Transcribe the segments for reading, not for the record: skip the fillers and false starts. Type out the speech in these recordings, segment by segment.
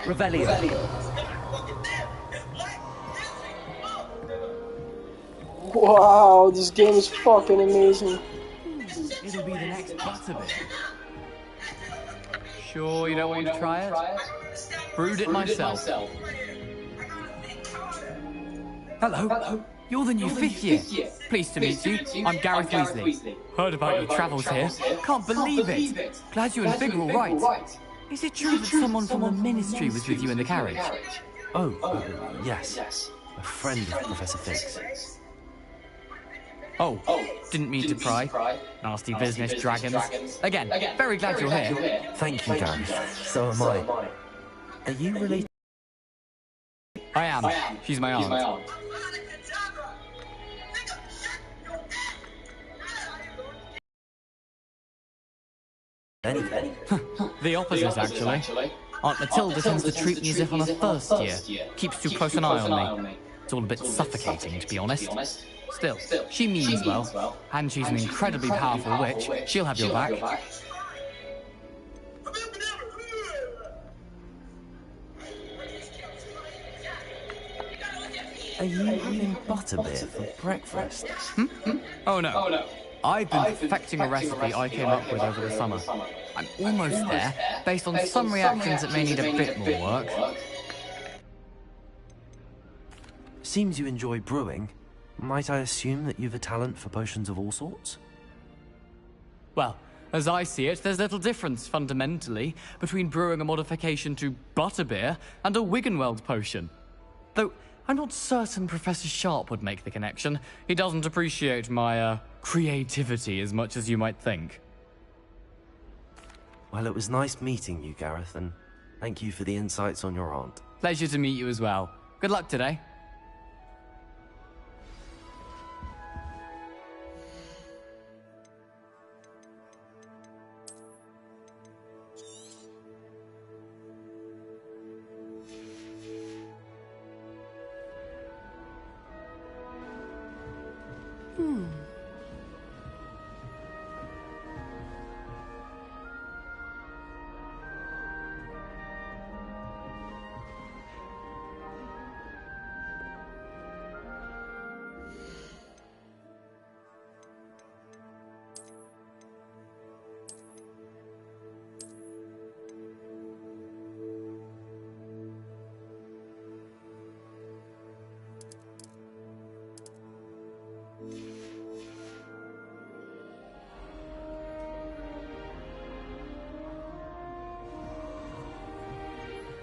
Revelio. Wow, this game is fucking amazing. It'll be the next Butterbeer. Sure you don't want to try it? Brewed it myself. Hello. You're the new fifth year. Pleased to meet you. I'm Gareth Weasley. Heard about your travels here. Can't believe it. Glad you and Fig are all right. Is it true that someone from the Ministry was with you in the carriage? Oh, yes. A friend of Professor Fig's. Oh, didn't mean to pry. Nasty business, dragons. Again, very glad you're here. Thank you, Gareth. So am I. Are you related? I am. She's my aunt. Anything? The opposite, actually. Aunt Matilda tends to treat me as if I'm a first year. Keeps too close an eye on me. It's all a bit suffocating, to be honest. Still, she means well, and she's an incredibly powerful witch. She'll have your back. Are you having butterbeer for breakfast? Oh no. I've been perfecting a recipe I came up with over the summer. I'm almost there, based on some reactions that may need a bit more work. Seems you enjoy brewing. Might I assume that you've a talent for potions of all sorts? Well, as I see it, there's little difference, fundamentally, between brewing a modification to butterbeer and a Wiggenweld potion. Though, I'm not certain Professor Sharp would make the connection. He doesn't appreciate my, creativity as much as you might think. Well, it was nice meeting you, Gareth, and thank you for the insights on your aunt. Pleasure to meet you as well. Good luck today.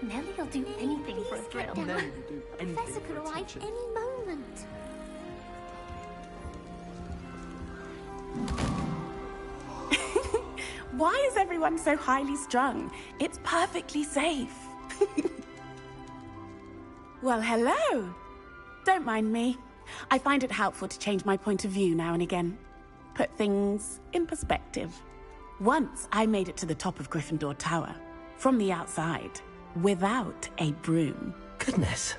Nellie'll do anything for a thrill. The professor could arrive any moment. Why is everyone so highly strung? It's perfectly safe. Well, hello. Don't mind me. I find it helpful to change my point of view now and again. Put things in perspective. Once I made it to the top of Gryffindor Tower, from the outside, without a broom. Goodness.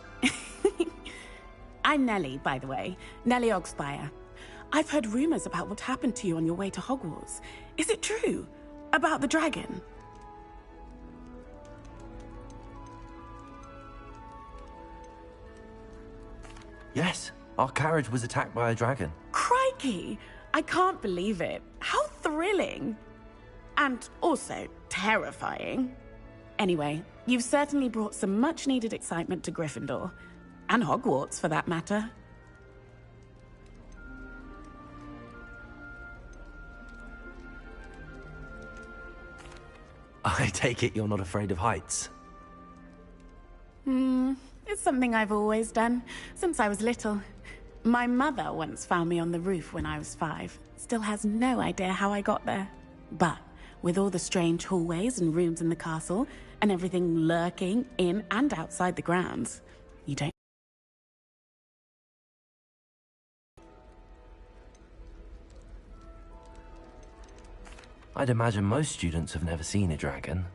I'm Nellie, by the way. Nellie Ogspire. I've heard rumors about what happened to you on your way to Hogwarts. Is it true? About the dragon? Yes, our carriage was attacked by a dragon. Crikey! I can't believe it. How thrilling! And also terrifying. Anyway, you've certainly brought some much-needed excitement to Gryffindor. And Hogwarts, for that matter. I take it you're not afraid of heights. It's something I've always done, since I was little. My mother once found me on the roof when I was 5. Still has no idea how I got there. But with all the strange hallways and rooms in the castle, and everything lurking in and outside the grounds, you don't... I'd imagine most students have never seen a dragon.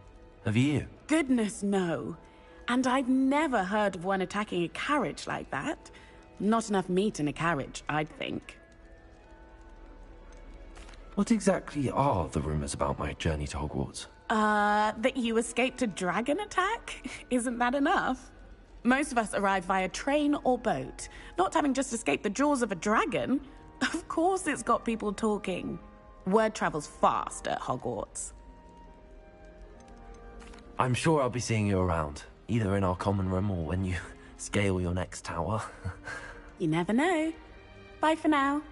Have you? Goodness, no. And I've never heard of one attacking a carriage like that. Not enough meat in a carriage, I'd think. What exactly are the rumors about my journey to Hogwarts? That you escaped a dragon attack? Isn't that enough? Most of us arrive via train or boat, not having just escaped the jaws of a dragon. Of course it's got people talking. Word travels fast at Hogwarts. I'm sure I'll be seeing you around, either in our common room or when you scale your next tower. You never know. Bye for now.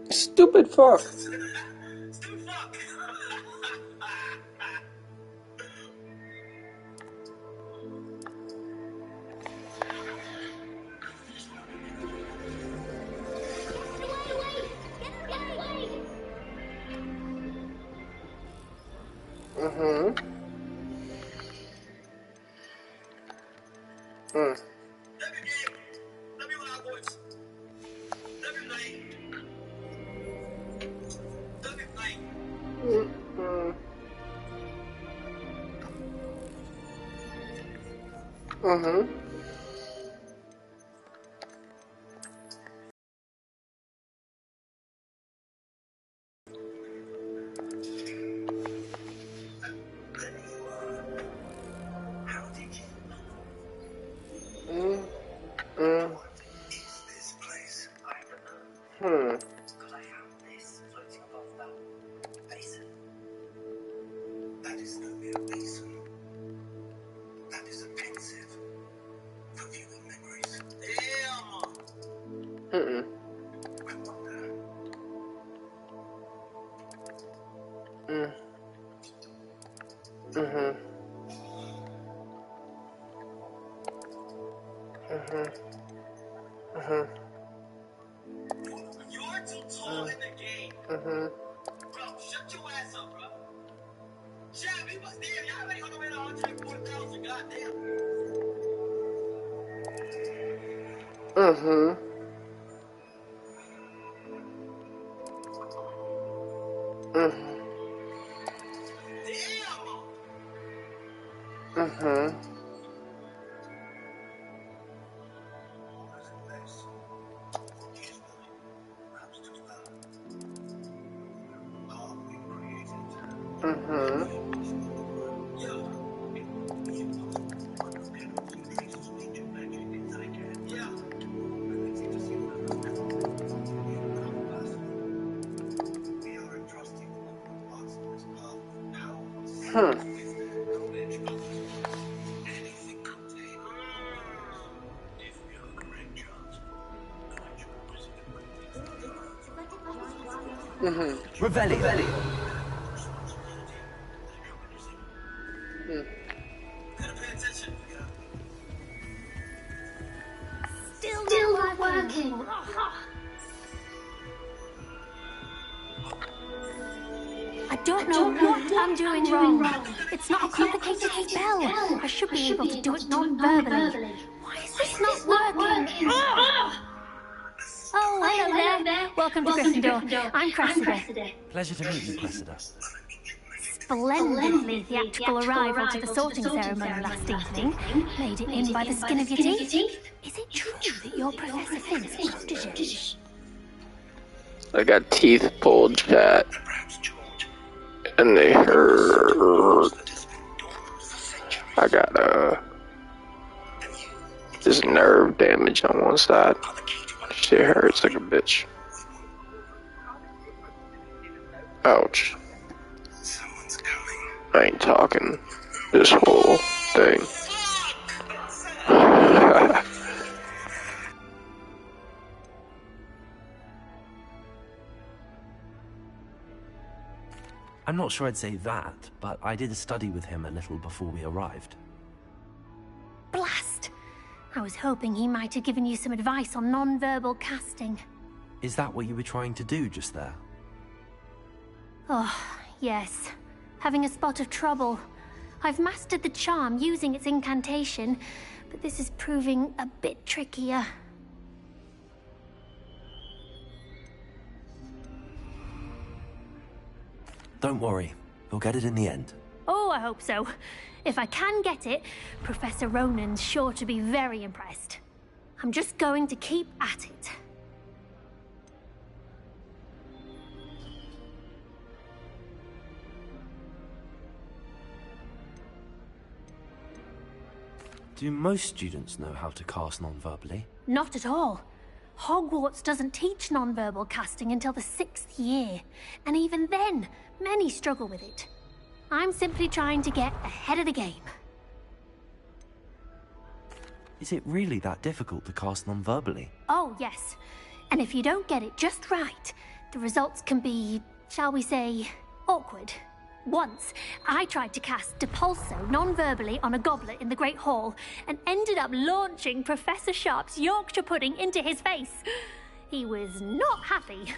Stupid fuck. That is no mere basin. That is a pensive for viewing memories. Mm-mm. I wonder. You're too tall in the game. Bro, shut your ass up, bro. Chad, we was there. Y'all already on the way to 100. Mm-hmm. Mm-hmm. Mm-hmm. Mm-hmm. Hmm. Mm-hmm. Revelio. Mm. Still not working. I don't know what I'm doing wrong. It's not a complicated spell. I should be able to do it non-verbally. Why is this not working? Oh, hello there. Welcome to Gryffindor. I'm Cressida. Pleasure to meet you, Cressida. Splendidly theatrical arrival to the sorting ceremony last evening. Made it in by the skin of your teeth. Is it true that you're Professor Finn's protege? I got teeth pulled, chat. And they hurt. I got this nerve damage on one side. Shit hurts like a bitch. Ouch. I ain't talking this whole thing. I'm not sure I'd say that, but I did study with him a little before we arrived. Blast! I was hoping he might have given you some advice on non-verbal casting. Is that what you were trying to do just there? Oh, yes. Having a spot of trouble. I've mastered the charm using its incantation, but this is proving a bit trickier. Don't worry, we'll get it in the end. Oh, I hope so. If I can get it, Professor Ronan's sure to be very impressed. I'm just going to keep at it. Do most students know how to cast non-verbally? Not at all. Hogwarts doesn't teach non-verbal casting until the 6th year, and even then, many struggle with it. I'm simply trying to get ahead of the game. Is it really that difficult to cast non-verbally? Oh, yes. And if you don't get it just right, the results can be, shall we say, awkward. Once, I tried to cast Depulso non-verbally on a goblet in the Great Hall and ended up launching Professor Sharp's Yorkshire pudding into his face. He was not happy.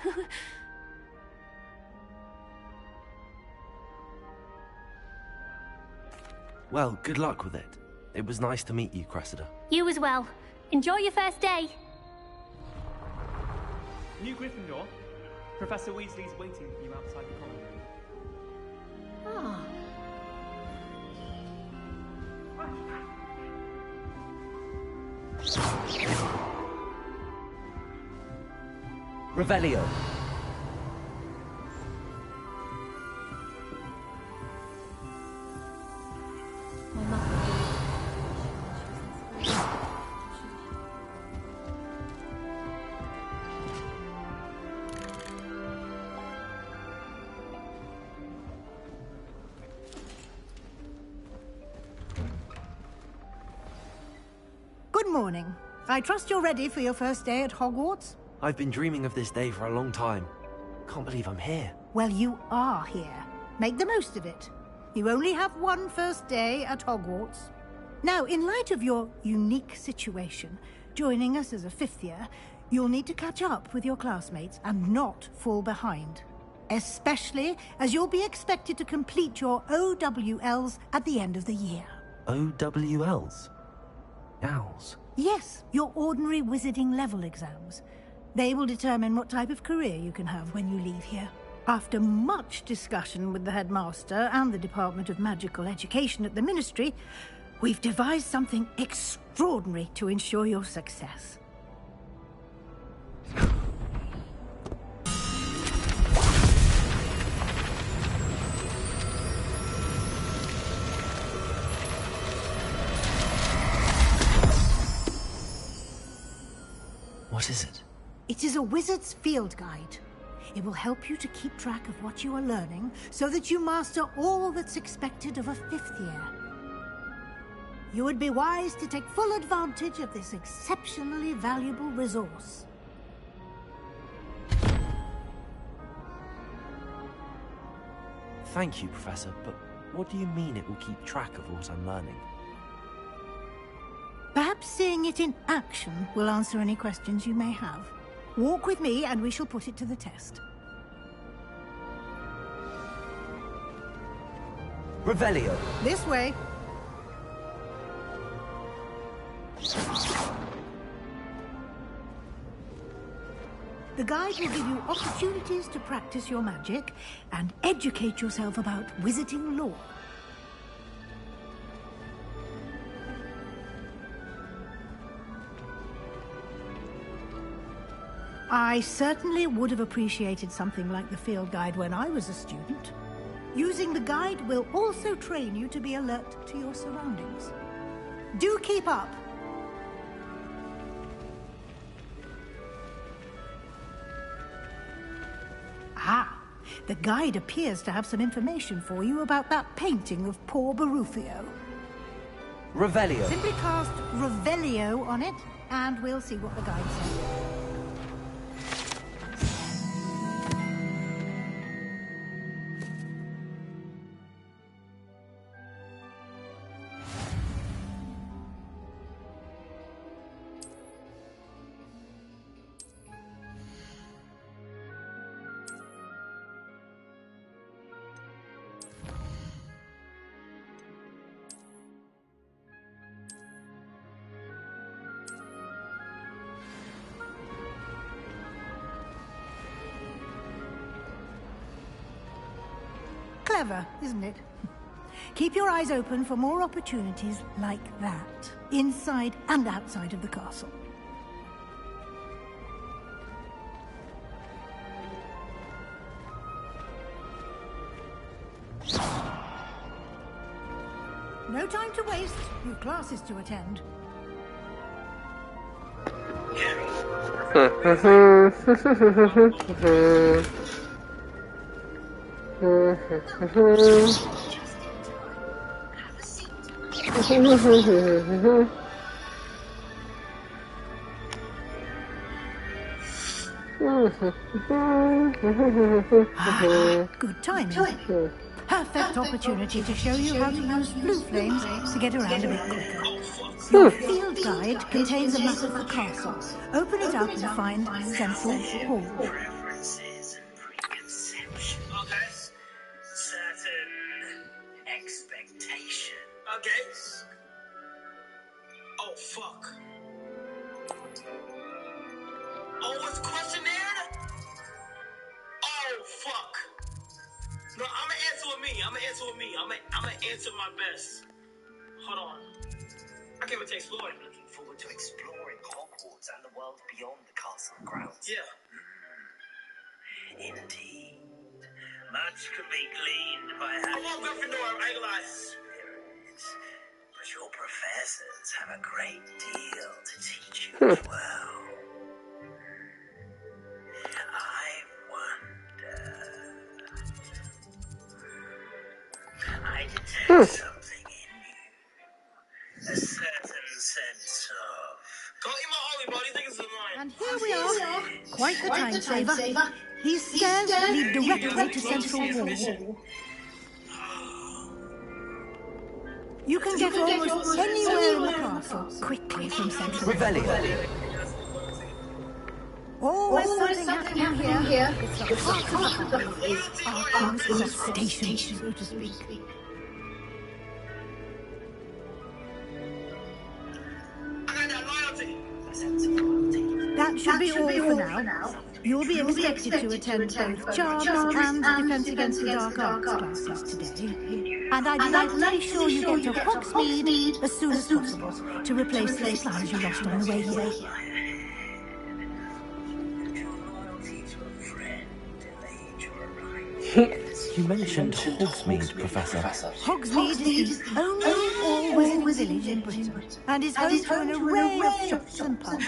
Well, good luck with it. It was nice to meet you, Cressida. You as well. Enjoy your first day. New Gryffindor. Professor Weasley's waiting for you outside the common room. Oh. Revelio. My mother. Good morning. I trust you're ready for your first day at Hogwarts? I've been dreaming of this day for a long time. Can't believe I'm here. Well, you are here. Make the most of it. You only have one first day at Hogwarts. Now, in light of your unique situation, joining us as a 5th year, you'll need to catch up with your classmates and not fall behind. Especially as you'll be expected to complete your OWLs at the end of the year. OWLs? Owls? Yes, your ordinary wizarding level exams. They will determine what type of career you can have when you leave here. After much discussion with the headmaster and the Department of Magical Education at the Ministry, we've devised something extraordinary to ensure your success. What is it? It is a wizard's field guide. It will help you to keep track of what you are learning so that you master all that's expected of a 5th year. You would be wise to take full advantage of this exceptionally valuable resource. Thank you, Professor, but what do you mean it will keep track of what I'm learning? Perhaps seeing it in action will answer any questions you may have. Walk with me and we shall put it to the test. Revelio. This way. The guide will give you opportunities to practice your magic and educate yourself about wizarding lore. I certainly would have appreciated something like the field guide when I was a student. Using the guide will also train you to be alert to your surroundings. Do keep up! Ah, the guide appears to have some information for you about that painting of poor Barufio. Revelio. Simply cast Revelio on it, and we'll see what the guide says. Clever, isn't it? Keep your eyes open for more opportunities like that, inside and outside of the castle. No time to waste. You've classes to attend. Good timing. Perfect opportunity to show you how to use blue flames to get around a bit quicker. Your field guide contains a map of the castle. Open it up and find Central Hall. Preferences and preconceptions. Okay. Certain expectation. Okay. Oh, fuck. Oh, it's questionnaire? Oh, fuck. No, I'm gonna answer with me. I'm gonna answer my best. Hold on. I can't wait to explore. I'm looking forward to exploring Hogwarts and the world beyond the castle grounds. Yeah. Indeed. Much can be gleaned by having... Come on, Gryffindor, I ain't lie. ...spirit. But your professors have a great deal to teach you as well. I wonder... I detect something in you. A certain sense of... Go eat my Ollie, bro. These niggas is mine. And here we are. Quite the time saver. These stairs lead directly to Central Hall. You can get almost anywhere in the castle quickly from Central Hall. Always something happening here. It's the heart of the Hogwarts. Our is a station, so to speak. should be all for now. You'll be expected to attend both Charms and Defense Against the Dark Arts classes today. And I'd like to be sure you get to Hogsmeade as soon as possible to replace the supplies you lost on the way here. You mentioned Hogsmeade, Professor. Hogsmeade is the only all-weather village in Britain and is home to an array of shops and pubs.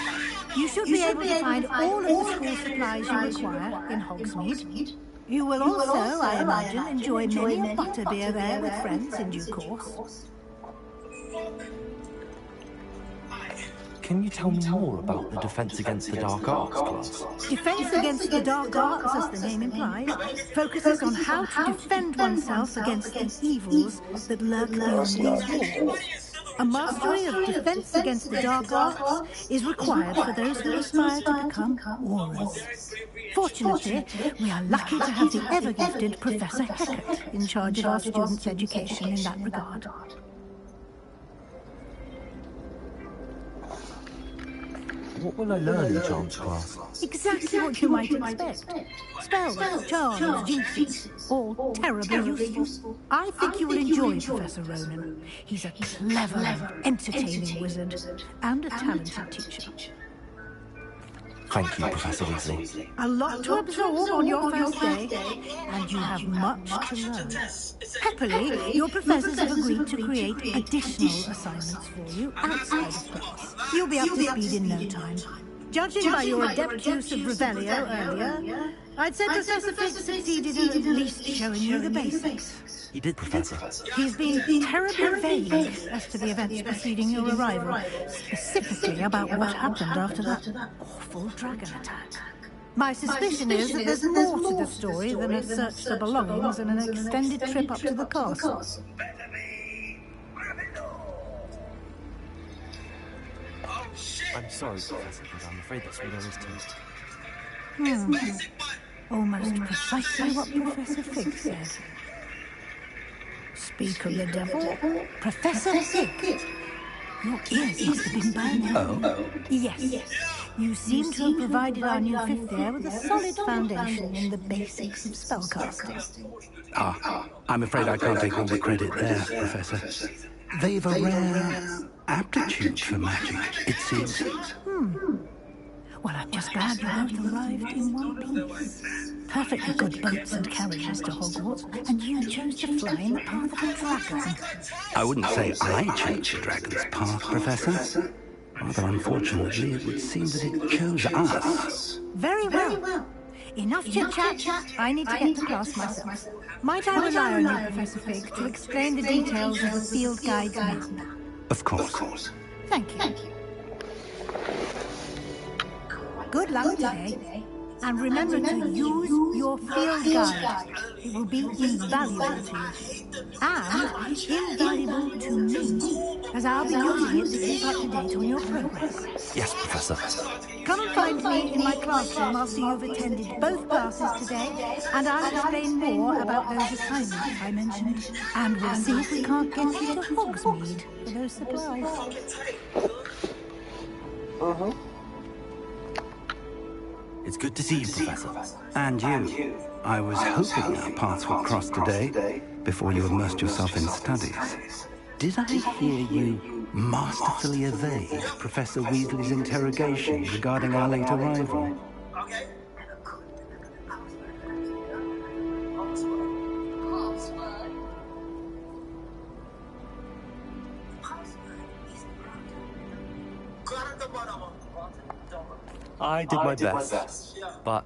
You should be able to find all of the school supplies you require in Hogsmeade. You will also, I imagine, enjoy many a butterbeer there with friends in due course. Can you tell me more about the Defense Against the Dark Arts class? Defense Against the Dark Arts, as the name implies, focuses on how to defend oneself against the evils that lurk beyond these walls. A mastery of Defense Against the Dark Arts is required for those who aspire to become Aurors. Fortunately, we are lucky to have the ever-gifted Professor Hecat in charge of our students' education in that regard. What will I learn in Charms class? Exactly what you might expect. Spells, charms, jinxes, all terribly useful. I think you will enjoy Professor Ronan. He's a clever, entertaining wizard and a talented teacher. Thank you, Professor Weasley. A lot to absorb on your first day, and you have much to learn. Happily, your professors have agreed to create additional assignments for you outside of class. You'll be up to speed in no time. Judging by your adept use of Revelio earlier, I'd say Professor Fig succeeded in at least showing you the basics. He did, Professor. He's been terribly vague as to the events preceding your arrival, specifically about what happened after that awful dragon attack. My suspicion is that there's more to the story than a search for belongings and an extended trip up to the castle. I'm sorry, Professor, but I'm afraid that's what I was told. Almost precisely what Professor Fig said. Speak of the devil, Professor Fig. Your ears must have been burning. Oh? Yes. You seem to have provided our new fifth year with a solid foundation in the basics of spellcasting. I'm afraid I can't take all the credit there, Professor. They've a rare aptitude for magic, it seems. Well, I'm just glad you both arrived in one piece. Perfectly good boats and carriages to Hogwarts, and you chose to fly in the path of a dragon. I wouldn't say I chose the dragon's path, Professor. Rather unfortunately, it would seem that it chose us. Very well. Enough chit-chat. I need to get to class myself. Might I rely on you, Professor Fig, to explain the details of the field guide's map? Of course. Thank you. Good luck today. And remember to use your field guide. It will be invaluable to you. And invaluable to me, as I'll be using it to keep up to date on your progress. Yes, Professor. Come and find me in my classroom after you've attended both classes today, and I'll explain more about those assignments I mentioned. And we'll see if we can't get you to Hogsmeade for those supplies. It's good to see you, Professor. And you. I was hoping our paths would cross today, before you immersed yourself in studies. Did I hear you masterfully evade Professor Weasley's interrogation regarding our late arrival? I did my best, but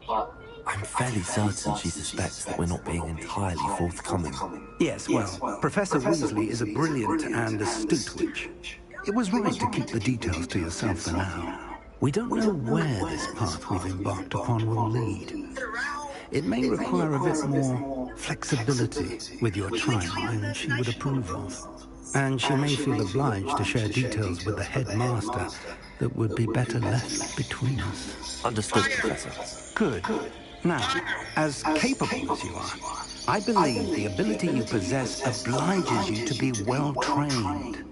I'm fairly certain she suspects that we're not being entirely forthcoming. Yes, well, Professor Weasley is a brilliant and astute witch. It was right to keep the details to yourself for now. We don't know where this path we've embarked upon will lead. It may require a bit more flexibility with your trial than she would approve of. And she may feel obliged to share details with the headmaster that would be better left between us. Understood, Professor. Good. Now, as capable as you are, I believe the ability you possess obliges you to be well trained.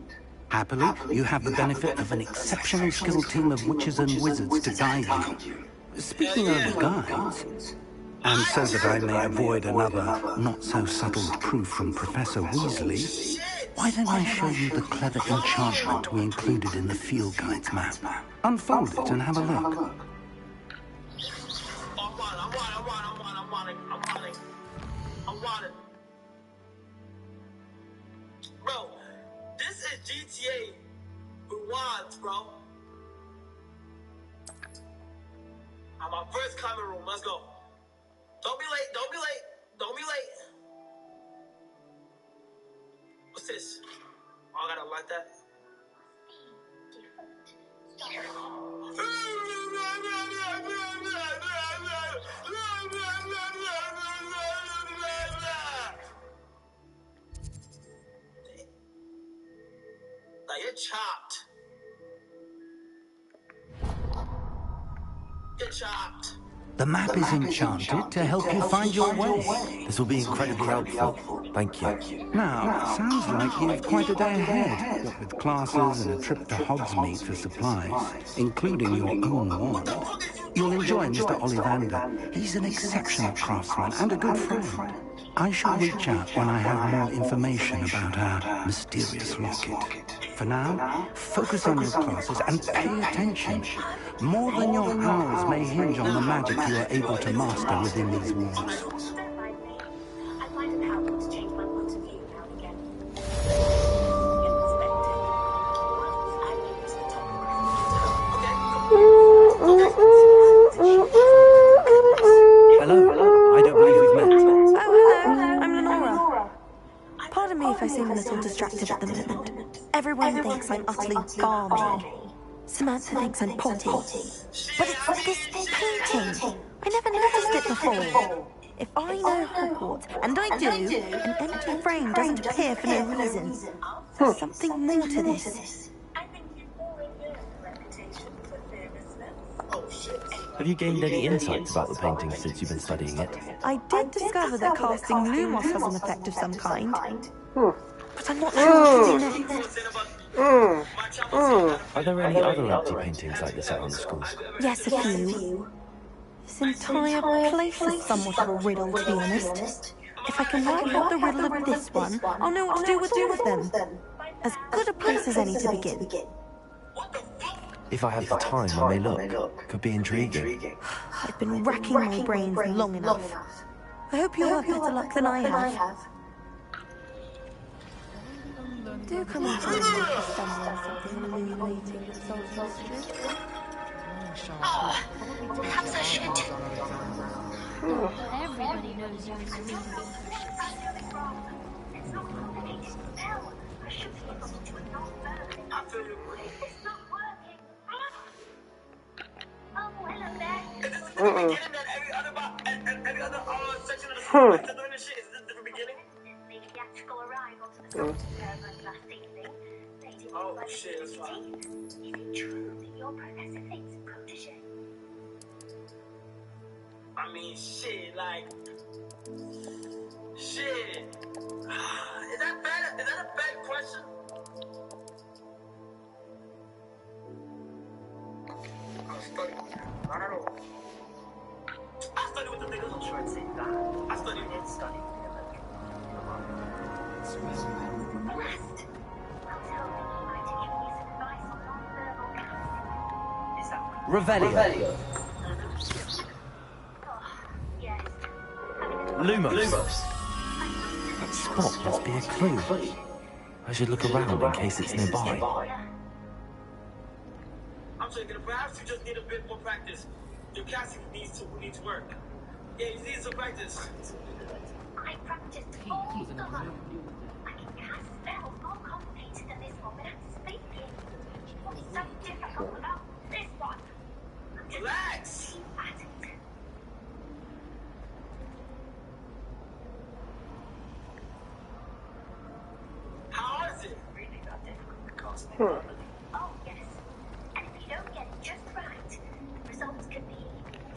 Happily, you have the benefit of an exceptionally skilled team of witches and wizards to guide you. Speaking of guides, and so that I may avoid another not-so-subtle proof from Professor Weasley, why don't I show you the clever enchantment we included in the field guide's map? Unfold it and have a look. I'm on it. Bro, this is GTA with wands, bro. I'm my first common room. Let's go. Don't be late. Don't be late. Don't be late. What's this? Oh, I gotta like that. Like, you're chopped. You're chopped. The map is enchanted to help you find your way. This will be incredibly helpful. Thank you. Now, sounds like you've quite a day ahead, what with classes and a trip to Hogsmeade for supplies, including your own wand. You'll enjoy Mr. Ollivander. He's an exceptional craftsman and a good friend. I shall reach out when I have more information about our mysterious locket. For now, focus on your classes and pay attention. More than your hours may hinge on the magic you are able to master within these walls. I find it helpful to change my point of view now and again. Hello, I don't believe we've met. Oh, hello, I'm Lenora. Pardon me if I seem a little distracted at the moment. Everyone thinks I'm utterly balmy. Samantha thinks I'm potty. But it's this painting. I never noticed it before. If I know Hogwarts, and I do, an empty frame doesn't appear for no reason. There's something more to this. Have you gained any insights about the painting since you've been studying it? I did discover that casting Lumos has an effect of some kind. But I'm not sure what to do next. Are there any other empty paintings like this around the school? Yes, a few. This entire place is somewhat of a riddle, to be honest. If I can work out the riddle of this one, I'll know what to do with all of them. As good a place as any to begin. If I have the time, I may look. Could be intriguing. I've been racking my brains long enough. I hope you have better luck than I have. Do come and tell me if someone something illuminating the soul's history. Perhaps I should. Everybody knows you can read. It's not complicated. Hell, I should be able to ignore that. It's not working. Oh, hello there. Is this the beginning that every other section of the school is doing this shit? Is this the beginning? The theatrical arrival to the school last evening. Oh shit, that's fine. Is it true that your Professor Fig's protege? I mean, shit, like, shit. Is that bad? Is that a bad question? I study. I don't know. I study with the niggas. I'm trying to say that. I study with study. Blast. I was hoping you might give me some advice on non-verbal casting. Is that Revelio. yes. Lumos. That spot must be a clue. I should look around in case it's nearby. I'm taking it. Perhaps you just need a bit more practice. Your casting needs to work. Yeah, you need some practice. I practiced all the time. I can cast spells more complicated than this one without speaking. What is so difficult about this one? I'm just Relax. keep at it. How is it? Really that difficult to cast. Oh, yes. And if you don't get it just right, the results could be,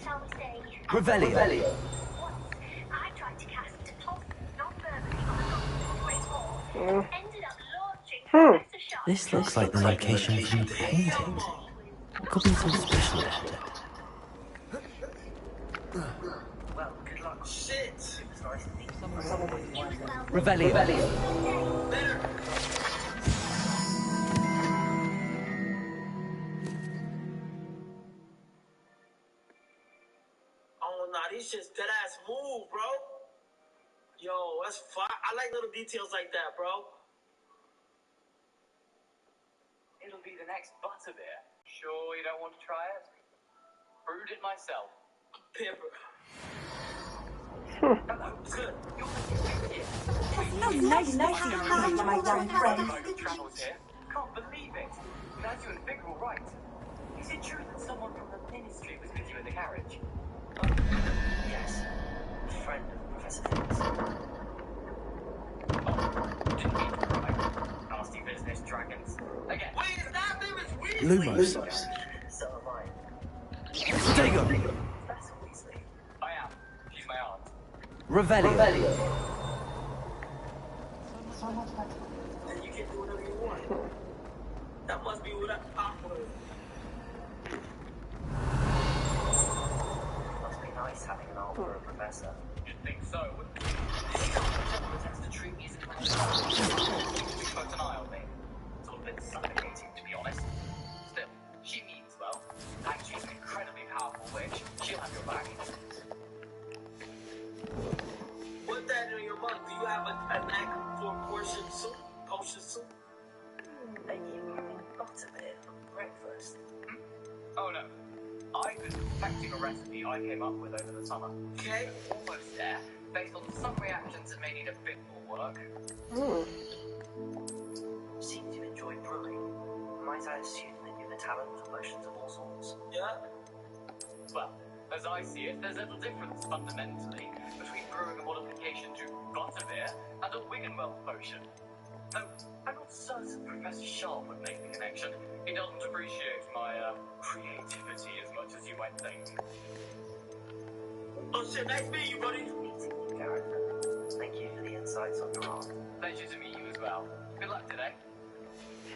shall we say... Revelio. Once, I tried to cast non-verbally on a Great Wall, and ended up launching Professor Sharp This looks like the location from the painting. What could be so special about it? Well, good luck. Shit! It was nice to meet you. Revelio. Better. Oh, nah, these shit's dead ass move, bro. Yo, that's fire. I like little details like that, bro. It'll be the next butterbeer. Sure you don't want to try it? Brewed it myself. Pepper. Good. Nice to meet you, my young friend. Travels here. Can't believe it. Glad you and Vic were right. Is it true that someone from the ministry was with you in the carriage? Yes. Friend of Professor Fix. Didn't mean to pry. Nasty business, dragons. Again. Wait, is that name is Weasley? Lumos. So am I. Diego. That's Weasley. I am. She's my aunt. Revelio. Then you can do whatever you want. That must be what I was. Must be nice having an aunt for a professor. You'd think so, wouldn't you? Pretends to treat me as if I was kept an eye on me. It's all a bit suffocating, to be honest. Still, she means well. And she's an incredibly powerful witch. She'll have your back. Put that in your mug. Do you have a knack for potion soup? Potion soup? Are you having butterbeer for breakfast? Oh no. I've been perfecting a recipe I came up with over the summer. Okay. Almost there, based on some reactions that may need a bit more work. Seem to enjoy brewing. Might I assume that you have a talent for potions of all sorts? Yeah. Well, as I see it, there's little difference fundamentally between brewing a modification to butterbeer and a Wiggenweld potion. Though I'm not certain Professor Sharp would make the connection. He doesn't appreciate my creativity as much as you might think. Oh shit, nice meeting you, buddy. Meeting you, character. Thank you for the insights on your art. Pleasure to meet you as well. Good luck today.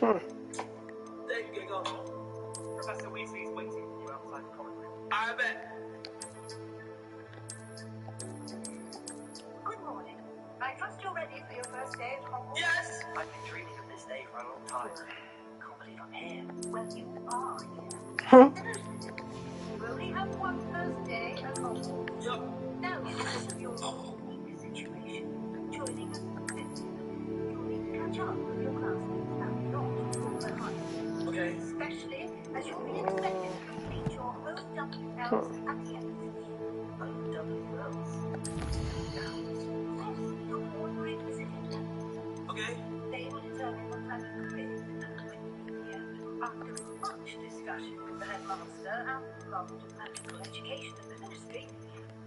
There you go. Professor Weasley's waiting for you outside the common room. I bet. Good morning. I trust you're ready for your first day at Hogwarts? Yes! I've been dreaming of this day for a long time. Can't believe I'm here. Well, you are here. You only have one first day at Hogwarts. Yup. Now, because of your unique situation, joining us for 50, you'll need to catch up with your classmates and not fall behind. Okay. Especially as you'll be expected to complete your OWLs at the end of the year. OWLs? Yes, your ordinary visiting. Okay. They will determine what type of career and when you here. After much discussion with the headmaster and the Department of Magical Education of the Ministry,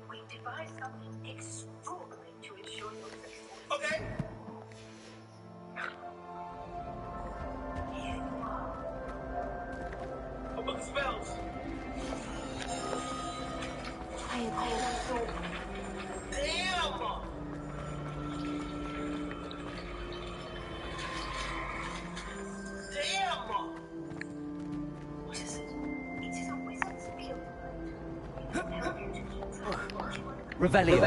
we devised something extraordinary to ensure your success. Okay. Here you are. A book of spells. Damn! Damn! What is it? It is a wizard's field Revelio.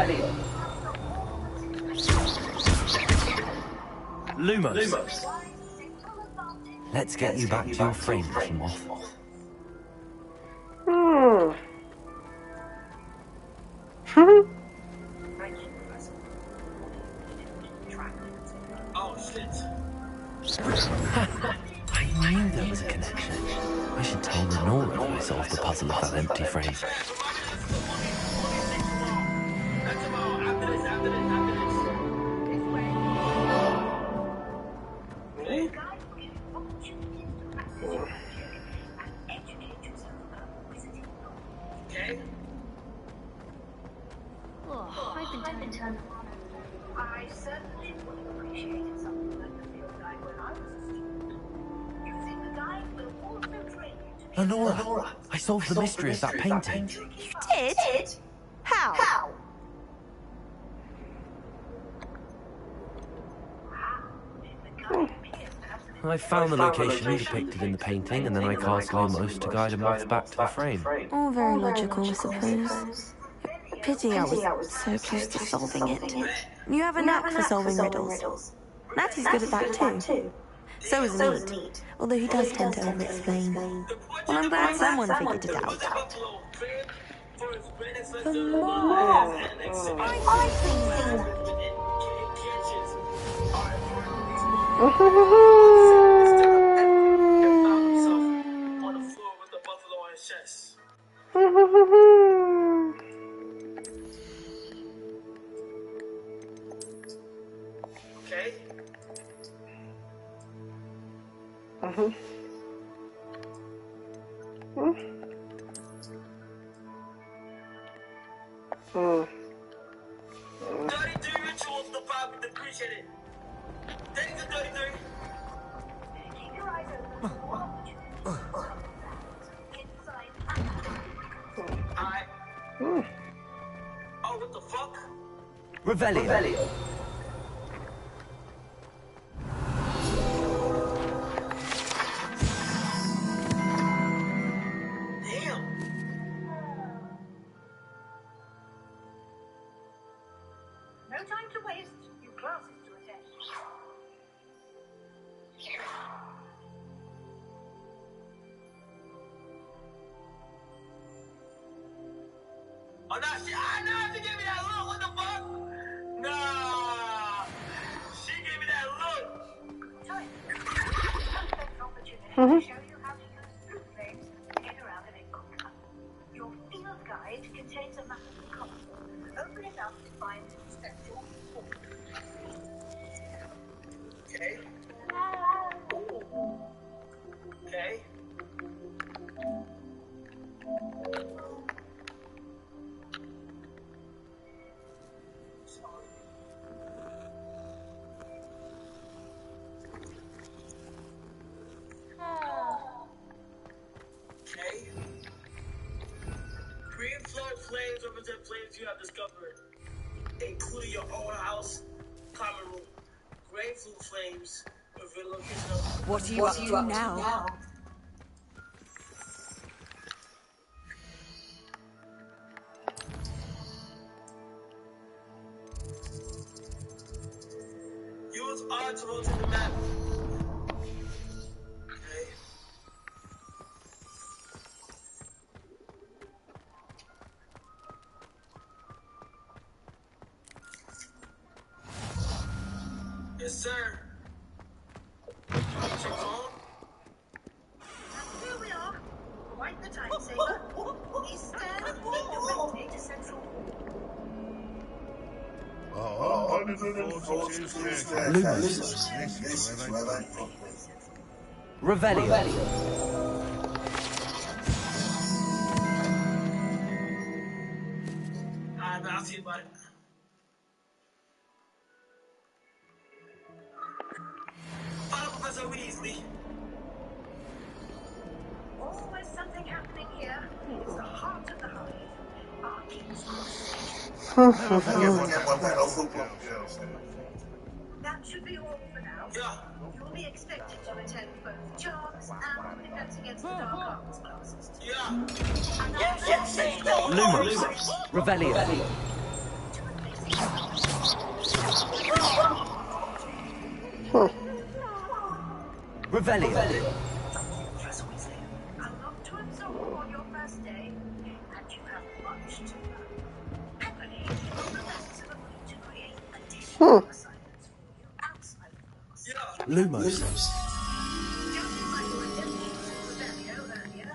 Lumos. Let's get you back to your frame, little moth. Thank you, Professor. Oh, shit. I knew there was a connection. I should tell Lenora that I solved the puzzle of that empty frame. That's tomorrow. After this. Okay. Oh, I've been turned on. I certainly would have appreciated something like the field guide when I was a student. Using the guide will also train you to be Lenora, I solved the mystery of that painting. You did? How? How did the guide appear to have the I found the location depicted in the painting, and then I cast Lumos to guide a moth back to the frame. All very logical, I suppose. Pity I was so close to solving it. You have a knack for solving riddles. Natty's good at that too. So is Neat, although he does tend to over-explain. Well, I'm glad someone figured it out. Come on! Okay. Dirty rituals the Bible appreciated. Thanks to 33. Keep your eyes open for opportunities. Inside. Oh, what the fuck? Revelio. No time to waste. Your classes to attend. Oh, no, she gave me that look. What the fuck? Nah. She gave me that look. Time. Perfect opportunity to show you how to use blue flames to get around an encounter. Your field guide contains a map of the castle. Open it up to find special. Okay. Okay. Okay. Green flow flames represent flames you have discovered, including your own house, common room. Gray blue flames reveal location of... What are you up to now? Use R to rotate the map. Okay. Yes, sir. Check on. Here we are. Quite the time saver. These stairs lead directly to central. Revelio. I'll see about it. Follow Professor Weasley. Always something happening here. It's the heart of the hive. Our king's That should be all for now. Yeah. You'll be expected to attend both charms and defense against the dark arts classes. Yeah. Lumos. Revelio. Revelio. Professor Weasley, a lot to absorb on your first day, and you have much to learn. Happily, the lessons of a week to create additional assignments for you outside of class. Lumos. Judging by your attempts to Rebellion earlier,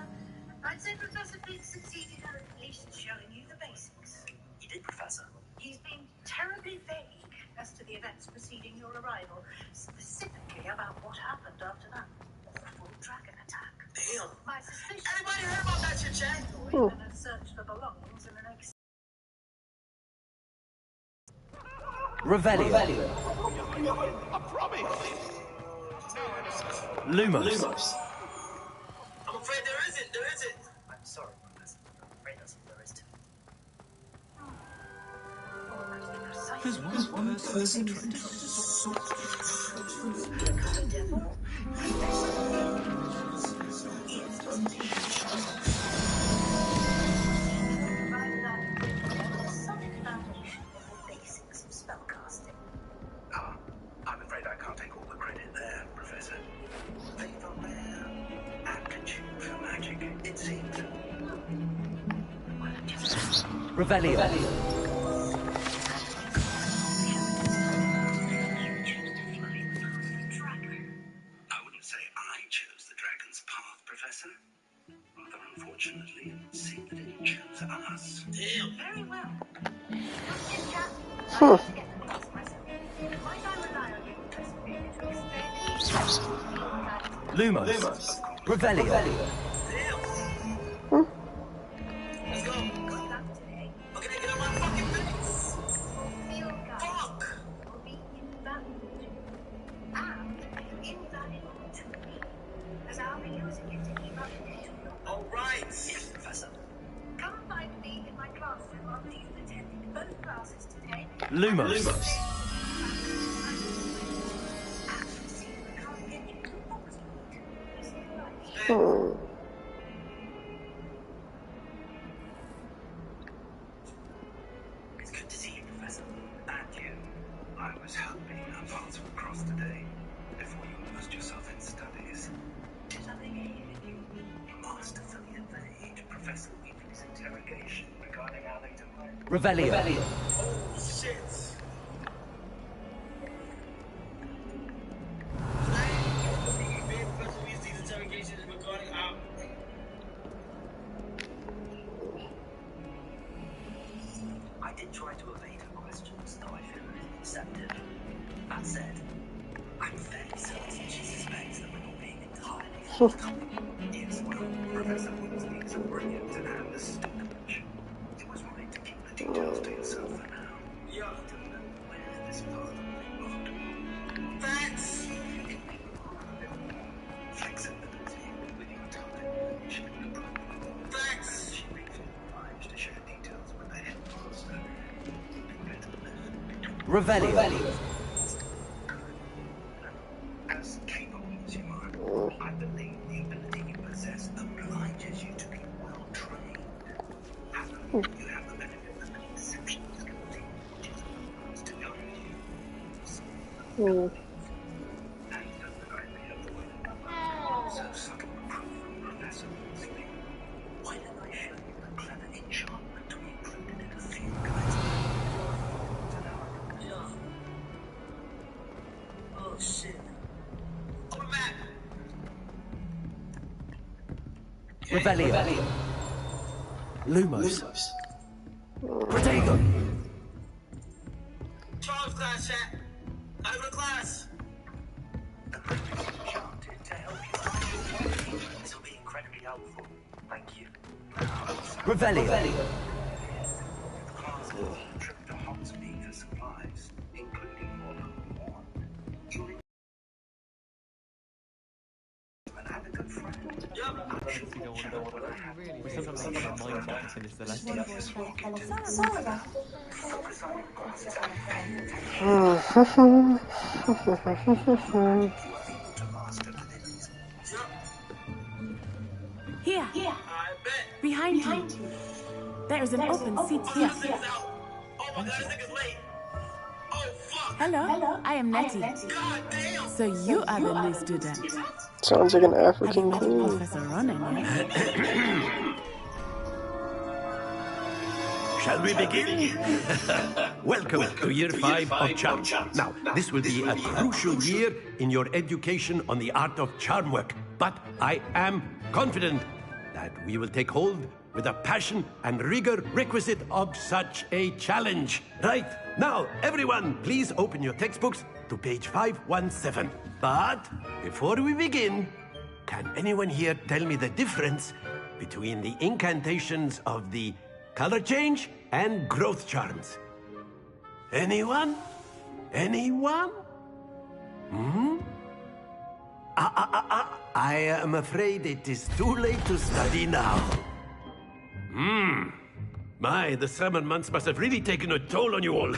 I'd say Professor Fig succeeded at least showing you the basics. He did, Professor. He's been terribly vague as to the events preceding your arrival, specifically about what happened after that awful dragon attack. Damn. My suspicion. Anybody heard about that shit, Chad? Or even a search for belongings in an Revelio. I promise. Lumos. I'm afraid there isn't. There isn't. I'm sorry, Professor. I'm afraid that's all there is to it. There's one person trying to I'm afraid I can't take all the credit there, Professor. They've a rare aptitude for magic, it seems. Revelio. I wouldn't say I chose the dragon's path, Professor. Rather unfortunately, it seemed that it chose us. Damn. Very well. Huh. Lumos. Revelio. Hmm. Let's go. Okay, get on my fucking face. Fuck. All right. Yes, Professor. Come and find me in my classroom after you've attended both classes today. Lumos. Hmm. It's good to see you, Professor. And you. I was hoping our paths would cross today, before you immersed yourself in studies. Did something aid you? Masterfully evade Professor Weasley's interrogation regarding our later life. Revelio. Oh, shit. Professor Weasley's interrogation regarding our... I did try to evade her questions, though I feel a little deceptive. That said, I'm fairly certain she suspects that we're not being entirely forthcoming. Yes, well, Professor Weasley is a brilliant and astute witch. It was right to keep the details to yourself for now. Yeah. I don't know where this path will lead. Facts. Flexibility with your time, she would approve. Facts. She may feel obliged to share details with the headmaster. Revelio. As capable as you are, I believe the ability you possess obliges you to be well trained. However, you have the benefit of an exceptional skill team, which is always to guide you. Hmm. And the idea of the way so subtle a proof from Professor Weasley. Why don't I show you the clever enchantment we included in a few guides? Yeah. Oh, shit. On the map. Revelio. Lumos. Protego. Charles class, chat. I go to class. The proof is enchanted to help you. This will be incredibly helpful. Thank you. Revelio. The class will trip to Hogsmeade for supplies, including more than one. You'll and a good friend. We sometimes think of mind marketing is the lesson. Focus on your glasses Here. I bet. Behind you. There is an open seat here. This nigga's out. Oh my god, this nigga's late. Oh fuck. Hello, I am Nettie. God damn. So you are the new student. Sounds like an Have you African met queen. Professor Ronan yet? Shall we begin? Welcome to Year 5 of Charm. Now, this will be a crucial year in your education on the art of charm work, but I am confident that we will take hold with the passion and rigor requisite of such a challenge. Right, now, everyone, please open your textbooks to page 517. But before we begin, can anyone here tell me the difference between the incantations of the color change and growth charms? Anyone? Anyone? I am afraid it is too late to study now. My, the summer months must have really taken a toll on you all.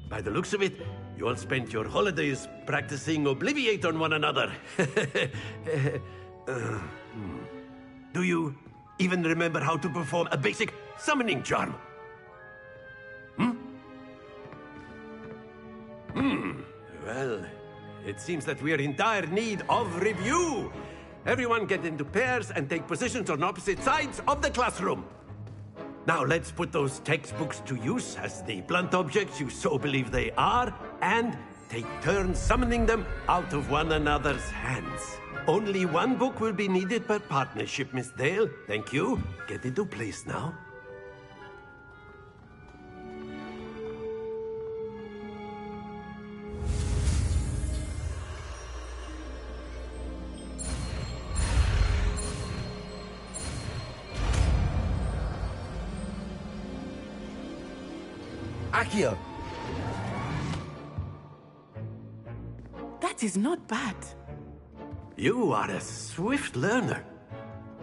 By the looks of it, you all spent your holidays practicing Obliviate on one another. Do you even remember how to perform a basic summoning charm? Well, it seems that we are in dire need of review. Everyone get into pairs and take positions on opposite sides of the classroom. Now let's put those textbooks to use as the blunt objects you so believe they are, and take turns summoning them out of one another's hands. Only one book will be needed per partnership, Miss Dale. Thank you. Get into place now. Accio! That is not bad. You are a swift learner.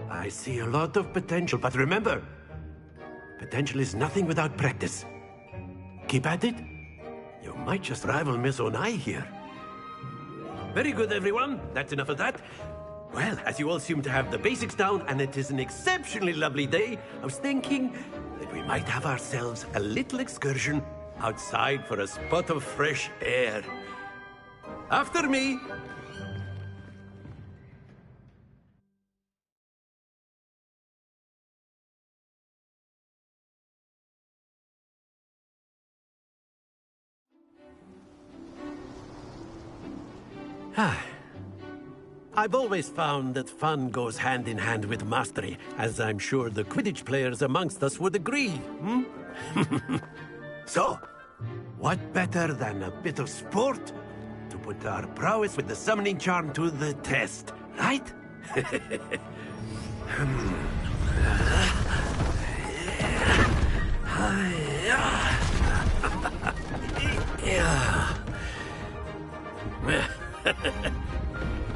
I see a lot of potential, but remember, potential is nothing without practice. Keep at it. You might just rival Miss Onai here. Very good, everyone. That's enough of that. Well, as you all seem to have the basics down, and it is an exceptionally lovely day, I was thinking that we might have ourselves a little excursion outside for a spot of fresh air. After me! I've always found that fun goes hand in hand with mastery, as I'm sure the Quidditch players amongst us would agree, So, what better than a bit of sport to put our prowess with the summoning charm to the test, right?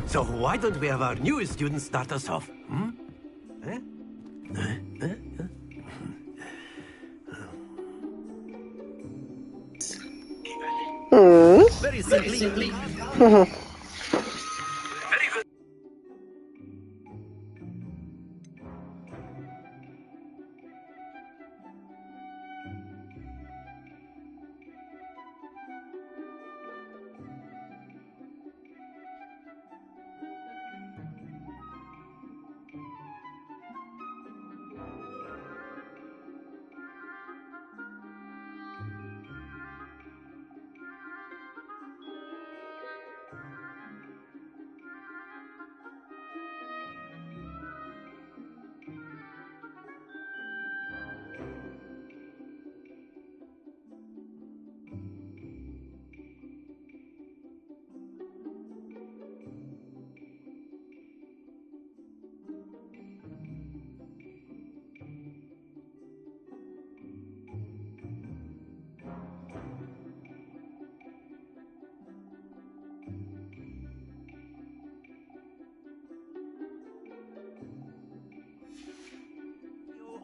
So why don't we have our newest student start us off? Very simply. Very good.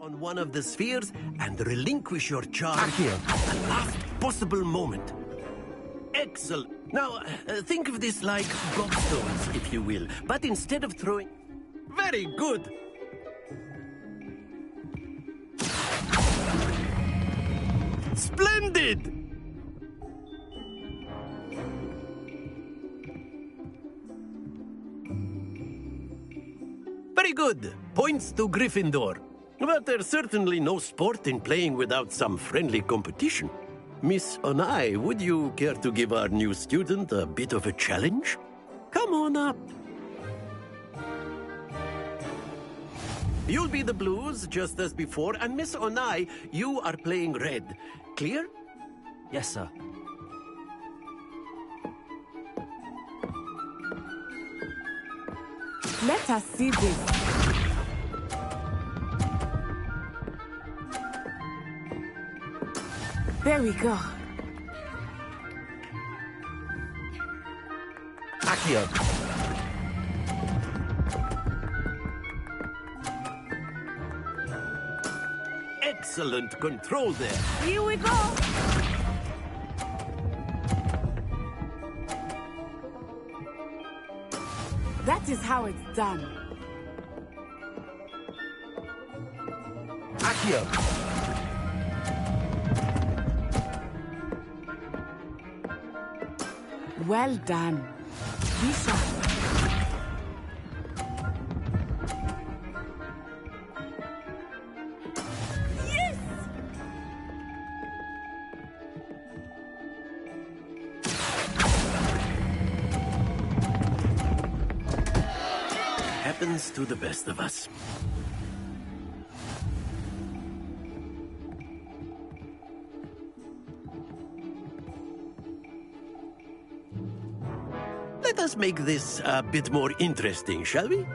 On one of the spheres and relinquish your charge at the last possible moment. Excellent. Now, think of this like gobstones, if you will, but instead of throwing... Very good! Splendid! Very good. Points to Gryffindor. But there's certainly no sport in playing without some friendly competition. Miss Onai, would you care to give our new student a bit of a challenge? Come on up. You'll be the blues, just as before, and Miss Onai, you are playing red. Clear? Yes, sir. Let us see this. There we go. Accio! Excellent control there. Here we go. That is how it's done. Accio! Well done. Be sharp. Yes! Happens to the best of us. Let us make this a bit more interesting, shall we?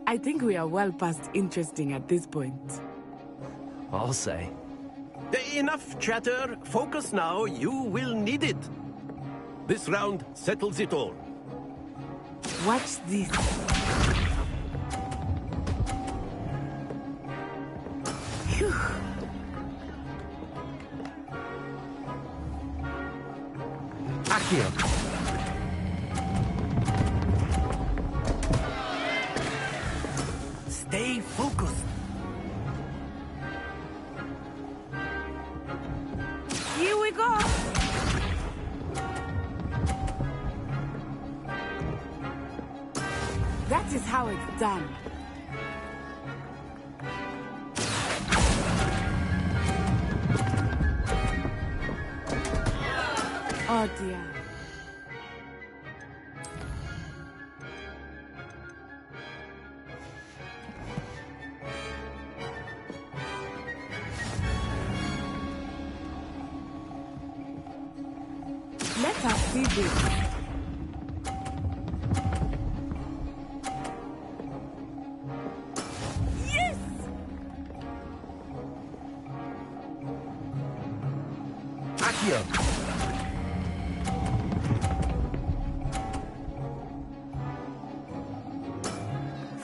I think we are well past interesting at this point. I'll say. Enough chatter. Focus now. You will need it. This round settles it all. Watch this. Phew. Accio! Stay focused. Here we go. That is how it's done. Oh dear. Let us see this. Yes! Accio!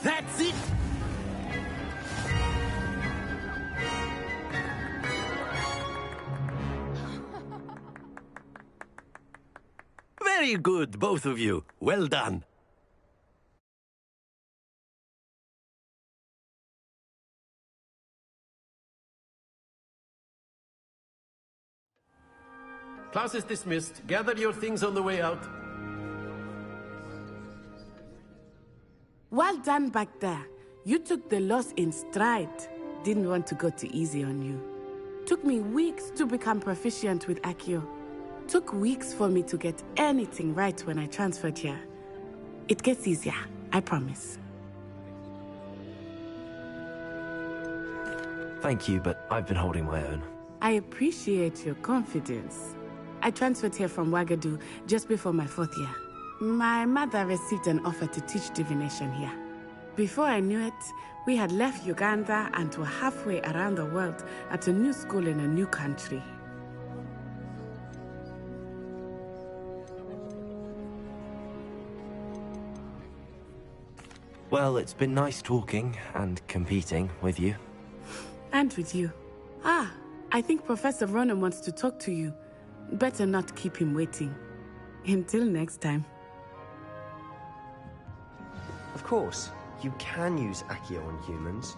That's it! Very good, both of you. Well done. Class is dismissed. Gather your things on the way out. Well done back there. You took the loss in stride. Didn't want to go too easy on you. Took me weeks to become proficient with Accio. Took weeks for me to get anything right when I transferred here. It gets easier, I promise. Thank you, but I've been holding my own. I appreciate your confidence. I transferred here from Wagadu just before my 4th year. My mother received an offer to teach divination here. Before I knew it, we had left Uganda and were halfway around the world at a new school in a new country. Well, it's been nice talking and competing with you. And with you. Ah, I think Professor Ronan wants to talk to you. Better not keep him waiting. Until next time. Of course, you can use Accio on humans,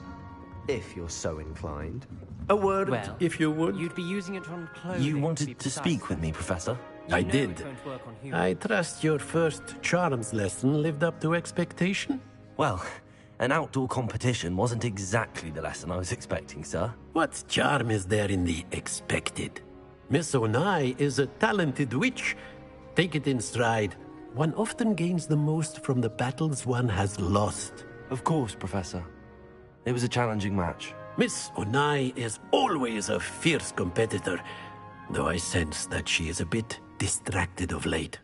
if you're so inclined. A word, Well, if you would. You'd be using it on clothing. You to be wanted to precise. speak with me, Professor? You I know did. it won't work on humans. I trust your first charms lesson lived up to expectation? Well, an outdoor competition wasn't exactly the lesson I was expecting, sir. What charm is there in the expected? Miss Onai is a talented witch. Take it in stride. One often gains the most from the battles one has lost. Of course, Professor. It was a challenging match. Miss Onai is always a fierce competitor, though I sense that she is a bit distracted of late.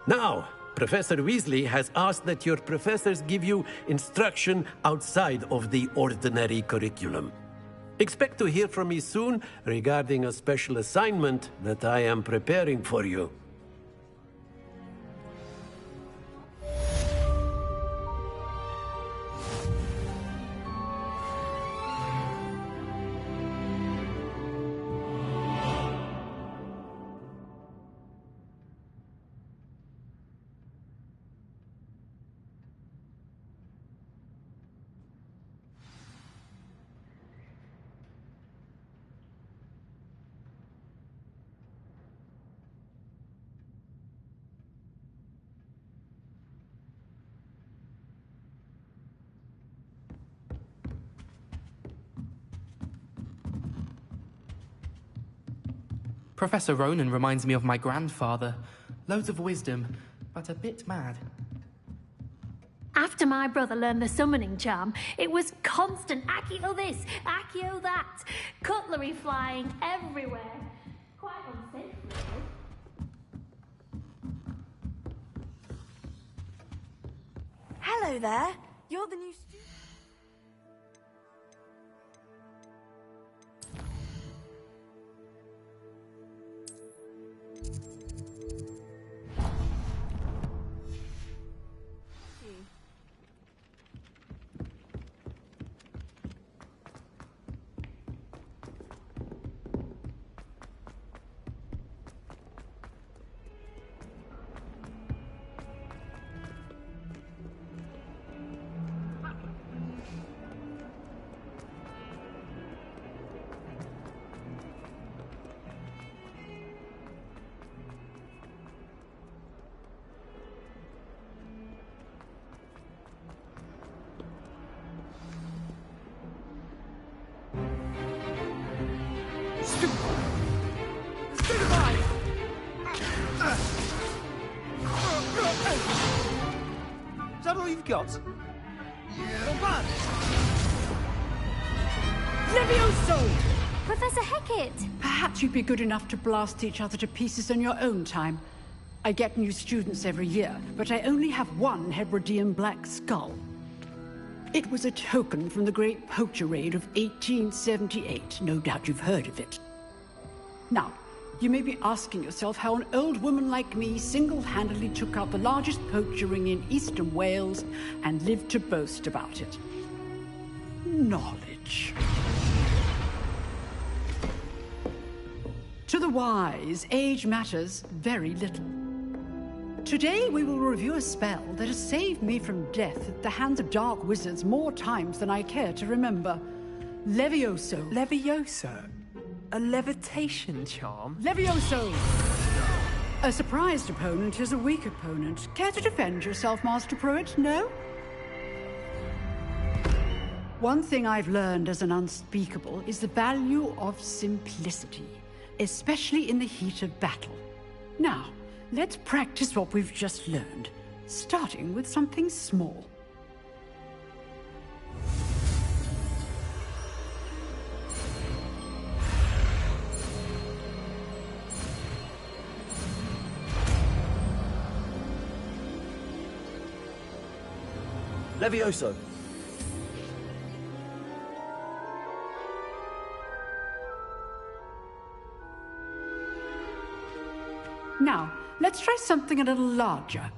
Now, Professor Weasley has asked that your professors give you instruction outside of the ordinary curriculum. Expect to hear from me soon regarding a special assignment that I am preparing for you. Professor Ronan reminds me of my grandfather. Loads of wisdom, but a bit mad. After my brother learned the summoning charm, it was constant Accio this, Accio that, cutlery flying everywhere. Quite unsafe, really. Hello there. You're the new student. Is that all you've got? Levioso! Professor Hecat! Perhaps you'd be good enough to blast each other to pieces on your own time. I get new students every year, but I only have one Hebridean black skull. It was a token from the Great Poacher Raid of 1878. No doubt you've heard of it. Now, you may be asking yourself how an old woman like me single-handedly took out the largest poacher ring in eastern Wales and lived to boast about it. Knowledge. To the wise, age matters very little. Today we will review a spell that has saved me from death at the hands of dark wizards more times than I care to remember. Levioso. Levioso? A levitation charm? Levioso! A surprised opponent is a weak opponent. Care to defend yourself, Master Pruitt? No? One thing I've learned as an unspeakable is the value of simplicity, especially in the heat of battle. Now, let's practice what we've just learned, starting with something small. Levioso. Now, let's try something a little larger.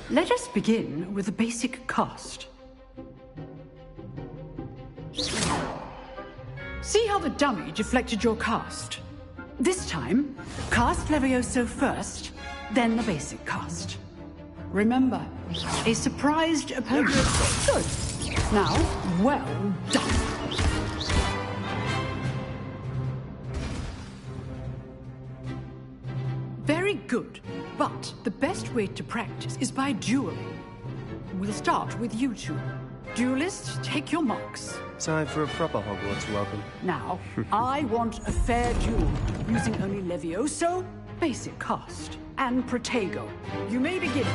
Let us begin with a basic cast. See how the dummy deflected your cast? This time, cast Levioso first, then the basic cast. Remember, a surprised opponent. Good. Now, well done. Very good, but the best way to practice is by dueling. We'll start with you two. Duelists, take your marks. Time for a proper Hogwarts welcome. Now, I want a fair duel, using only Levioso, basic cast, and Protego. You may begin.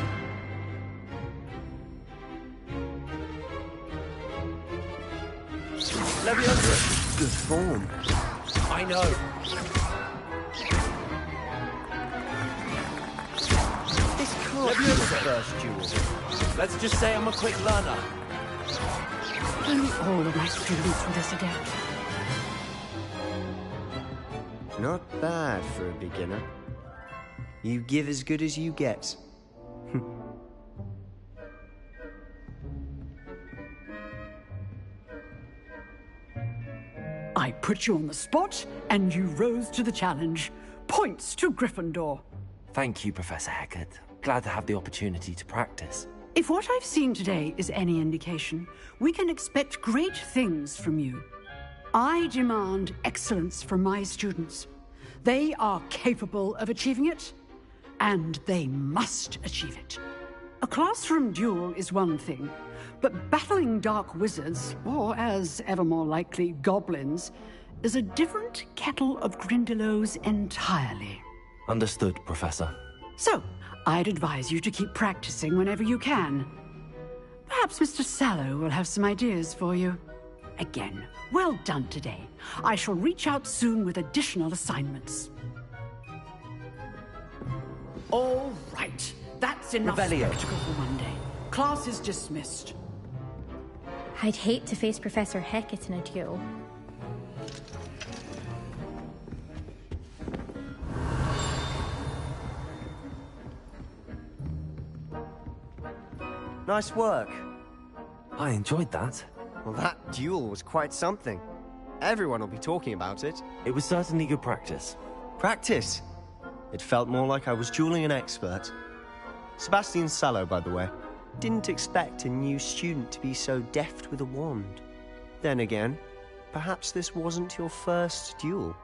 Levioso! Good form. I know. This can't be the first duel. Let's just say I'm a quick learner. Only all of my students will this adapt. Not bad for a beginner. You give as good as you get. I put you on the spot, and you rose to the challenge. Points to Gryffindor. Thank you, Professor Hecat. Glad to have the opportunity to practice. If what I've seen today is any indication, we can expect great things from you. I demand excellence from my students. They are capable of achieving it, and they must achieve it. A classroom duel is one thing, but battling dark wizards, or as ever more likely, goblins, is a different kettle of Grindylows entirely. Understood, Professor. So, I'd advise you to keep practicing whenever you can. Perhaps Mr. Sallow will have some ideas for you. Again, well done today. I shall reach out soon with additional assignments. All right. That's enough spectacle for one day. Class is dismissed. I'd hate to face Professor Hecat in a duel. Nice work. I enjoyed that. Well, that duel was quite something. Everyone will be talking about it. It was certainly good practice. Practice? It felt more like I was dueling an expert. Sebastian Sallow, by the way. Didn't expect a new student to be so deft with a wand. Then again, perhaps this wasn't your first duel.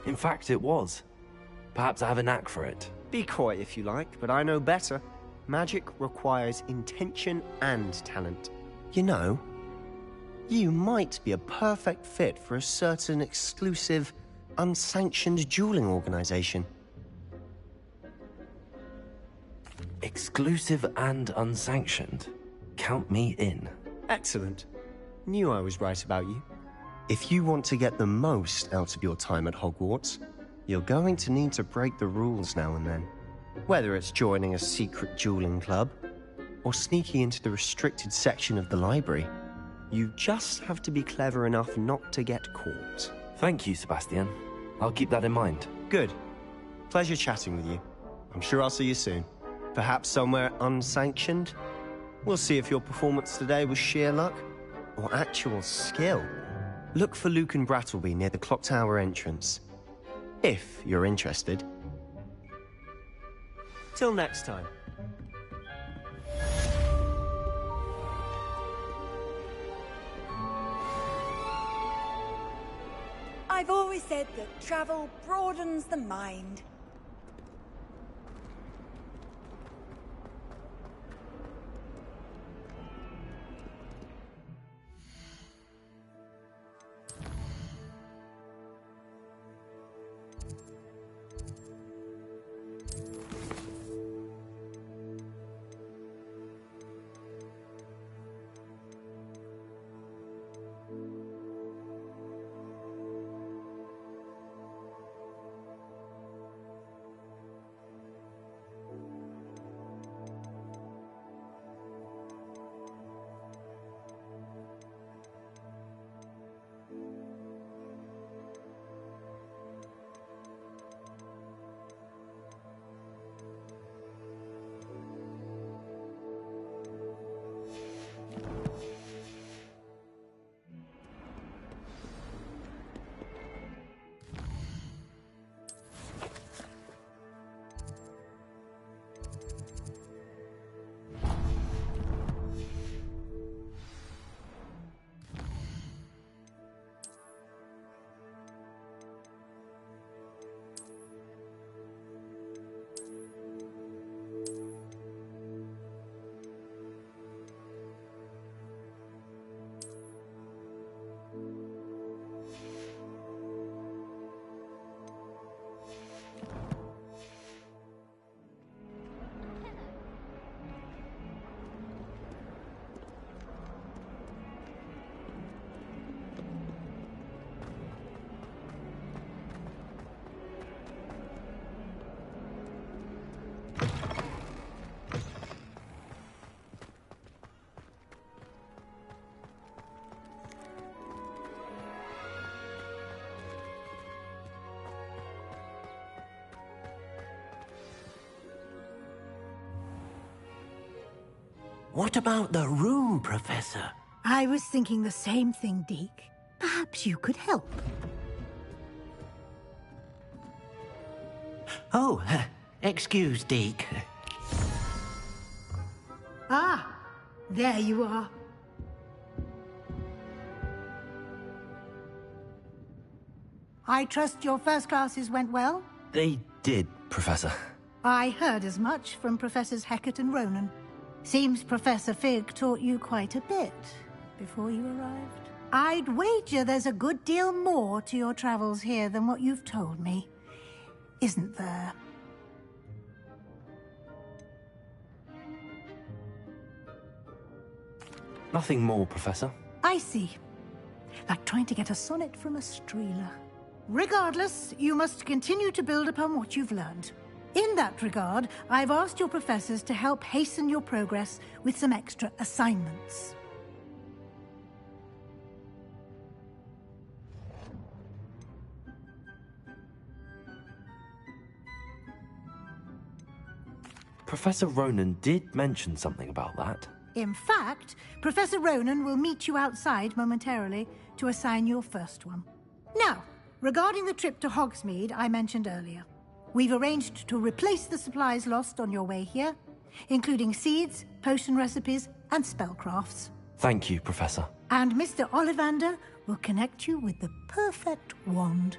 In fact, it was. Perhaps I have a knack for it. Be coy if you like, but I know better. Magic requires intention and talent. You know, you might be a perfect fit for a certain exclusive, unsanctioned dueling organization. Exclusive and unsanctioned? Count me in. Excellent. Knew I was right about you. If you want to get the most out of your time at Hogwarts, you're going to need to break the rules now and then. Whether it's joining a secret dueling club, or sneaking into the restricted section of the library, you just have to be clever enough not to get caught. Thank you, Sebastian. I'll keep that in mind. Good. Pleasure chatting with you. I'm sure I'll see you soon. Perhaps somewhere unsanctioned? We'll see if your performance today was sheer luck, or actual skill. Look for Luke and Brattleby near the clock tower entrance. If you're interested. Till next time. I've always said that travel broadens the mind. What about the room, Professor? I was thinking the same thing, Deke. Perhaps you could help. Oh, excuse, Deke. Ah, There you are. I trust your first classes went well? They did, Professor. I heard as much from Professors Hecat and Ronan. Seems Professor Fig taught you quite a bit before you arrived. I'd wager there's a good deal more to your travels here than what you've told me. Isn't there? Nothing more, Professor. I see. Like trying to get a sonnet from a streeler. Regardless, you must continue to build upon what you've learned. In that regard, I've asked your professors to help hasten your progress with some extra assignments. Professor Ronan did mention something about that. In fact, Professor Ronan will meet you outside momentarily to assign your first one. Now, regarding the trip to Hogsmeade I mentioned earlier, we've arranged to replace the supplies lost on your way here, including seeds, potion recipes, and spellcrafts. Thank you, Professor. And Mr. Ollivander will connect you with the perfect wand.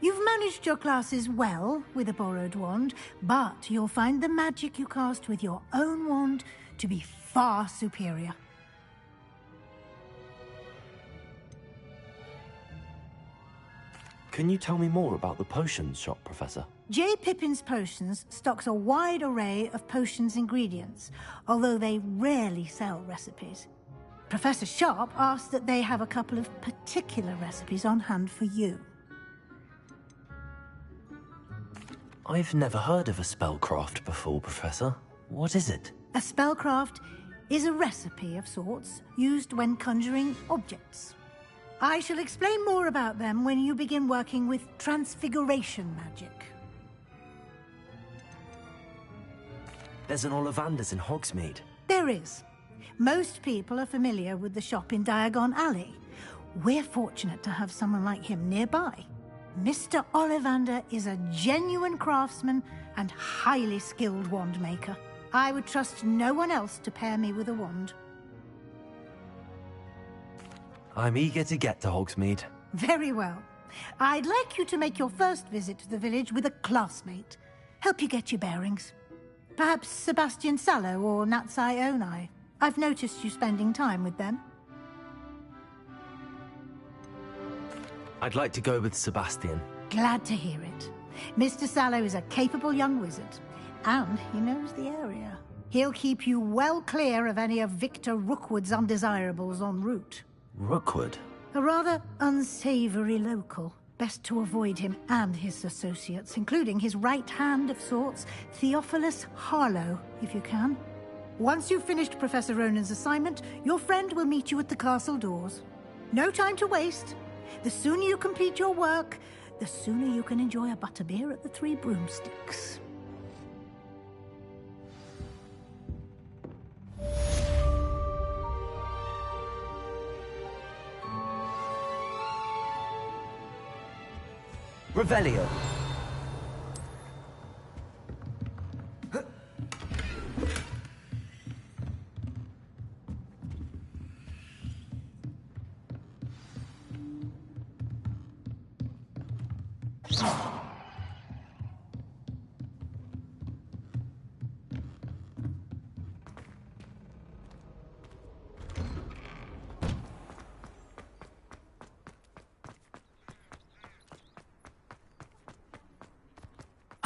You've managed your classes well with a borrowed wand, but you'll find the magic you cast with your own wand to be far superior. Can you tell me more about the potions shop, Professor? J. Pippin's Potions stocks a wide array of potions ingredients, although they rarely sell recipes. Professor Sharp asked that they have a couple of particular recipes on hand for you. I've never heard of a spellcraft before, Professor. What is it? A spellcraft is a recipe of sorts used when conjuring objects. I shall explain more about them when you begin working with transfiguration magic. There's an Ollivander's in Hogsmeade. There is. Most people are familiar with the shop in Diagon Alley. We're fortunate to have someone like him nearby. Mr. Ollivander is a genuine craftsman and highly skilled wand maker. I would trust no one else to pair me with a wand. I'm eager to get to Hogsmeade. Very well. I'd like you to make your first visit to the village with a classmate. Help you get your bearings. Perhaps Sebastian Sallow or Natsai Onai. I've noticed you spending time with them. I'd like to go with Sebastian. Glad to hear it. Mr. Sallow is a capable young wizard, and he knows the area. He'll keep you well clear of any of Victor Rookwood's undesirables en route. Rookwood? A rather unsavory local. Best to avoid him and his associates, including his right hand of sorts, Theophilus Harlow, if you can. Once you've finished Professor Ronan's assignment, your friend will meet you at the castle doors. No time to waste. The sooner you complete your work, the sooner you can enjoy a butterbeer at the Three Broomsticks. Revelio.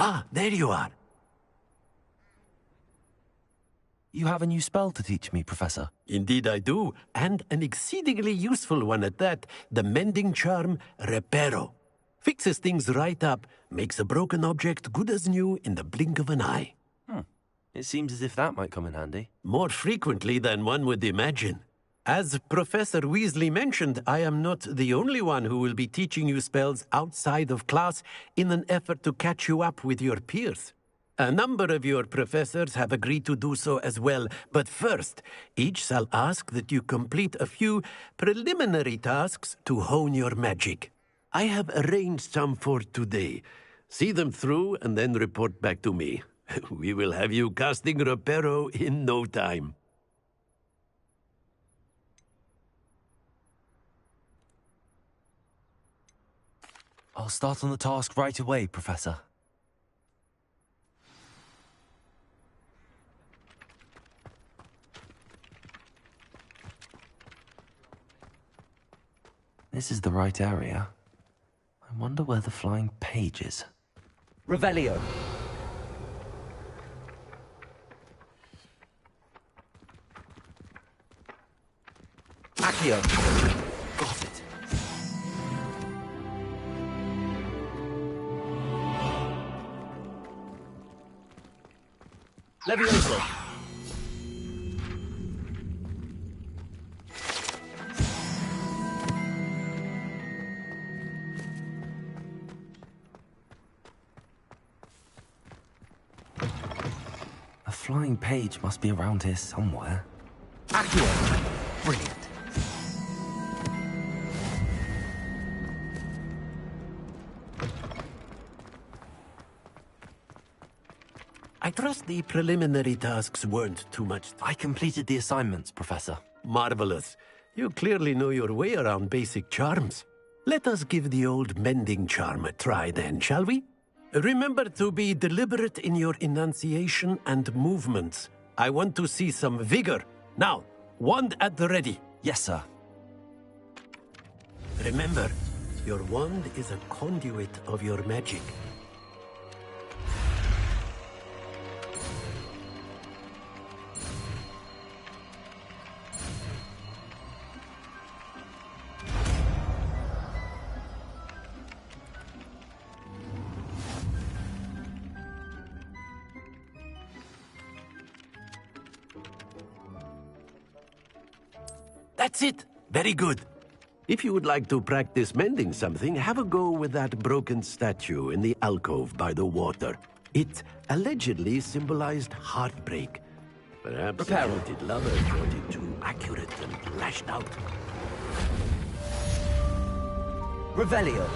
Ah, there you are. You have a new spell to teach me, Professor. Indeed I do, and an exceedingly useful one at that. The mending charm, Reparo. Fixes things right up, makes a broken object good as new in the blink of an eye. It seems as if that might come in handy. More frequently than one would imagine. As Professor Weasley mentioned, I am not the only one who will be teaching you spells outside of class in an effort to catch you up with your peers. A number of your professors have agreed to do so as well, but first, each shall ask that you complete a few preliminary tasks to hone your magic. I have arranged some for today. See them through and then report back to me. We will have you casting Reparo in no time. I'll start on the task right away, Professor. This is the right area. I wonder where the flying page is. Revelio! Accio! Got it. Levioso! A flying page must be around here somewhere. Accio! Brilliant. I trust the preliminary tasks weren't too much. I completed the assignments, Professor. Marvelous. You clearly know your way around basic charms. Let us give the old mending charm a try then, shall we? Remember to be deliberate in your enunciation and movements. I want to see some vigor. Now, wand at the ready. Yes, sir. Remember, your wand is a conduit of your magic. That's it. Very good. If you would like to practice mending something, have a go with that broken statue in the alcove by the water. It allegedly symbolized heartbreak. Perhaps the devoted lover thought it too accurate and lashed out. Revelio.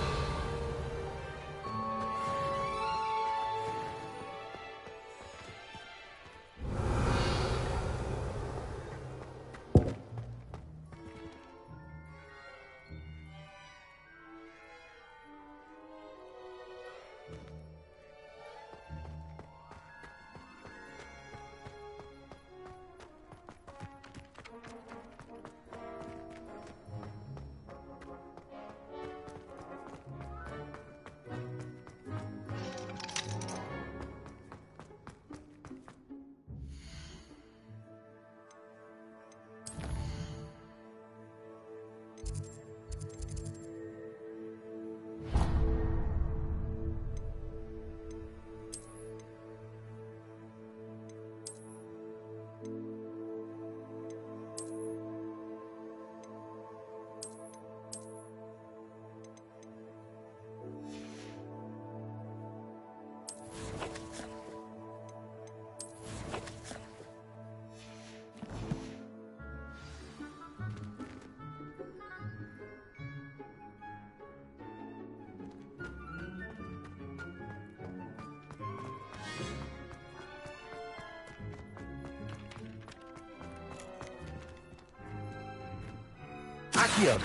Accio!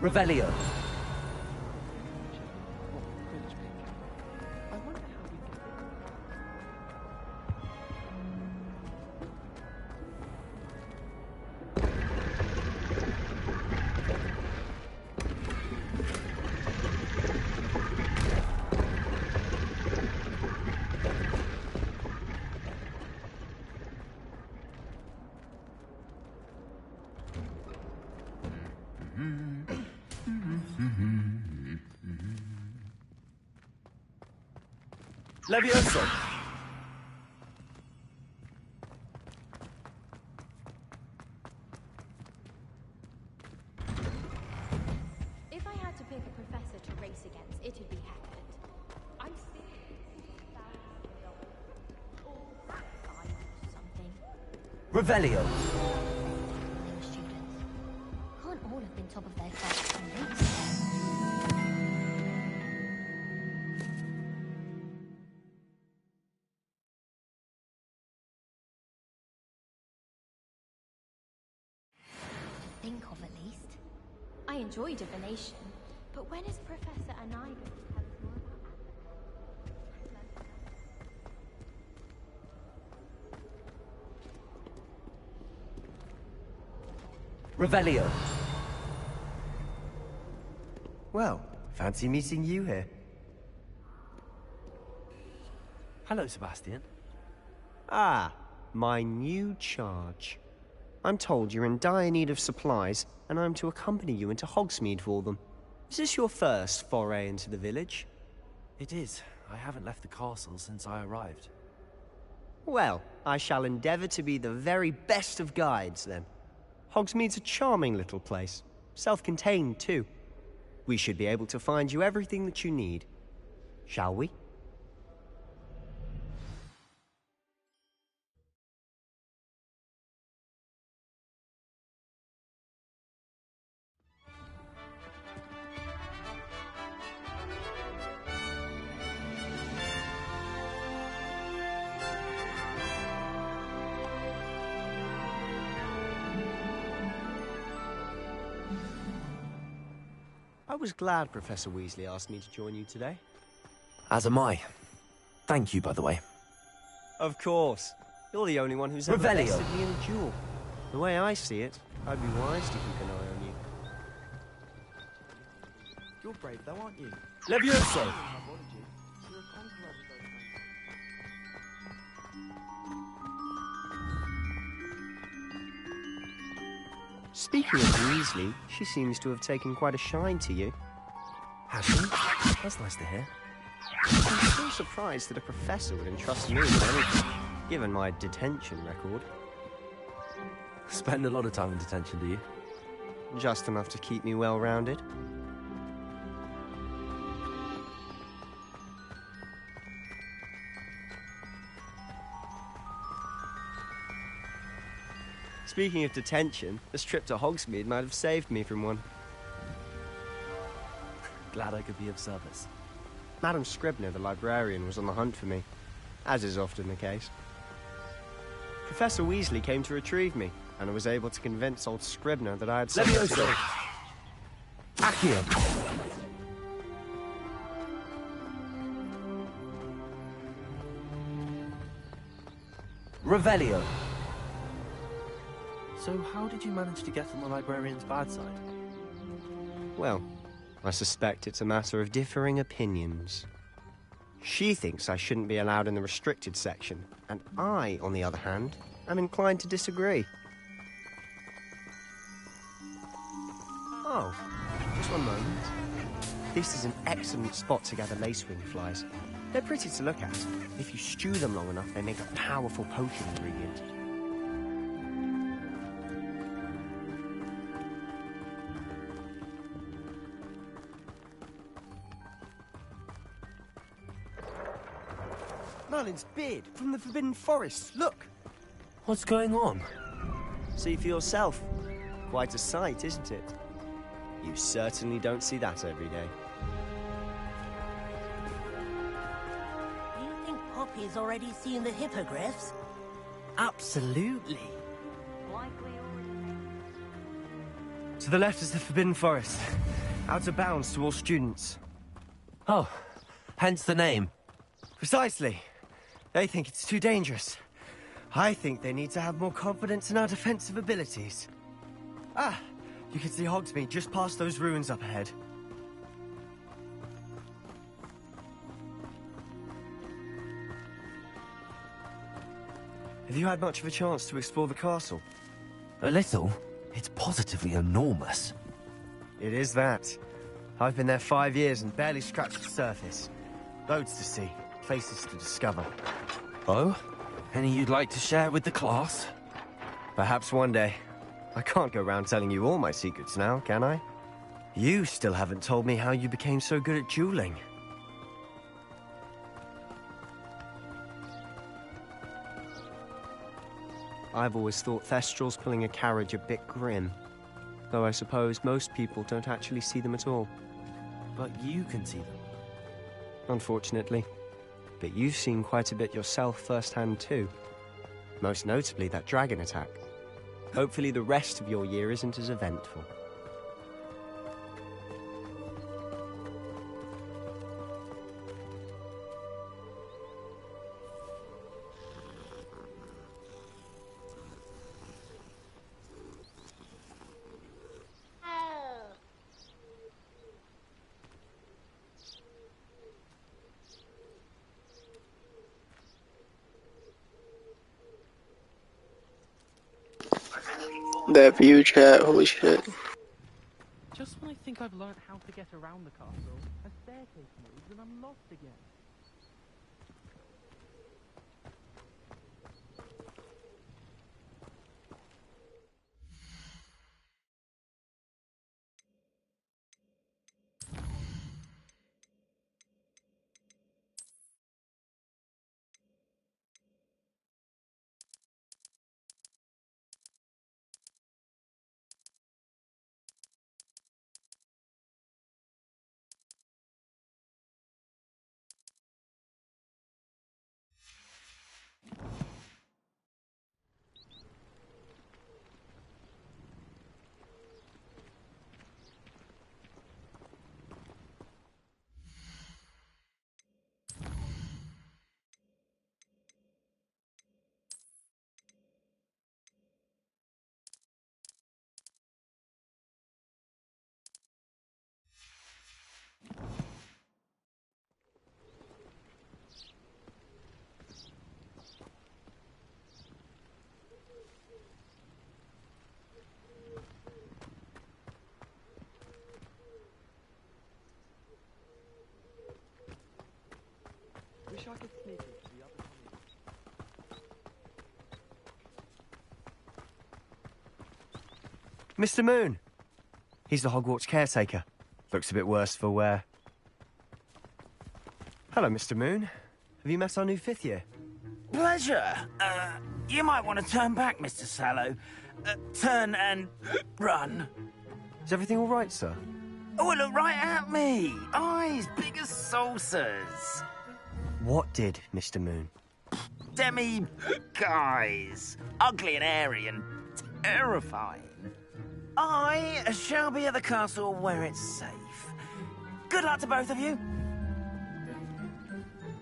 Revelio. Levioso. If I had to pick a professor to race against, it'd be Hagrid. I Revelio. students. Can't all have been on top of their class teammates. Think of at least. I enjoy divination, but when is Professor Anigo to tell us more about Revelio. Well, fancy meeting you here. Hello, Sebastian. Ah, my new charge. I'm told you're in dire need of supplies, and I'm to accompany you into Hogsmeade for them. Is this your first foray into the village? It is. I haven't left the castle since I arrived. Well, I shall endeavour to be the very best of guides, then. Hogsmeade's a charming little place. Self-contained, too. We should be able to find you everything that you need. Shall we? I was glad Professor Weasley asked me to join you today. As am I. Thank you, by the way. Of course. You're the only one who's ever Revelio. bested me in a duel. The way I see it, I'd be wise to keep an eye on you. You're brave though, aren't you? Levioso. Speaking of Weasley, she seems to have taken quite a shine to you. Has she? That's nice to hear. I'm still surprised that a professor would entrust me with anything, given my detention record. Spend a lot of time in detention, do you? Just enough to keep me well-rounded. Speaking of detention, this trip to Hogsmeade might have saved me from one. Glad I could be of service. Madam Scribner, the librarian, was on the hunt for me, as is often the case. Professor Weasley came to retrieve me, and I was able to convince old Scribner that I had something to do. Accio. Revelio. So how did you manage to get on the librarian's bad side? Well, I suspect it's a matter of differing opinions. She thinks I shouldn't be allowed in the restricted section, and I, on the other hand, am inclined to disagree. Oh, just one moment. This is an excellent spot to gather lacewing flies. They're pretty to look at. If you stew them long enough, they make a powerful potion ingredient. Merlin's beard from the Forbidden Forest. Look! What's going on? See for yourself. Quite a sight, isn't it? You certainly don't see that every day. Do you think Poppy's already seen the hippogriffs? Absolutely. To the left is the Forbidden Forest. Out of bounds to all students. Oh, hence the name. Precisely. They think it's too dangerous. I think they need to have more confidence in our defensive abilities. Ah, you can see Hogsmeade just past those ruins up ahead. Have you had much of a chance to explore the castle? A little. It's positively enormous. It is that. I've been there 5 years and barely scratched the surface. Loads to see, places to discover. Oh? Any you'd like to share with the class? Perhaps one day. I can't go around telling you all my secrets now, can I? You still haven't told me how you became so good at dueling. I've always thought Thestral's pulling a carriage a bit grim. Though I suppose most people don't actually see them at all. But you can see them. Unfortunately. But you've seen quite a bit yourself firsthand too. Most notably that dragon attack. Hopefully the rest of your year isn't as eventful. That view, chat, holy shit. Just when I think I've learned how to get around the castle, a staircase moves and I'm lost again. Wish I could sneak into the other tunnel. Mr. Moon! He's the Hogwarts caretaker. Looks a bit worse for wear. Hello, Mr. Moon. Have you met our new 5th year? Pleasure. You might want to turn back, Mr. Sallow. Turn and run. Is everything all right, sir? Oh, look right at me. Eyes big as saucers. What did, Mr. Moon? Demi guys. Ugly and airy and terrifying. I shall be at the castle where it's safe. Good luck to both of you.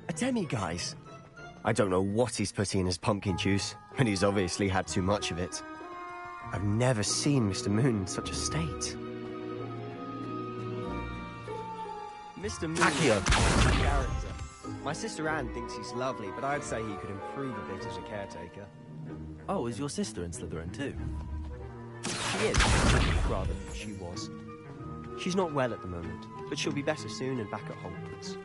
A demi-guise? I don't know what he's putting in his pumpkin juice, but he's obviously had too much of it. I've never seen Mr. Moon in such a state. Mr. Moon is a character. My sister Anne thinks he's lovely, but I'd say he could improve a bit as a caretaker. Oh, is your sister in Slytherin too? She is. Rather, she was. She's not well at the moment, but she'll be better soon and back at Hogwarts.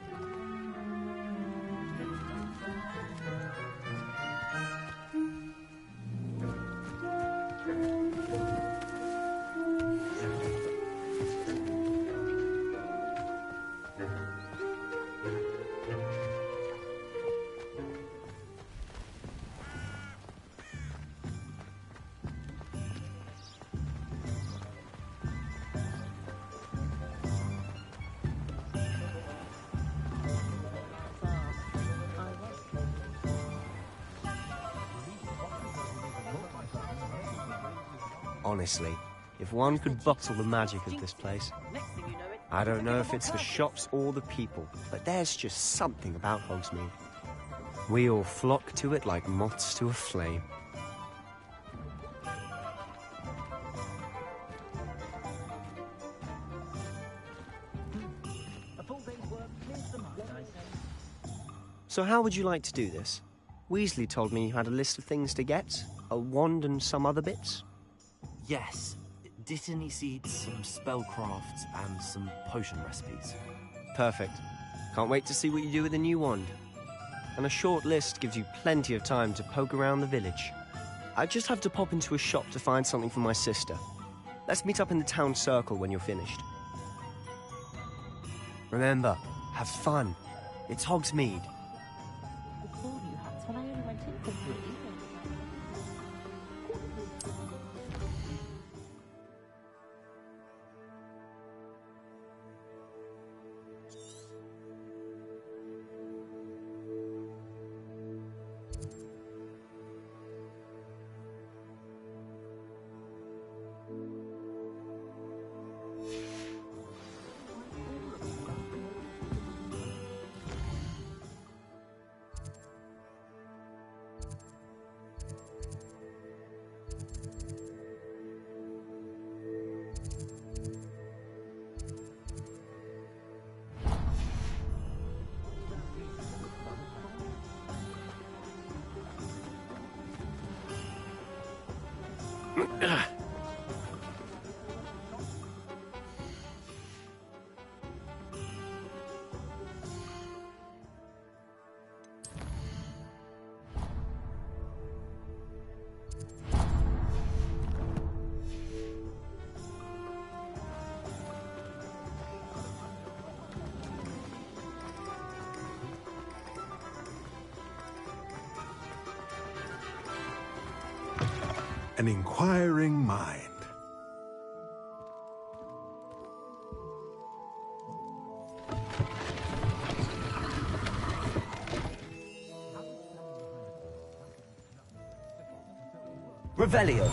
Honestly, if one could bottle the magic of this place. I don't know if it's the shops or the people, but there's just something about Hogsmeade. We all flock to it like moths to a flame. So how would you like to do this? Weasley told me you had a list of things to get, a wand and some other bits. Yes. Dittany seeds, some spellcrafts, and some potion recipes. Perfect. Can't wait to see what you do with the new wand. And a short list gives you plenty of time to poke around the village. I just have to pop into a shop to find something for my sister. Let's meet up in the town circle when you're finished. Remember, have fun. It's Hogsmeade. An inquiring mind. Revelio.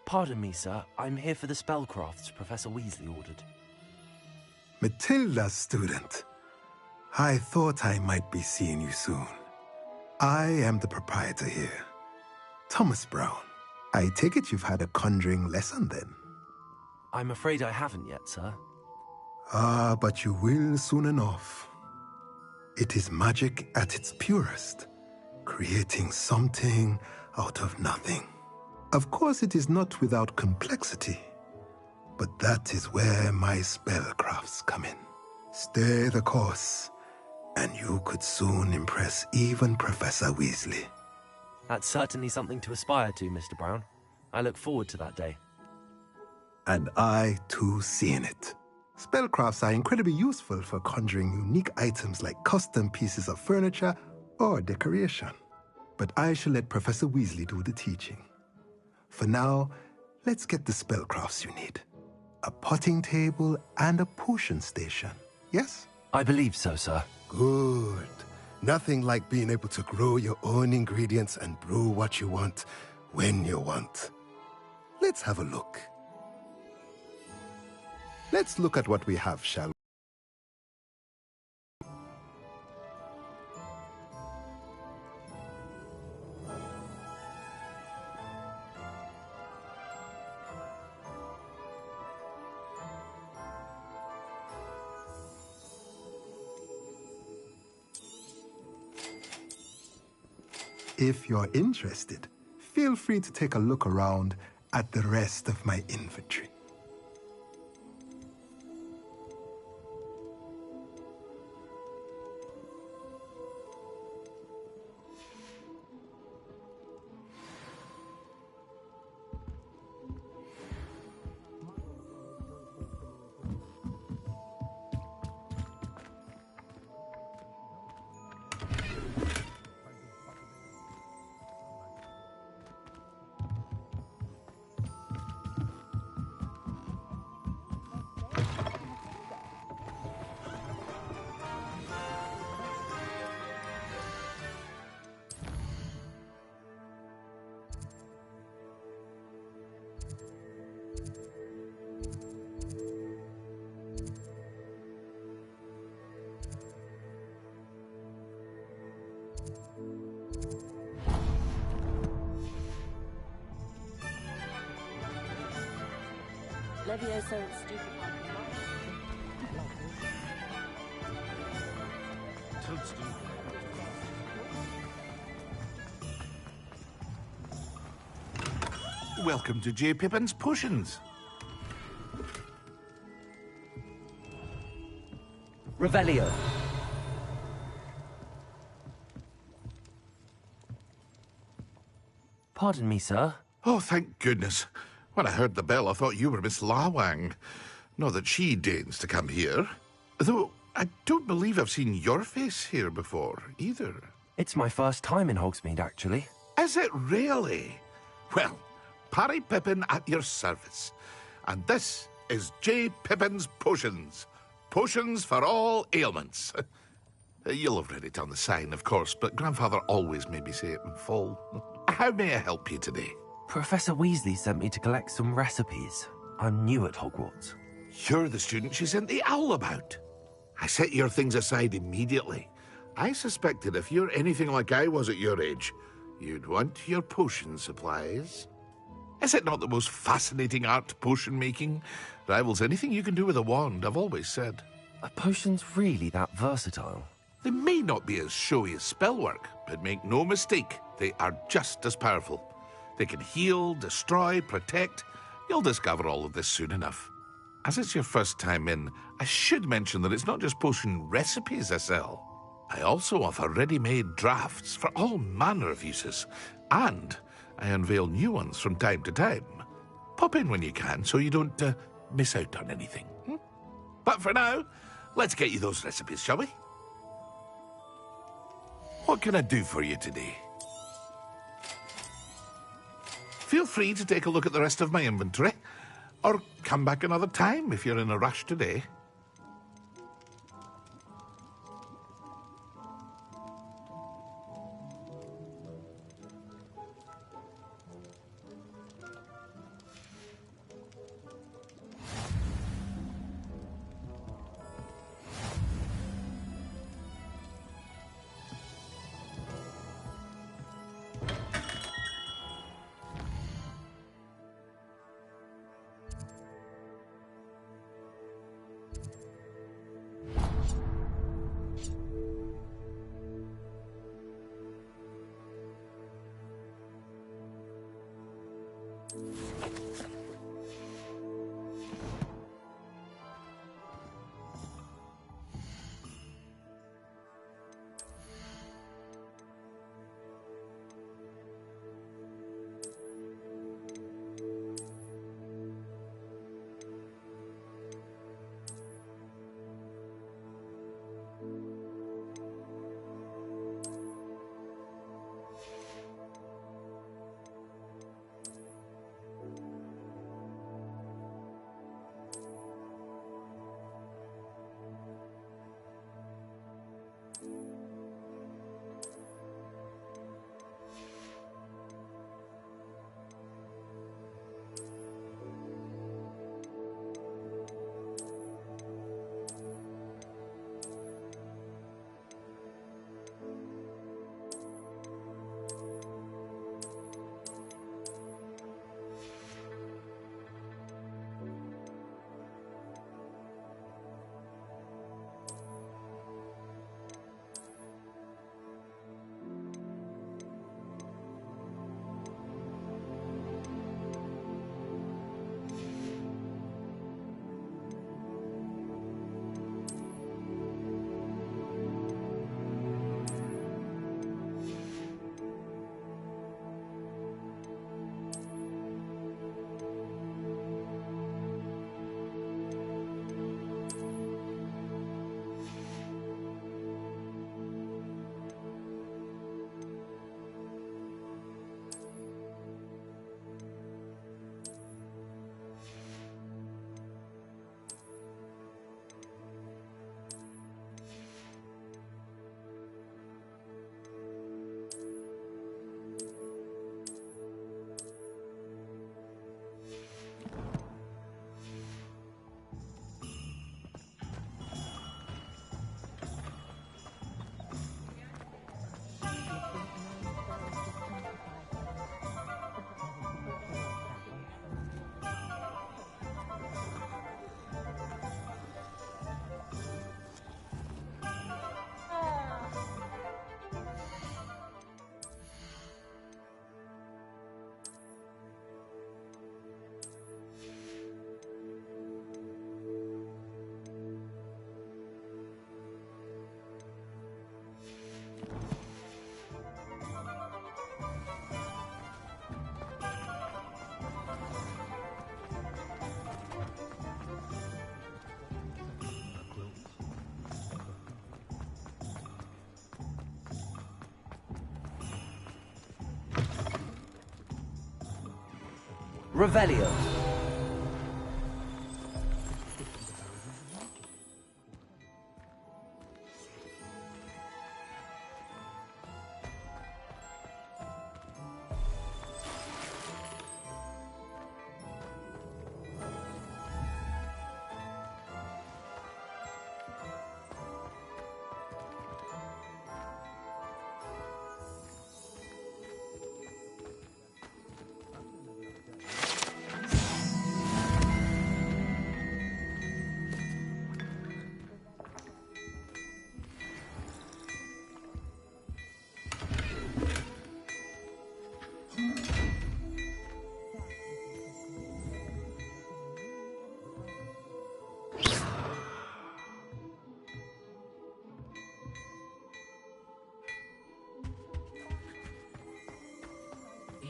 Pardon me, sir. I'm here for the spellcrafts Professor Weasley ordered. Matilda, student. I thought I might be seeing you soon. I am the proprietor here, Thomas Brown. I take it you've had a conjuring lesson then? I'm afraid I haven't yet, sir. Ah, but you will soon enough. It is magic at its purest, creating something out of nothing. Of course, it is not without complexity, but that is where my spellcrafts come in. Stay the course, and you could soon impress even Professor Weasley. That's certainly something to aspire to, Mr. Brown. I look forward to that day. And I, too, seeing it. Spellcrafts are incredibly useful for conjuring unique items like custom pieces of furniture or decoration. But I shall let Professor Weasley do the teaching. For now, let's get the spellcrafts you need. A potting table and a potion station, yes? I believe so, sir. Good. Nothing like being able to grow your own ingredients and brew what you want when you want. Let's have a look. Let's look at what we have, shall we? If you're interested, feel free to take a look around at the rest of my inventory. Levioso and stupid. Welcome to J. Pippin's Potions. Revelio. Pardon me, sir. Oh, thank goodness. When I heard the bell, I thought you were Miss Lawang. Not that she deigns to come here. Though, I don't believe I've seen your face here before, either. It's my first time in Hogsmeade, actually. Is it really? Well, Parry Pippin at your service. And this is J. Pippin's Potions. Potions for all ailments. You'll have read it on the sign, of course, but Grandfather always made me say it in full. How may I help you today? Professor Weasley sent me to collect some recipes. I'm new at Hogwarts. You're the student she sent the owl about. I set your things aside immediately. I suspected if you're anything like I was at your age, you'd want your potion supplies. Is it not the most fascinating art, potion making? Rivals anything you can do with a wand, I've always said. Are potions really that versatile? They may not be as showy as spellwork, but make no mistake, they are just as powerful. They can heal, destroy, protect. You'll discover all of this soon enough. As it's your first time in, I should mention that it's not just potion recipes I sell. I also offer ready-made drafts for all manner of uses, and I unveil new ones from time to time. Pop in when you can so you don't miss out on anything. But for now, let's get you those recipes, shall we? What can I do for you today? Feel free to take a look at the rest of my inventory, or come back another time if you're in a rush today. Revelio.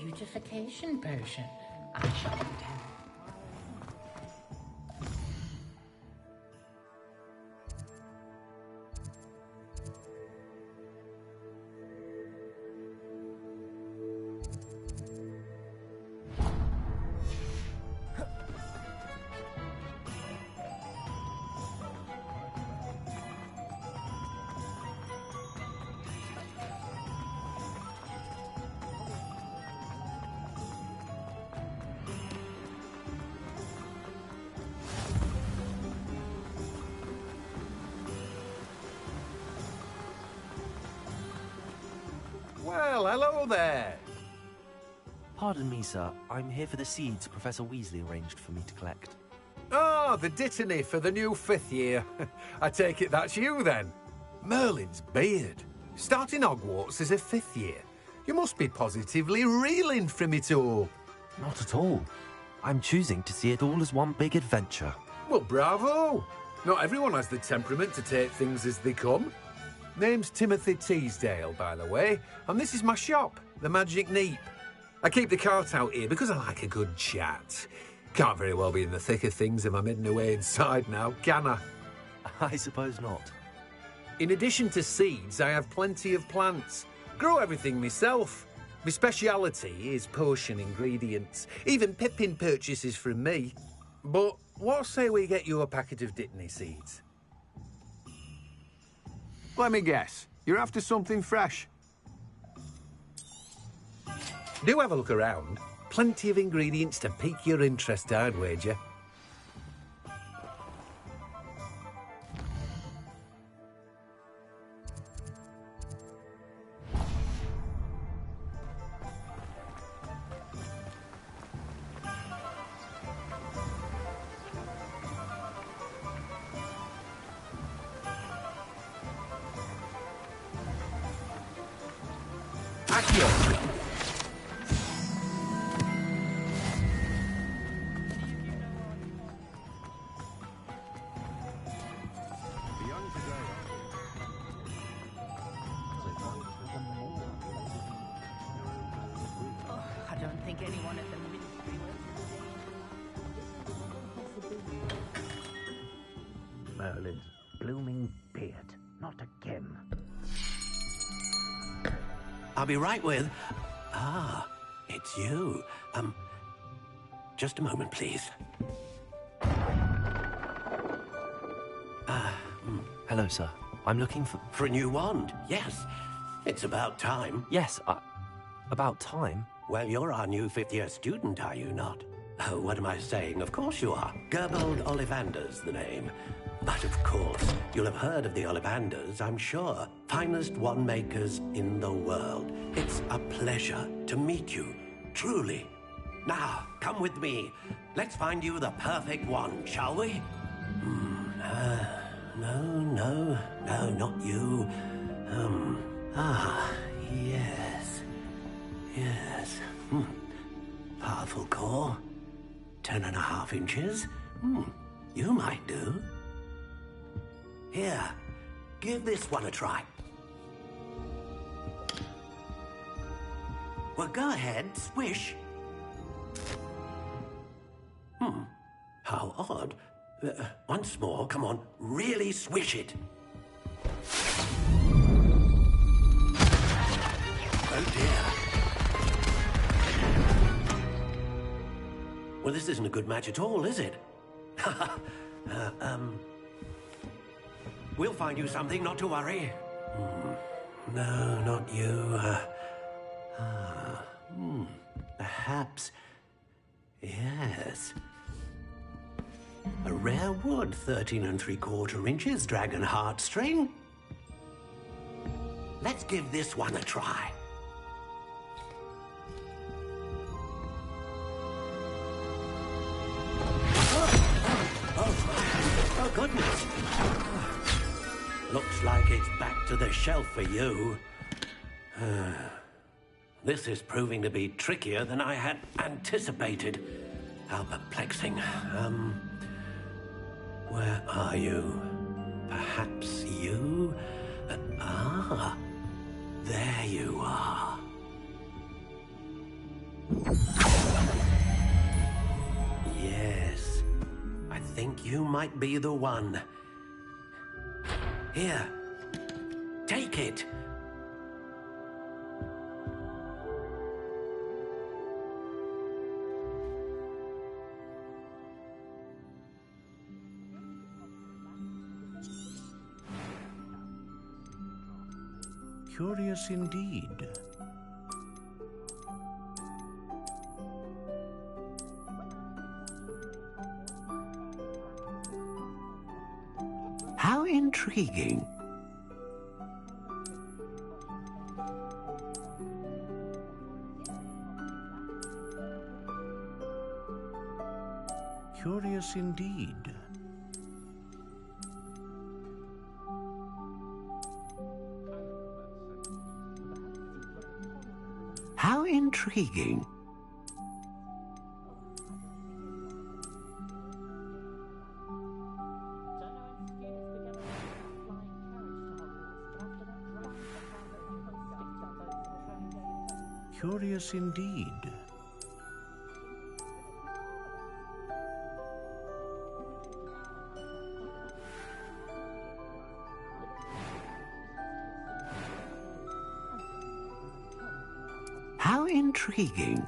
beautification potion. I shall intend. Well, hello there. Pardon me, sir. I'm here for the seeds Professor Weasley arranged for me to collect. Ah, the dittany for the new 5th year. I take it that's you, then. Merlin's beard. Starting Hogwarts as a 5th year. You must be positively reeling from it all. Not at all. I'm choosing to see it all as one big adventure. Well, bravo. Not everyone has the temperament to take things as they come. Name's Timothy Teasdale, by the way, and this is my shop, the Magic Neep. I keep the cart out here because I like a good chat. Can't very well be in the thick of things if I'm hidden away inside now, can I? I suppose not. In addition to seeds, I have plenty of plants. Grow everything myself. My speciality is potion ingredients. Even Pippin purchases from me. But what say we get you a packet of Dittany seeds? Let me guess. You're after something fresh. Do have a look around. Plenty of ingredients to pique your interest, I'd wager. I don't think anyone at the ministry will. Merlin's blooming beard. Not again. I'll be right with... Ah, it's you. Just a moment, please. Hello, sir. I'm looking for... For a new wand, yes. It's about time. Yes, about time? Well, you're our new 5th-year student, are you not? Oh, what am I saying? Of course you are. Gerbold Ollivander's the name. But of course, you'll have heard of the Ollivanders, I'm sure. Finest wand makers in the world. It's a pleasure to meet you, truly. Now, come with me. Let's find you the perfect wand, shall we? No, not you. Yes. Powerful core. 10.5 inches. You might do. Here, give this one a try. Well, go ahead, swish. How odd. Once more, come on, really swish it. Oh dear. Well, this isn't a good match at all, is it? We'll find you something, not to worry. No, not you. Perhaps... Yes. A rare wood, 13 3/4 inches, dragon heartstring. Let's give this one a try. Oh, goodness. Looks like it's back to the shelf for you. This is proving to be trickier than I had anticipated. How perplexing. Where are you? Perhaps you? There you are. Yes. I think you might be the one. Here. Take it. Curious indeed. How intriguing. Curious indeed. How intriguing. Curious indeed. How intriguing.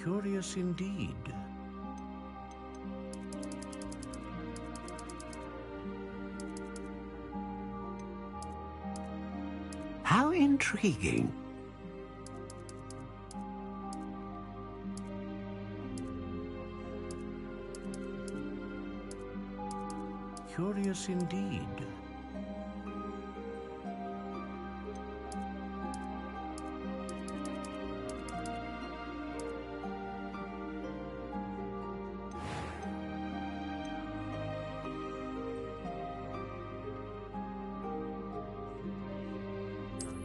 Curious indeed. How intriguing. Curious indeed.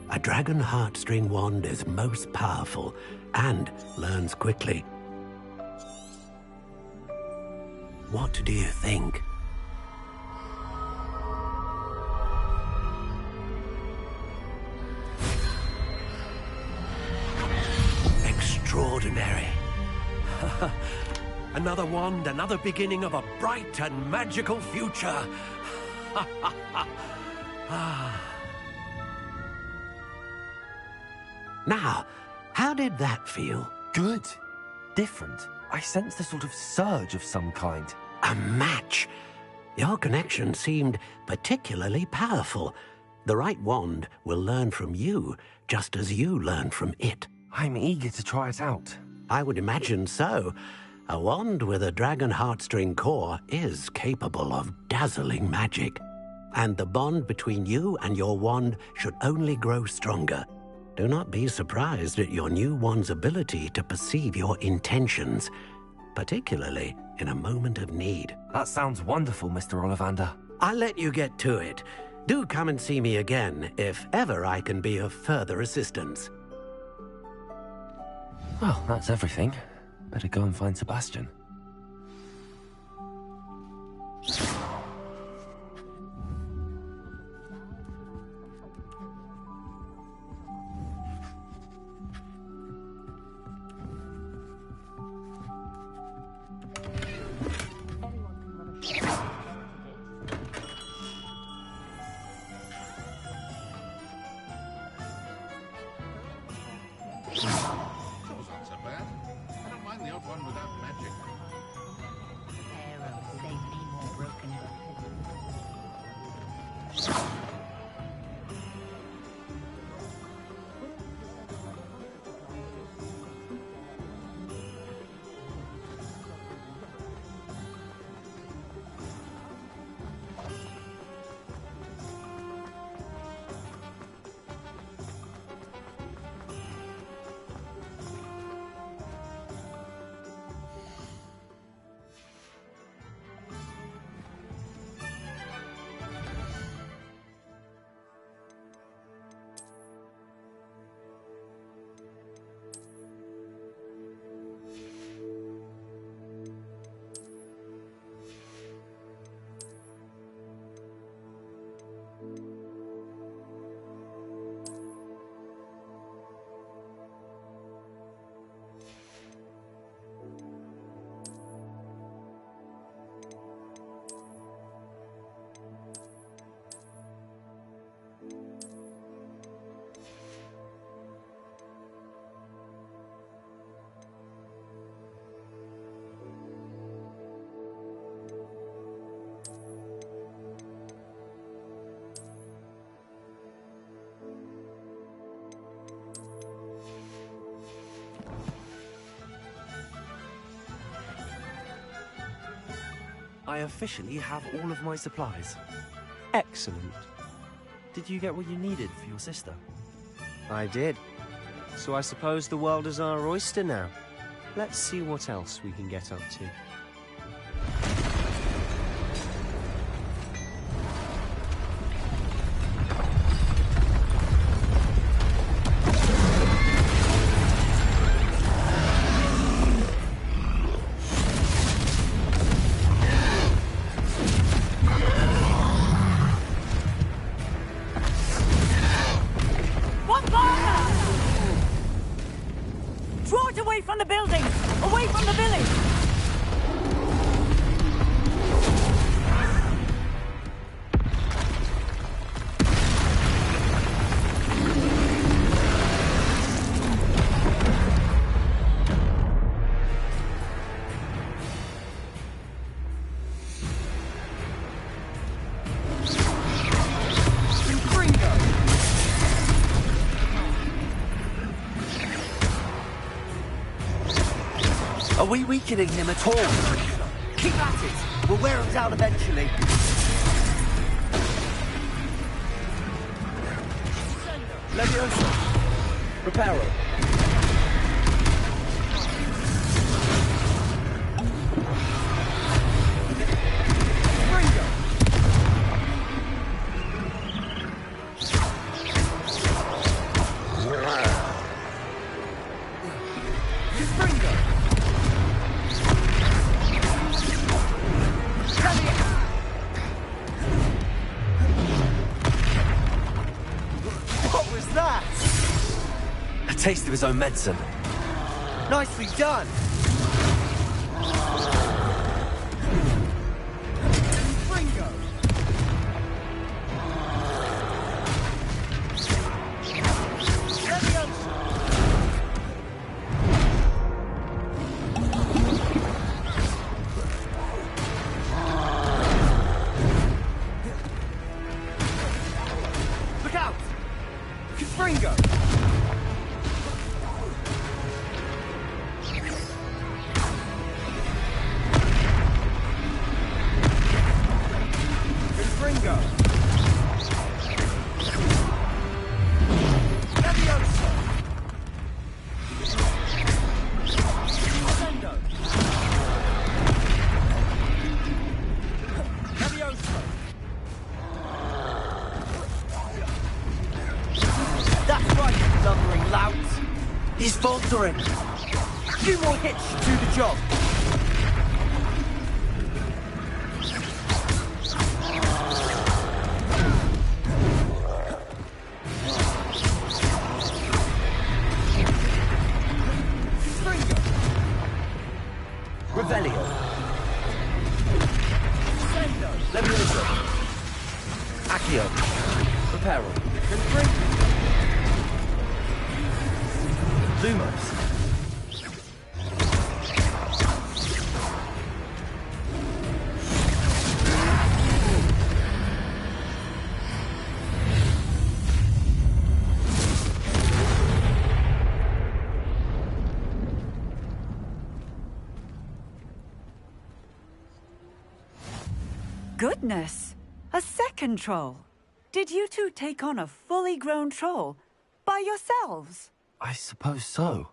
A dragon heartstring wand is most powerful and learns quickly. What do you think? Extraordinary. Another wand, another beginning of a bright and magical future. Now, how did that feel? Good. Different. I sensed a sort of surge of some kind. A match. Your connection seemed particularly powerful. The right wand will learn from you, just as you learn from it. I'm eager to try it out. I would imagine so. A wand with a dragon heartstring core is capable of dazzling magic. And the bond between you and your wand should only grow stronger. Do not be surprised at your new wand's ability to perceive your intentions, particularly in a moment of need. That sounds wonderful, Mr. Ollivander. I'll let you get to it. Do come and see me again if ever I can be of further assistance. Well, that's everything. Better go and find Sebastian. I officially have all of my supplies. Excellent. Did you get what you needed for your sister? I did. So I suppose the world is our oyster now. Let's see what else we can get up to. Draw it away from the buildings! Away from the village! Are we weakening him at all? Keep at it! We'll wear him down eventually. Leviosa! Reparo! Taste of his own medicine. Nicely done. Look out! Confringo! He's faltering. A few more hits should do the job. Revelio. Leviosa. Accio. Reparo. Lumos. Goodness! A second troll! Did you two take on a fully grown troll? By yourselves? I suppose so.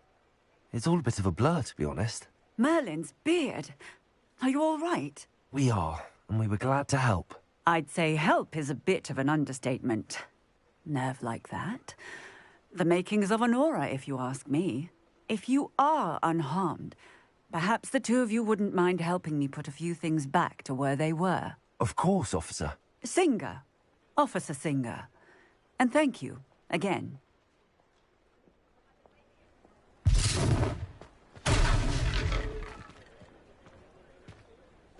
It's all a bit of a blur, to be honest. Merlin's beard. Are you all right? We are, and we were glad to help. I'd say help is a bit of an understatement. Nerve like that. The makings of an aura, if you ask me. If you are unharmed, perhaps the two of you wouldn't mind helping me put a few things back to where they were. Of course, officer. Singer. Officer Singer. And thank you, again.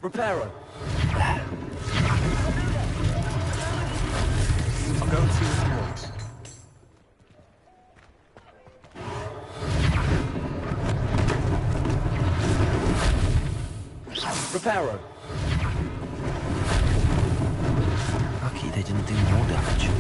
Reparo. I'll go and see what he wants. Reparo. Lucky they didn't do more damage.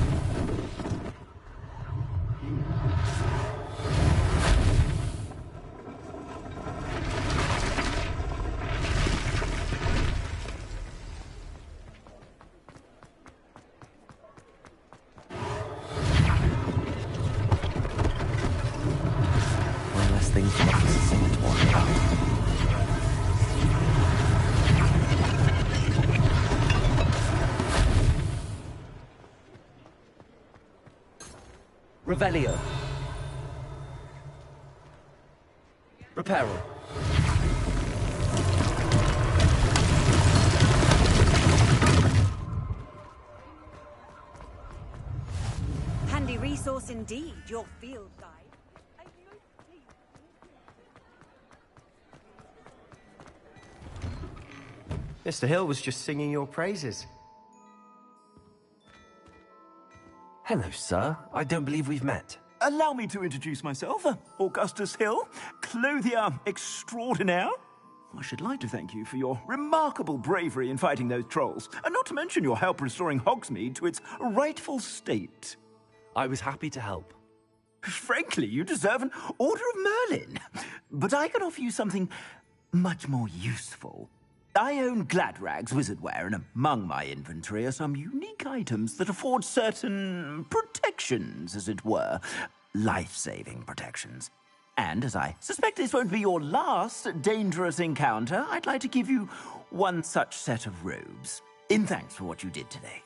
anything of the sort to worry about. Revelio. Reparo. Handy resource indeed, your field guide. Mr. Hill was just singing your praises. Hello, sir. I don't believe we've met. Allow me to introduce myself, Augustus Hill, clothier extraordinaire. I should like to thank you for your remarkable bravery in fighting those trolls, and not to mention your help restoring Hogsmeade to its rightful state. I was happy to help. Frankly, you deserve an Order of Merlin. But I can offer you something much more useful. I own Gladrag's wizardware, and among my inventory are some unique items that afford certain protections, as it were. Life-saving protections. And as I suspect this won't be your last dangerous encounter, I'd like to give you one such set of robes, in thanks for what you did today.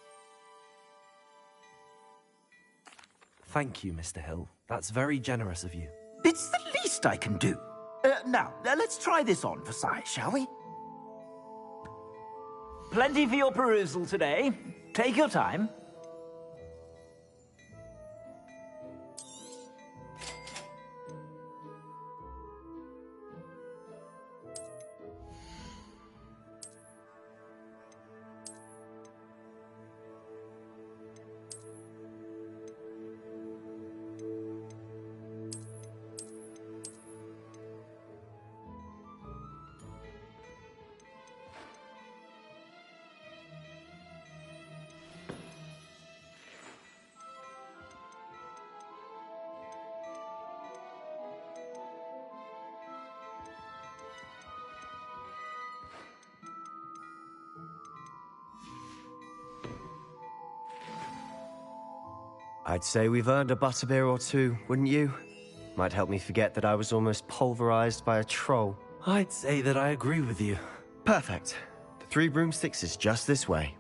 Thank you, Mr. Hill. That's very generous of you. It's the least I can do. Now, let's try this on for size, shall we? Plenty for your perusal today. Take your time. I'd say we've earned a butterbeer or two, wouldn't you? Might help me forget that I was almost pulverized by a troll. I'd say that I agree with you. Perfect. The 3 broomsticks is just this way.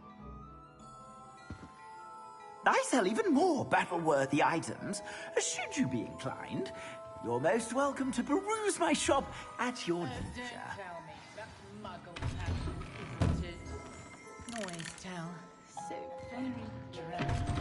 I sell even more battle-worthy items. Should you be inclined, you're most welcome to peruse my shop at your leisure. Tell me, that muggle hat, isn't it? Always tell. So very dreadful.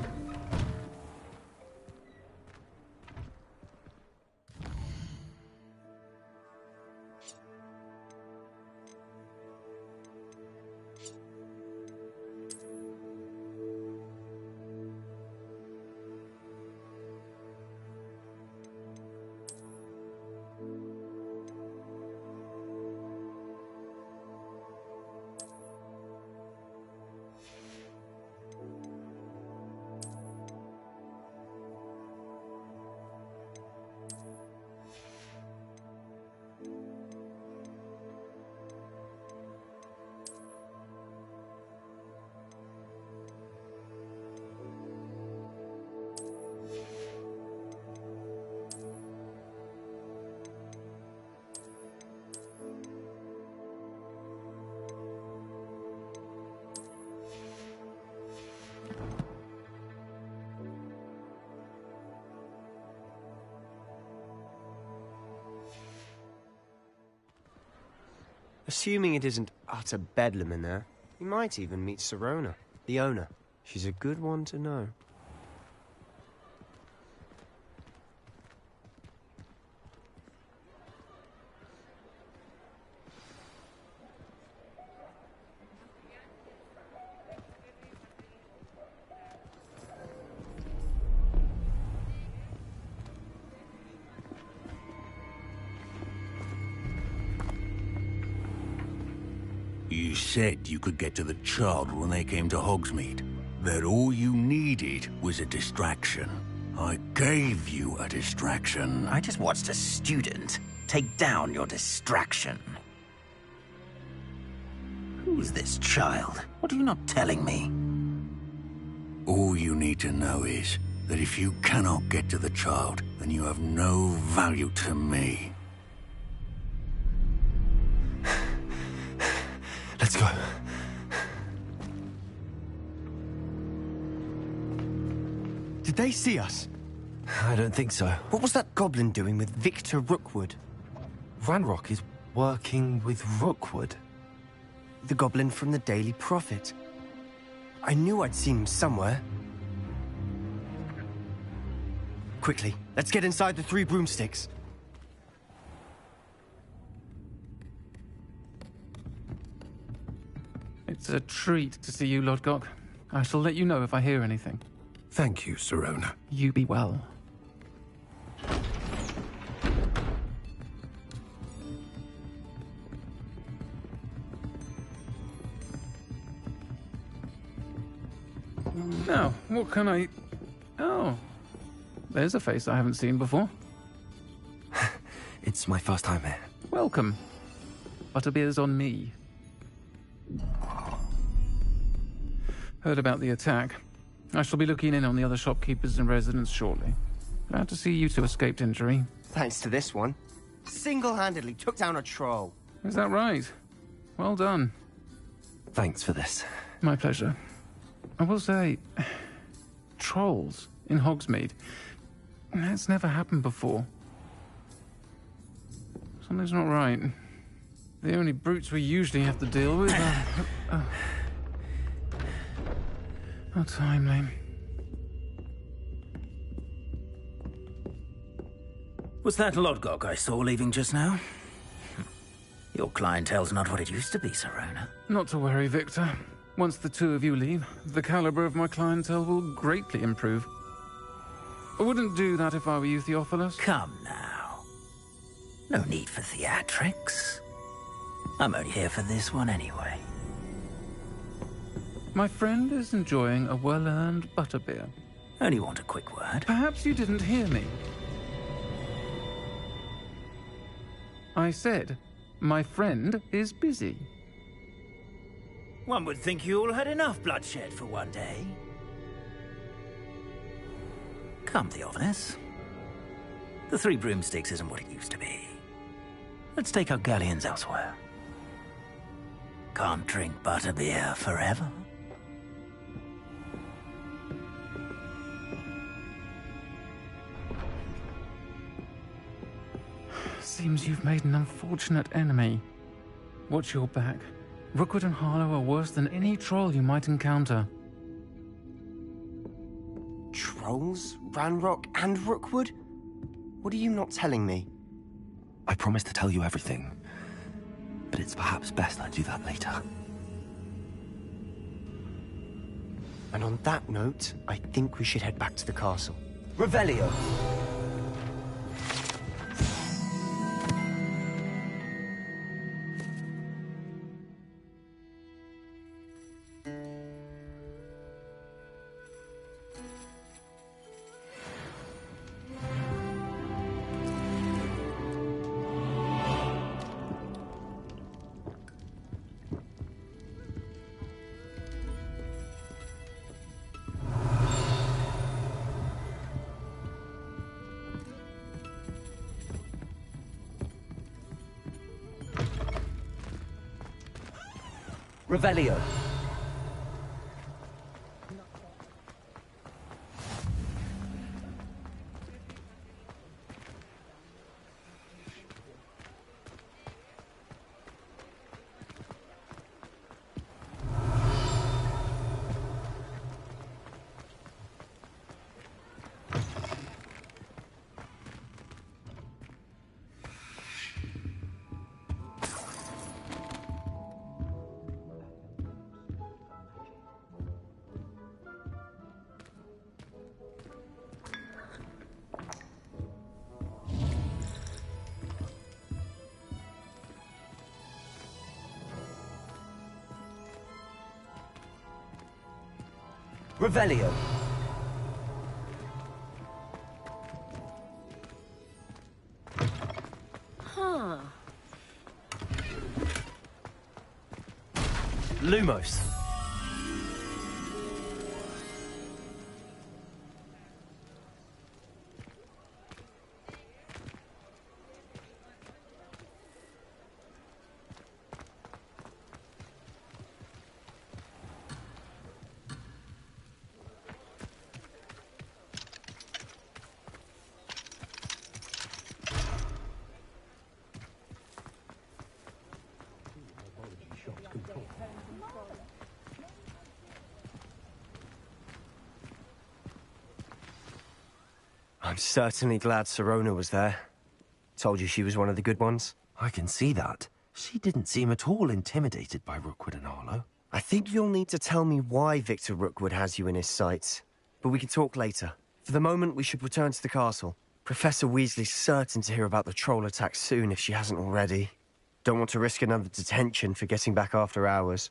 Assuming it isn't utter bedlam in there, you might even meet Serona, the owner. She's a good one to know. You said you could get to the child when they came to Hogsmeade. That all you needed was a distraction. I gave you a distraction. I just watched a student take down your distraction. Who's this child? What are you not telling me? All you need to know is that if you cannot get to the child, then you have no value to me. Let's go. Did they see us? I don't think so. What was that goblin doing with Victor Rookwood? Ranrock is working with Rookwood. The goblin from the Daily Prophet. I knew I'd seen him somewhere. Quickly, let's get inside the 3 broomsticks. It's a treat to see you, Lodgok. I shall let you know if I hear anything. Thank you, Serona. You be well. Now, what can I... Oh, there's a face I haven't seen before. It's my first time here. Welcome. Butterbeer's on me. Heard about the attack. I shall be looking in on the other shopkeepers and residents shortly. Glad to see you two escaped injury. Thanks to this one. Single-handedly took down a troll. Is that right? Well done. Thanks for this. My pleasure. I will say, trolls in Hogsmeade. That's never happened before. Something's not right. The only brutes we usually have to deal with are... How timely. Was that Lodgok I saw leaving just now? Your clientele's not what it used to be, Serona. Not to worry, Victor. Once the two of you leave, the caliber of my clientele will greatly improve. I wouldn't do that if I were you, Theophilus. Come now. No need for theatrics. I'm only here for this one anyway. My friend is enjoying a well-earned butterbeer. Only want a quick word. Perhaps you didn't hear me. I said, my friend is busy. One would think you all had enough bloodshed for one day. Come, Theophilus. The 3 broomsticks isn't what it used to be. Let's take our galleons elsewhere. Can't drink butterbeer forever. Seems you've made an unfortunate enemy. Watch your back. Rookwood and Harlow are worse than any troll you might encounter. Trolls? Ranrock and Rookwood? What are you not telling me? I promised to tell you everything, but it's perhaps best I do that later. And on that note, I think we should head back to the castle. Revelio. Revelio. Revelio. Huh. Lumos. I'm certainly glad Sirona was there. Told you she was one of the good ones. I can see that. She didn't seem at all intimidated by Rookwood and Arlo. I think you'll need to tell me why Victor Rookwood has you in his sights. But we can talk later. For the moment, we should return to the castle. Professor Weasley's certain to hear about the troll attack soon if she hasn't already. Don't want to risk another detention for getting back after hours.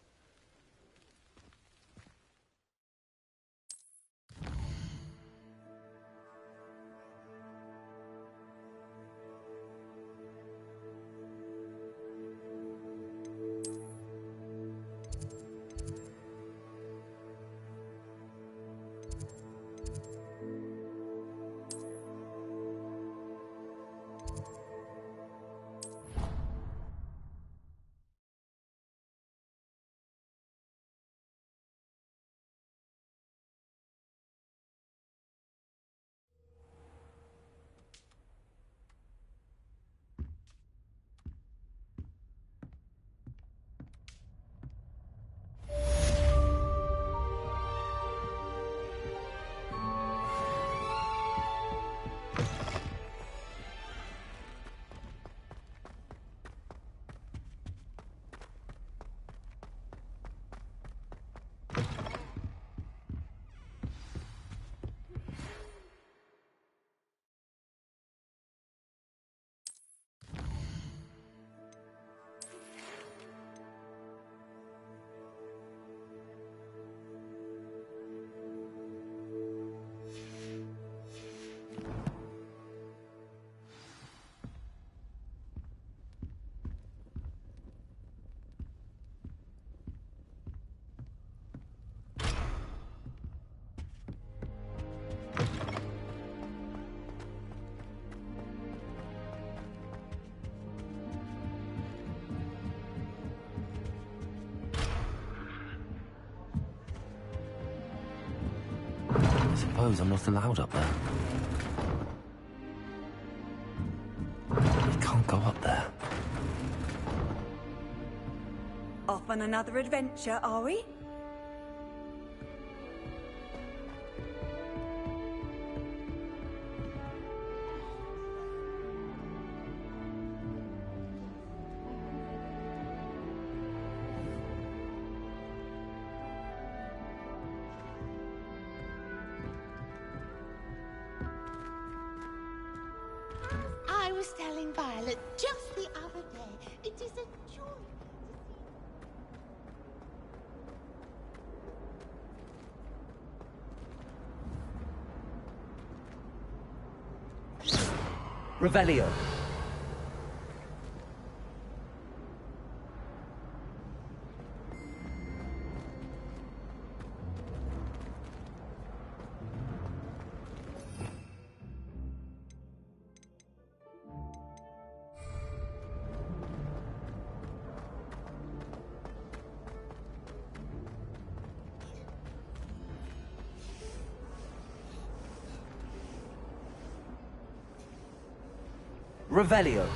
I suppose I'm not allowed up there. I can't go up there. Off on another adventure, are we? I was telling Violet just the other day, it is a joy. Revelio. Revelio.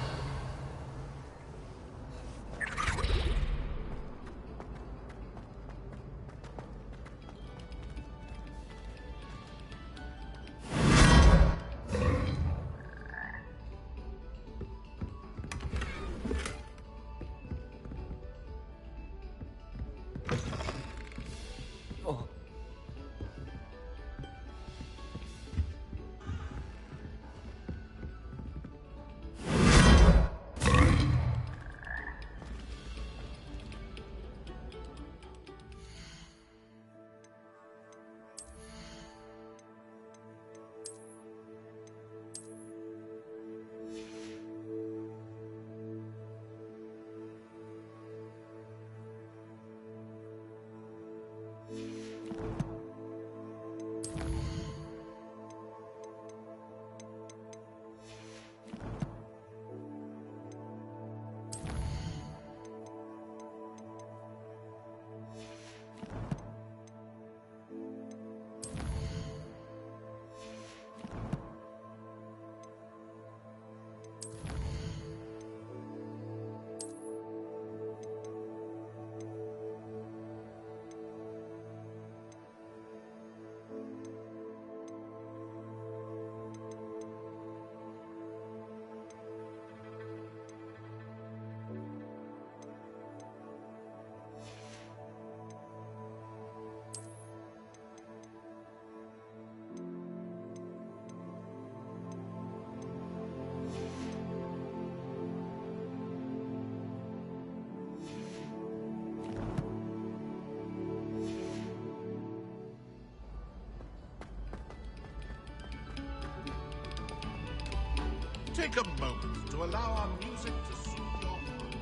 Take a moment to allow our music to soothe your heart.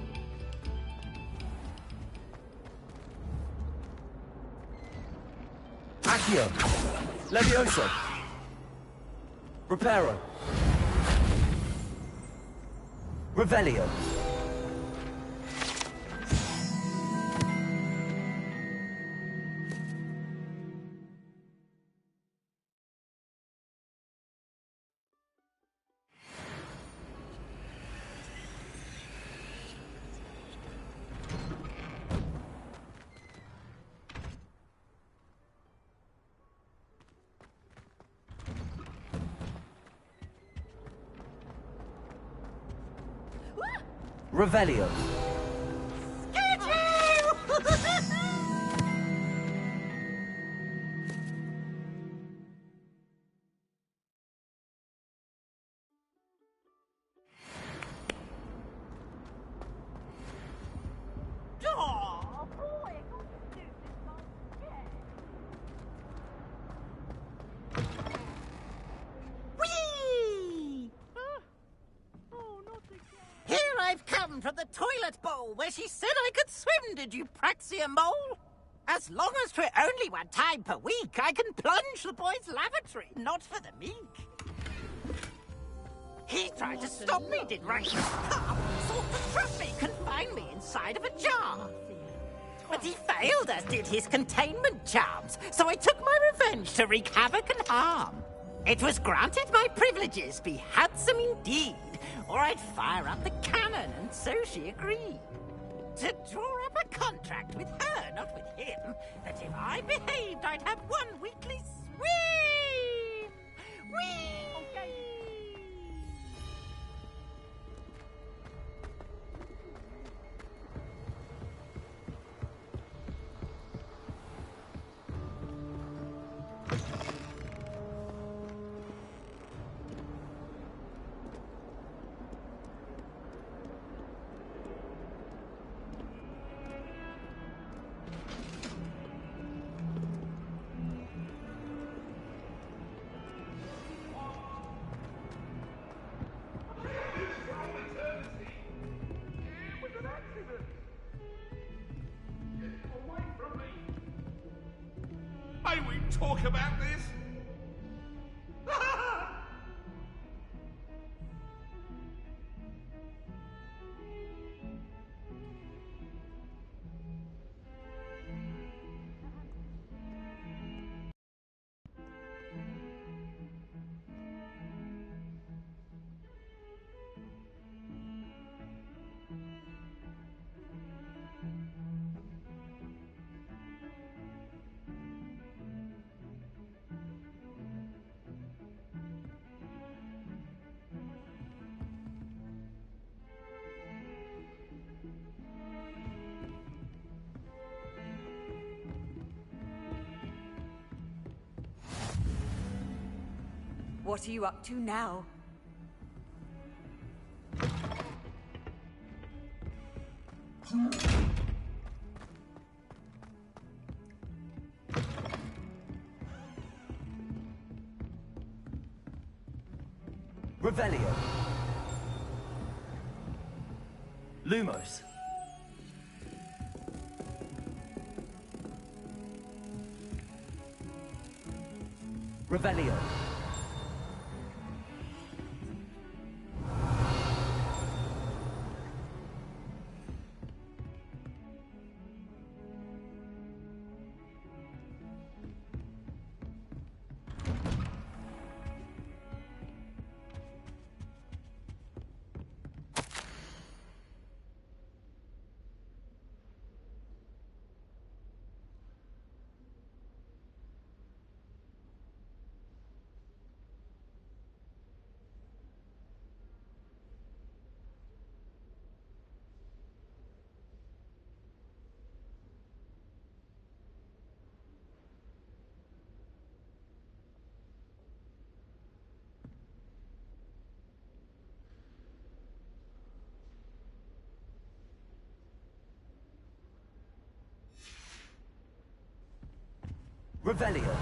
Accio! Levioso! Reparo! Revelio! Revelio. Oh, boy, Whee! Here I've come from the toilet bowl where she said I could swim, did you Praxia mole? As long as 'twere only one time per week, I can plunge the boy's lavatory, not for the meek. He tried to stop me, did Rice Carp, sought to trap me, confine me inside of a jar. But he failed, as did his containment charms, so I took my revenge to wreak havoc and harm. It was granted my privileges be handsome indeed, or I'd fire up the cannon, and so she agreed. To draw up a contract with her, not with him, that if I behaved, I'd have one weekly swim! Whee! Okay. May we talk about this? What are you up to now? Revelio. Lumos. Revelio. Revelio.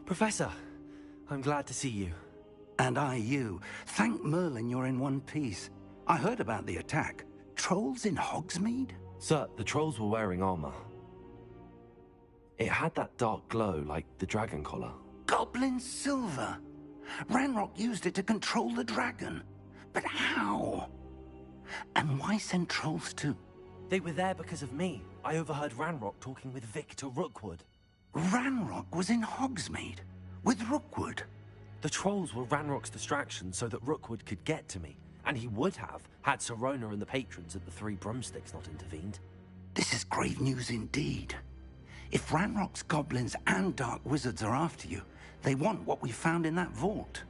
Professor, I'm glad to see you. And I you. Thank Merlin you're in one piece. I heard about the attack. Trolls in Hogsmeade? Sir, the trolls were wearing armor. It had that dark glow like the dragon collar. Goblin silver. Ranrock used it to control the dragon. But how? And why send trolls to... They were there because of me. I overheard Ranrock talking with Victor Rookwood. Ranrock was in Hogsmeade? With Rookwood? The trolls were Ranrock's distraction so that Rookwood could get to me. And he would have, had Sirona and the patrons at the Three Broomsticks not intervened. This is grave news indeed. If Ranrock's goblins and dark wizards are after you, they want what we found in that vault.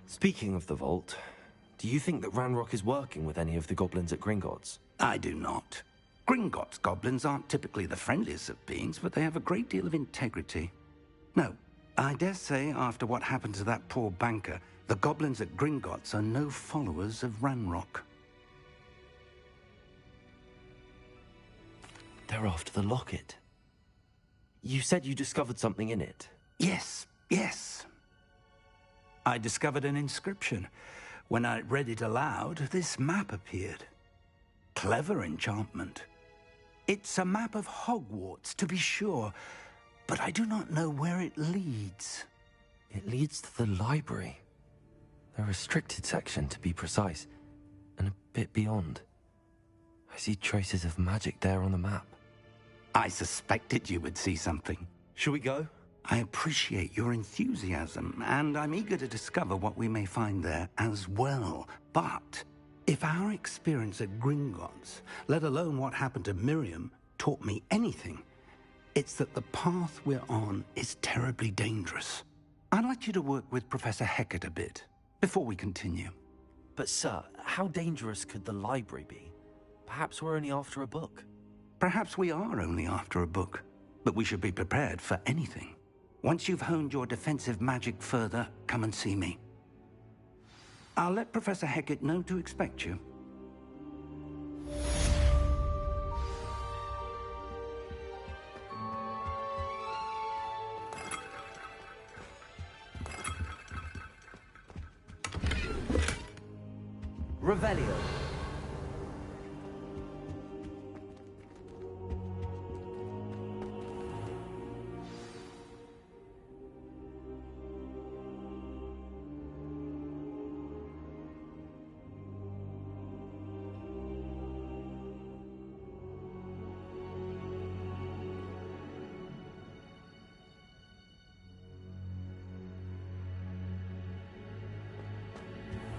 Speaking of the vault, do you think that Ranrock is working with any of the goblins at Gringotts? I do not. Gringotts goblins aren't typically the friendliest of beings, but they have a great deal of integrity. No, I dare say after what happened to that poor banker, the goblins at Gringotts are no followers of Ranrock. They're after the locket. You said you discovered something in it. Yes. I discovered an inscription. When I read it aloud, this map appeared. Clever enchantment. It's a map of Hogwarts, to be sure, but I do not know where it leads. It leads to the library. The restricted section, to be precise, and a bit beyond. I see traces of magic there on the map. I suspected you would see something. Shall we go? I appreciate your enthusiasm, and I'm eager to discover what we may find there as well. But if our experience at Gringotts, let alone what happened to Miriam, taught me anything, it's that the path we're on is terribly dangerous. I'd like you to work with Professor Hecat a bit before we continue. But sir, how dangerous could the library be? Perhaps we're only after a book. Perhaps we are only after a book, but we should be prepared for anything. Once you've honed your defensive magic further, come and see me. I'll let Professor Hecat know to expect you. Revelio.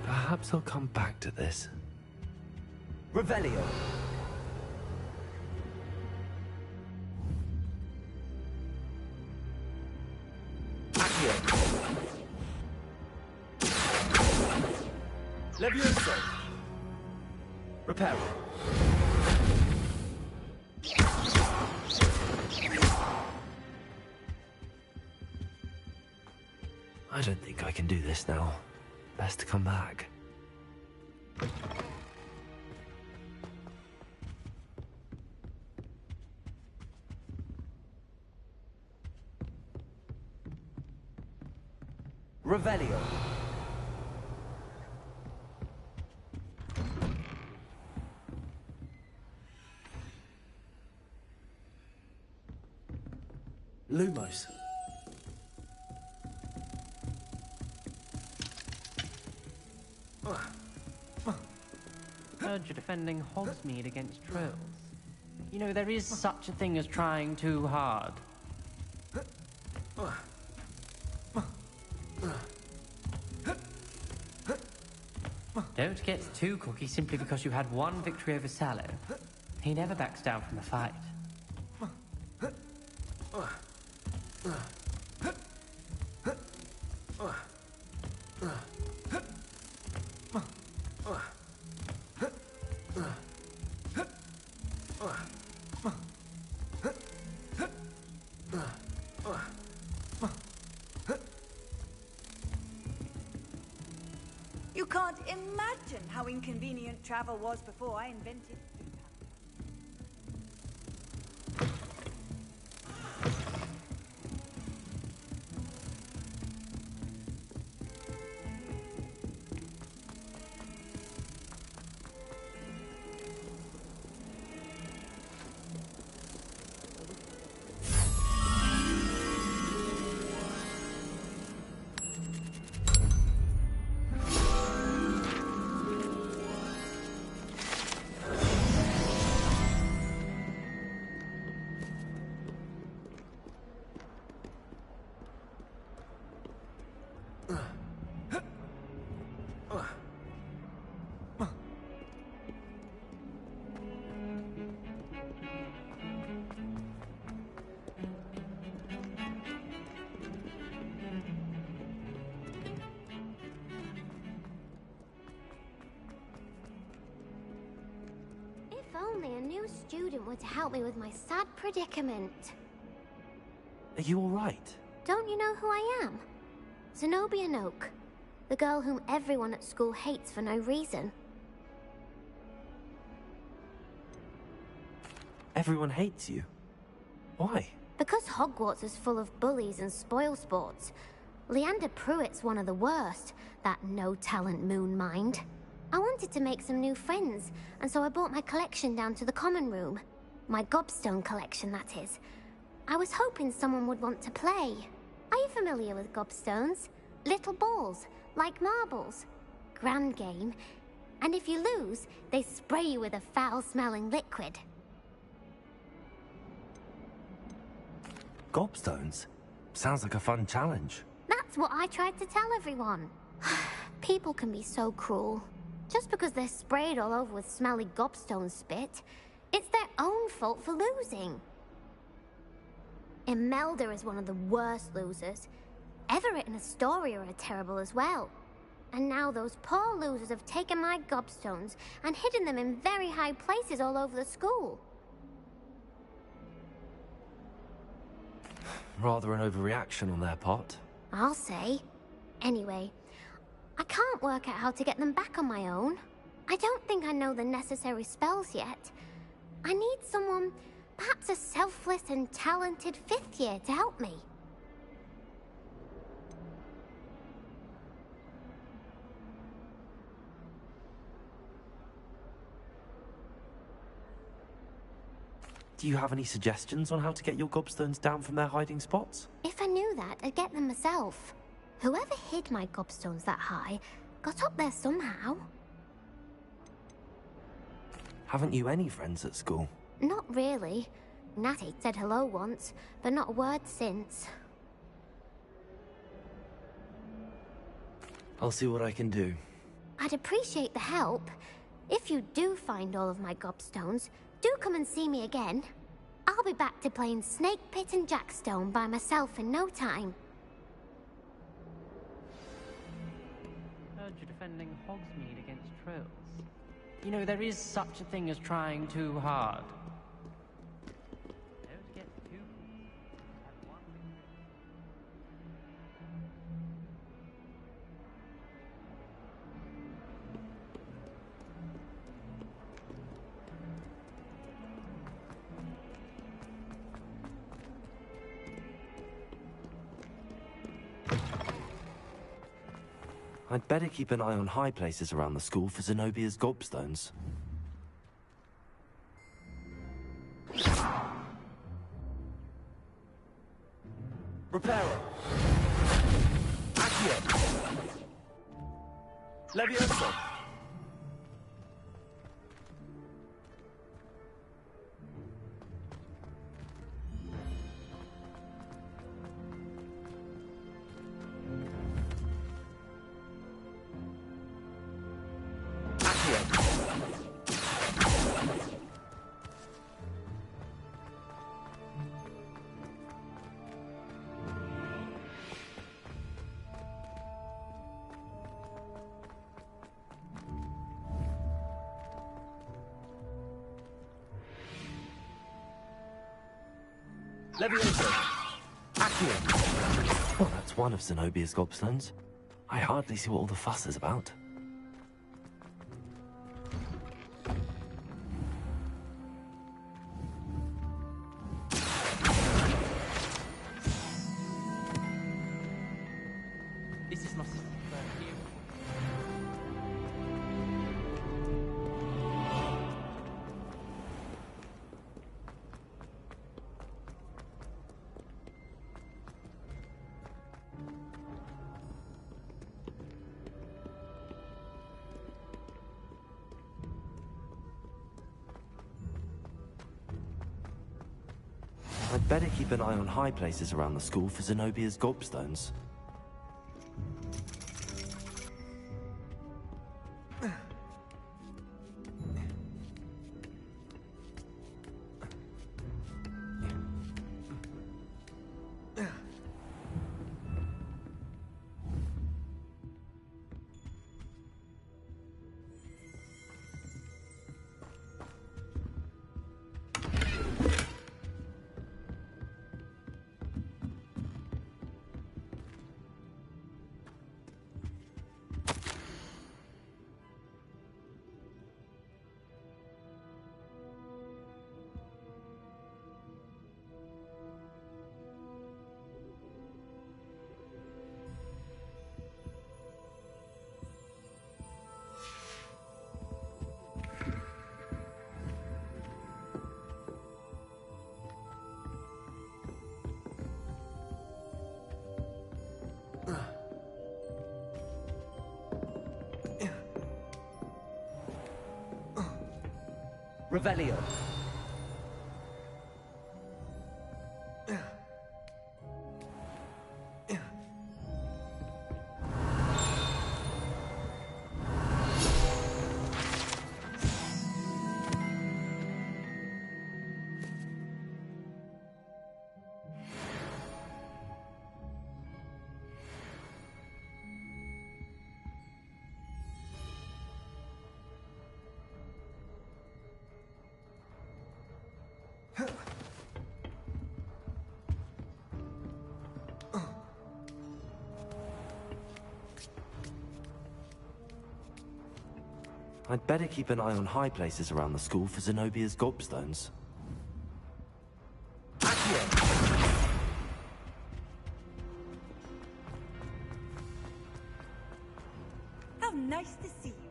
Perhaps I'll come back to this. Revelio. Accio. Levioso. Reparo. I don't think I can do this now. Best to come back. Revelio. Lumos. Heard you're defending Hogsmeade against trolls. You know, there is such a thing as trying too hard. Don't get too cocky simply because you had one victory over Sallow. He never backs down from a fight. You can't imagine how inconvenient travel was before I invented... If only a new student were to help me with my sad predicament. Are you all right? Don't you know who I am? Zenobia Noak, the girl whom everyone at school hates for no reason. Everyone hates you. Why? Because Hogwarts is full of bullies and spoilsports. Leander Pruitt's one of the worst, that no-talent moon mind. I wanted to make some new friends, and so I brought my collection down to the common room. My gobstone collection, that is. I was hoping someone would want to play. Are you familiar with gobstones? Little balls, like marbles. Grand game. And if you lose, they spray you with a foul-smelling liquid. Gobstones? Sounds like a fun challenge. That's what I tried to tell everyone. People can be so cruel. Just because they're sprayed all over with smelly gobstone spit, it's their own fault for losing. Imelda is one of the worst losers. Everett and Astoria are terrible as well. And now those poor losers have taken my gobstones and hidden them in very high places all over the school. Rather an overreaction on their part. I'll say. Anyway, I can't work out how to get them back on my own. I don't think I know the necessary spells yet. I need someone, perhaps a selfless and talented fifth year to help me. Do you have any suggestions on how to get your gobstones down from their hiding spots? If I knew that, I'd get them myself. Whoever hid my gobstones that high got up there somehow. Haven't you any friends at school? Not really. Natty said hello once, but not a word since. I'll see what I can do. I'd appreciate the help. If you do find all of my gobstones, do come and see me again. I'll be back to playing Snake Pit and Jackstone by myself in no time. Heard you're defending Hogsmeade against trolls. You know, there is such a thing as trying too hard. Don't get too... Have one I'd better keep an eye on high places around the school for Zenobia's gobstones. Reparo. Accio. Levioso. Levioso. Accio. Well, that's one of Zenobia's gobstones. I hardly see what all the fuss is about. This is my sister's birthday. I'd better keep an eye on high places around the school for Zenobia's gobstones. Revelio. I'd better keep an eye on high places around the school for Zenobia's gobstones. How nice to see you.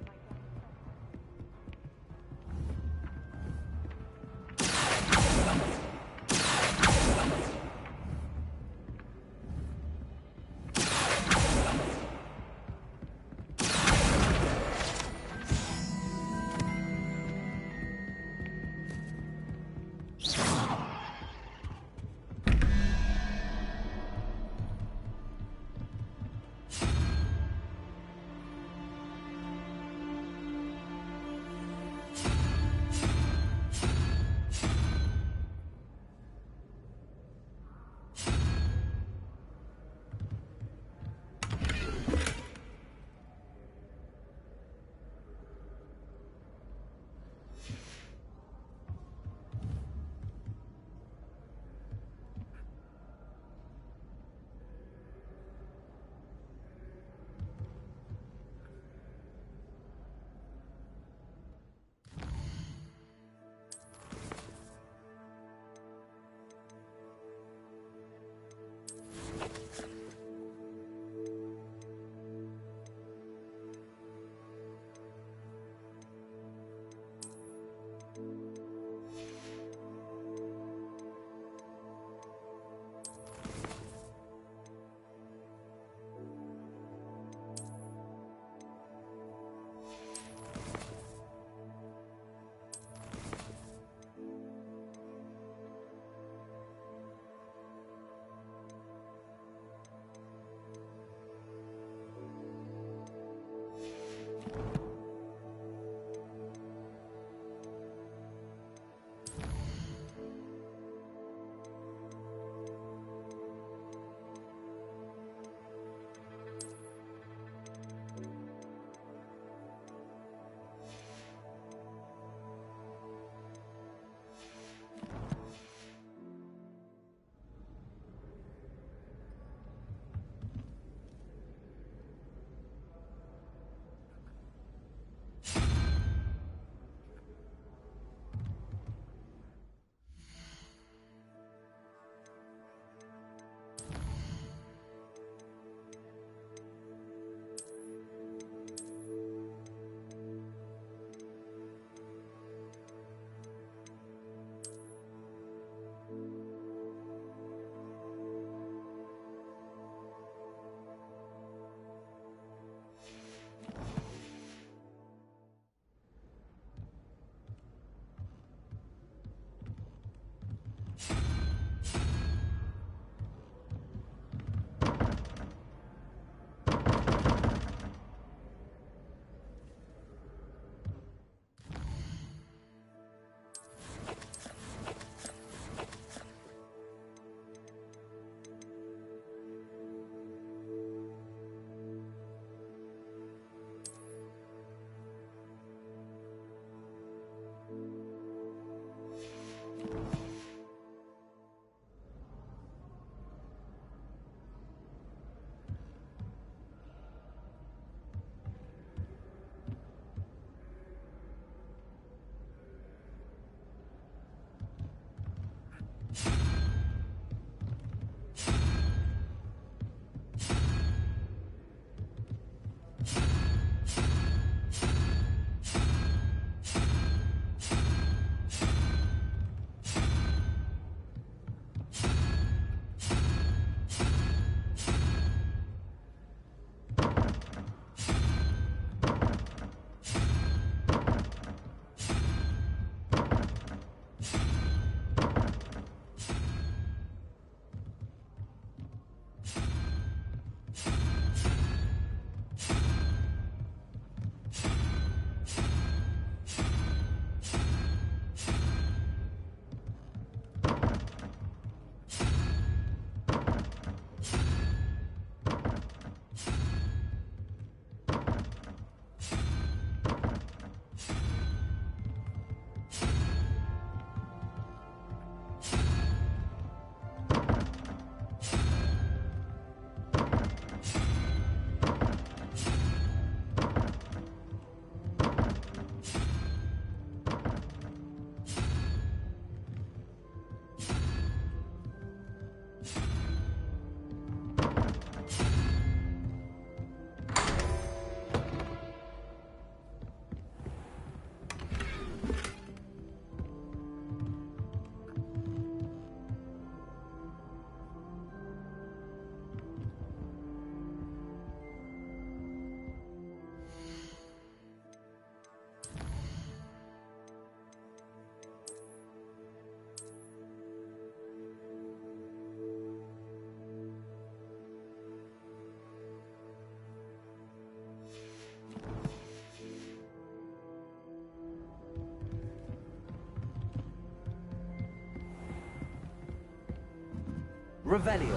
Revelio.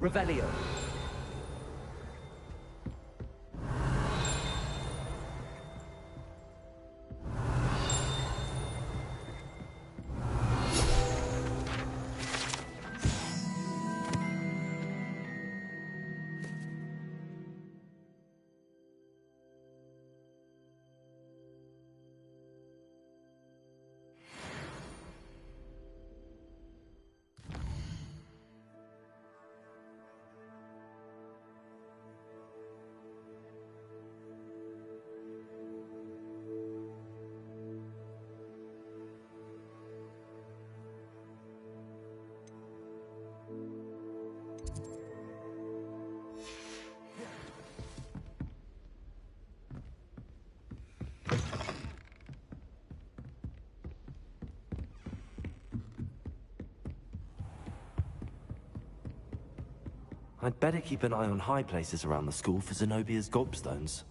Revelio. I'd better keep an eye on high places around the school for Zenobia's gobstones.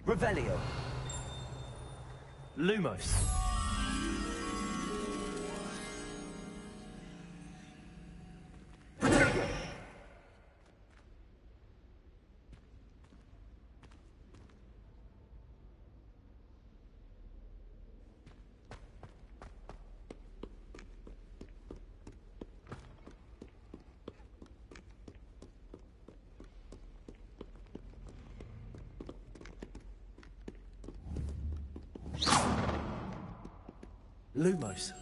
Revelio. Lumos. Lumos.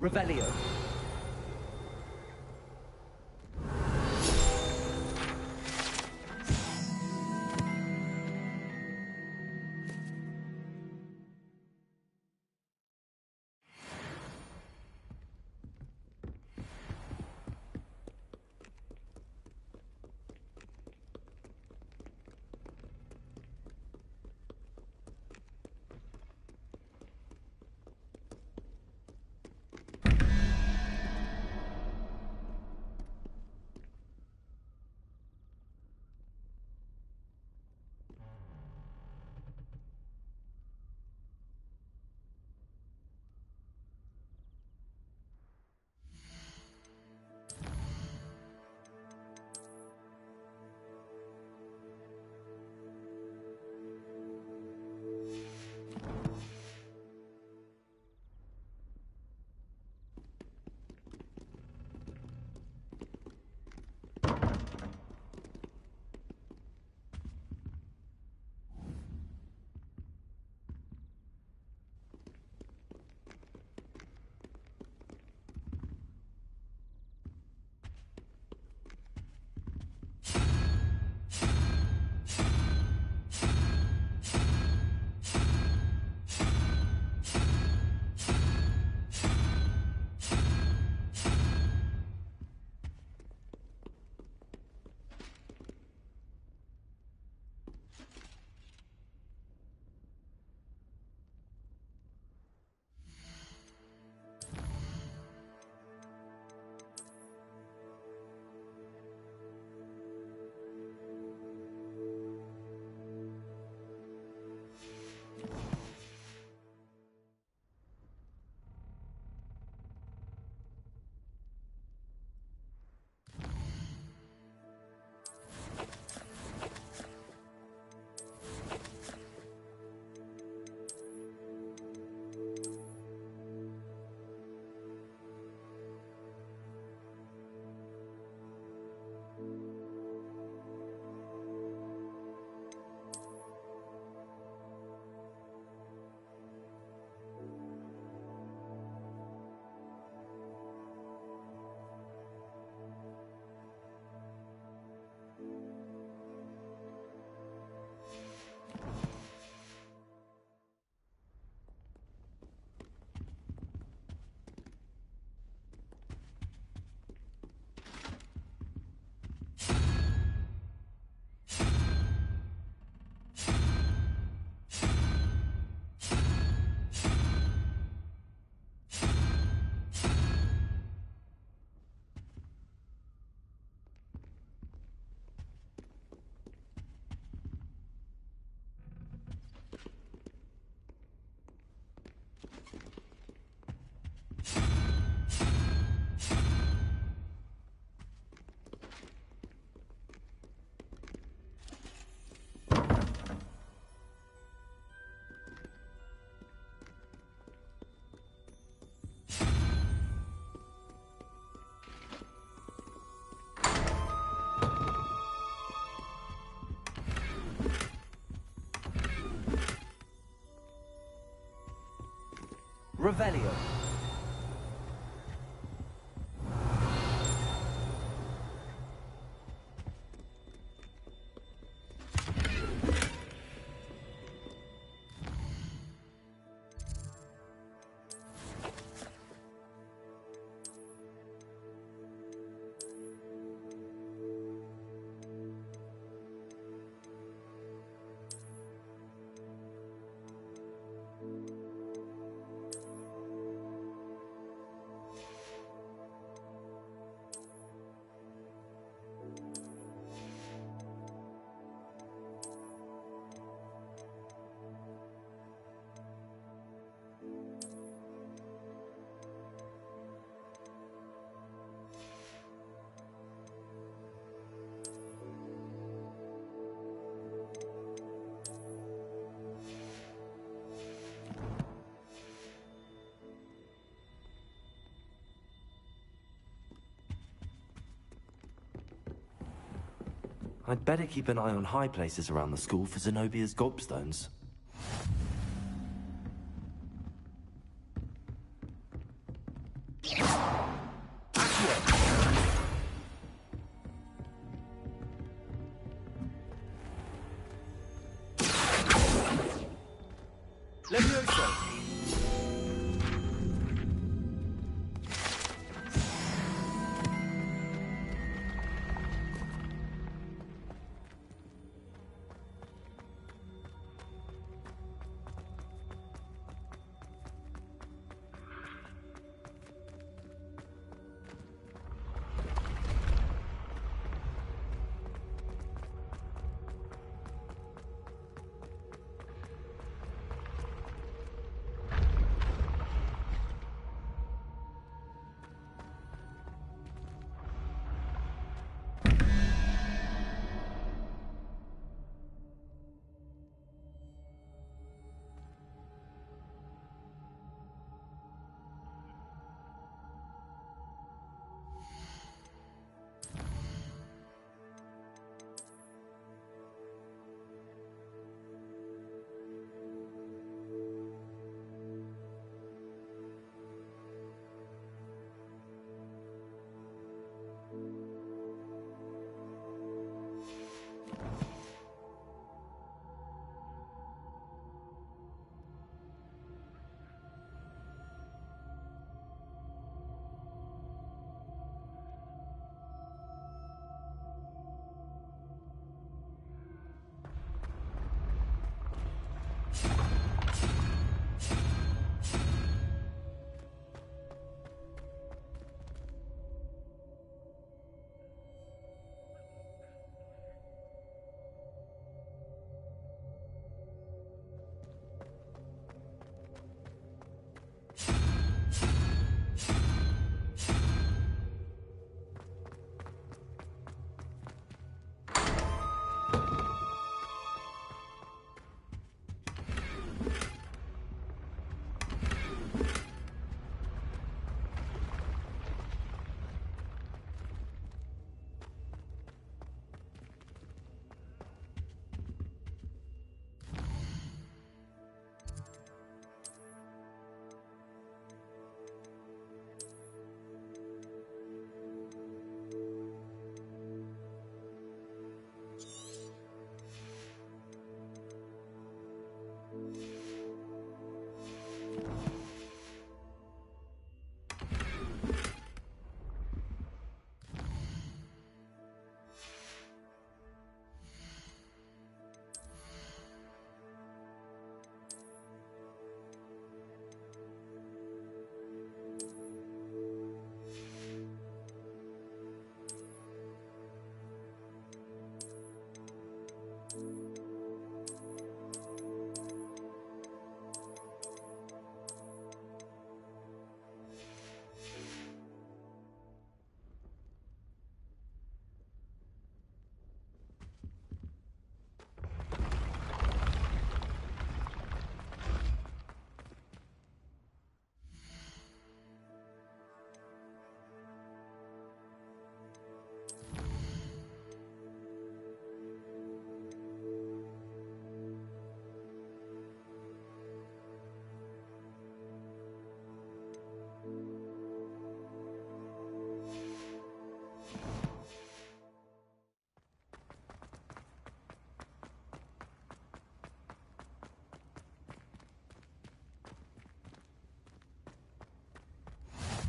Revelio. Revelio. I'd better keep an eye on high places around the school for Zenobia's gobstones.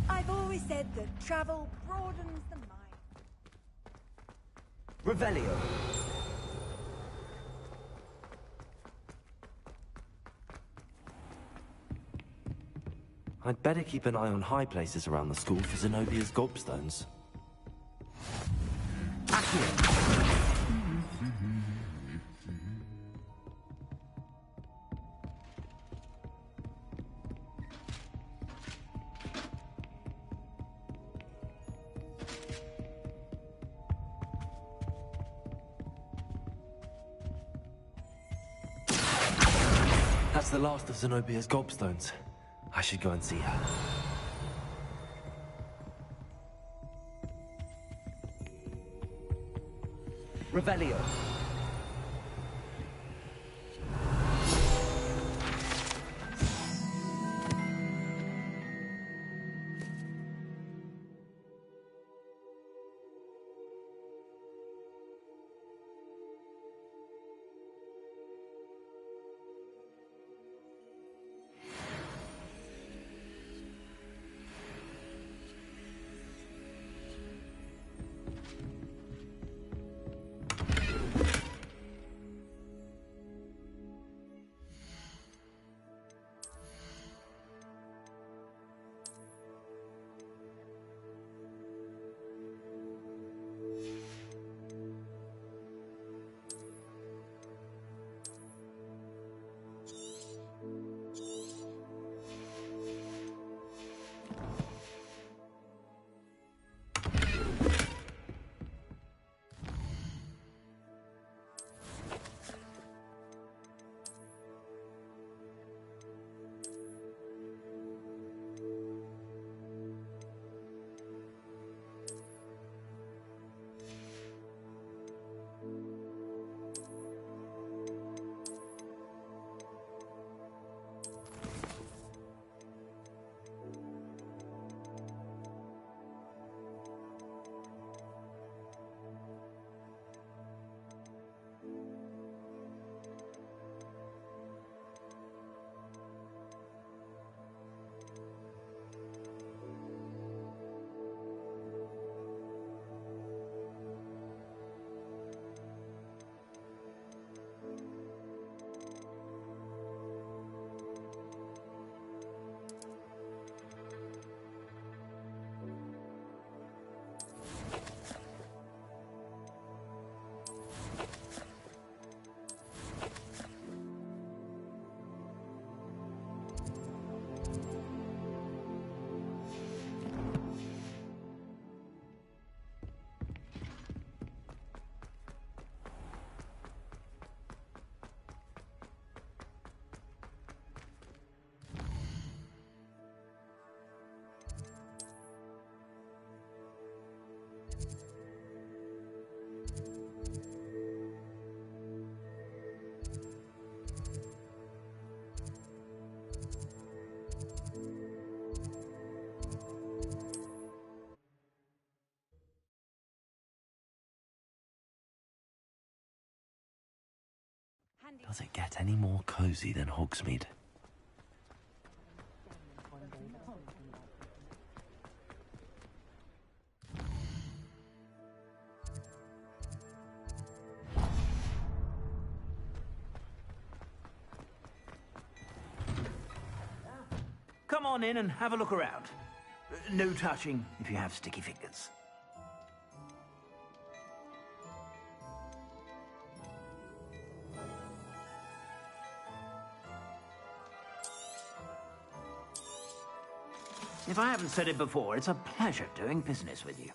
I've always said that travel broadens the mind. Revelio. I'd better keep an eye on high places around the school for Zenobia's gobstones. That's the last of Zenobia's gobstones. I should go and see her. Revelio. Does it get any more cozy than Hogsmeade? Come on in and have a look around. No touching if you have sticky fingers. If I haven't said it before, it's a pleasure doing business with you.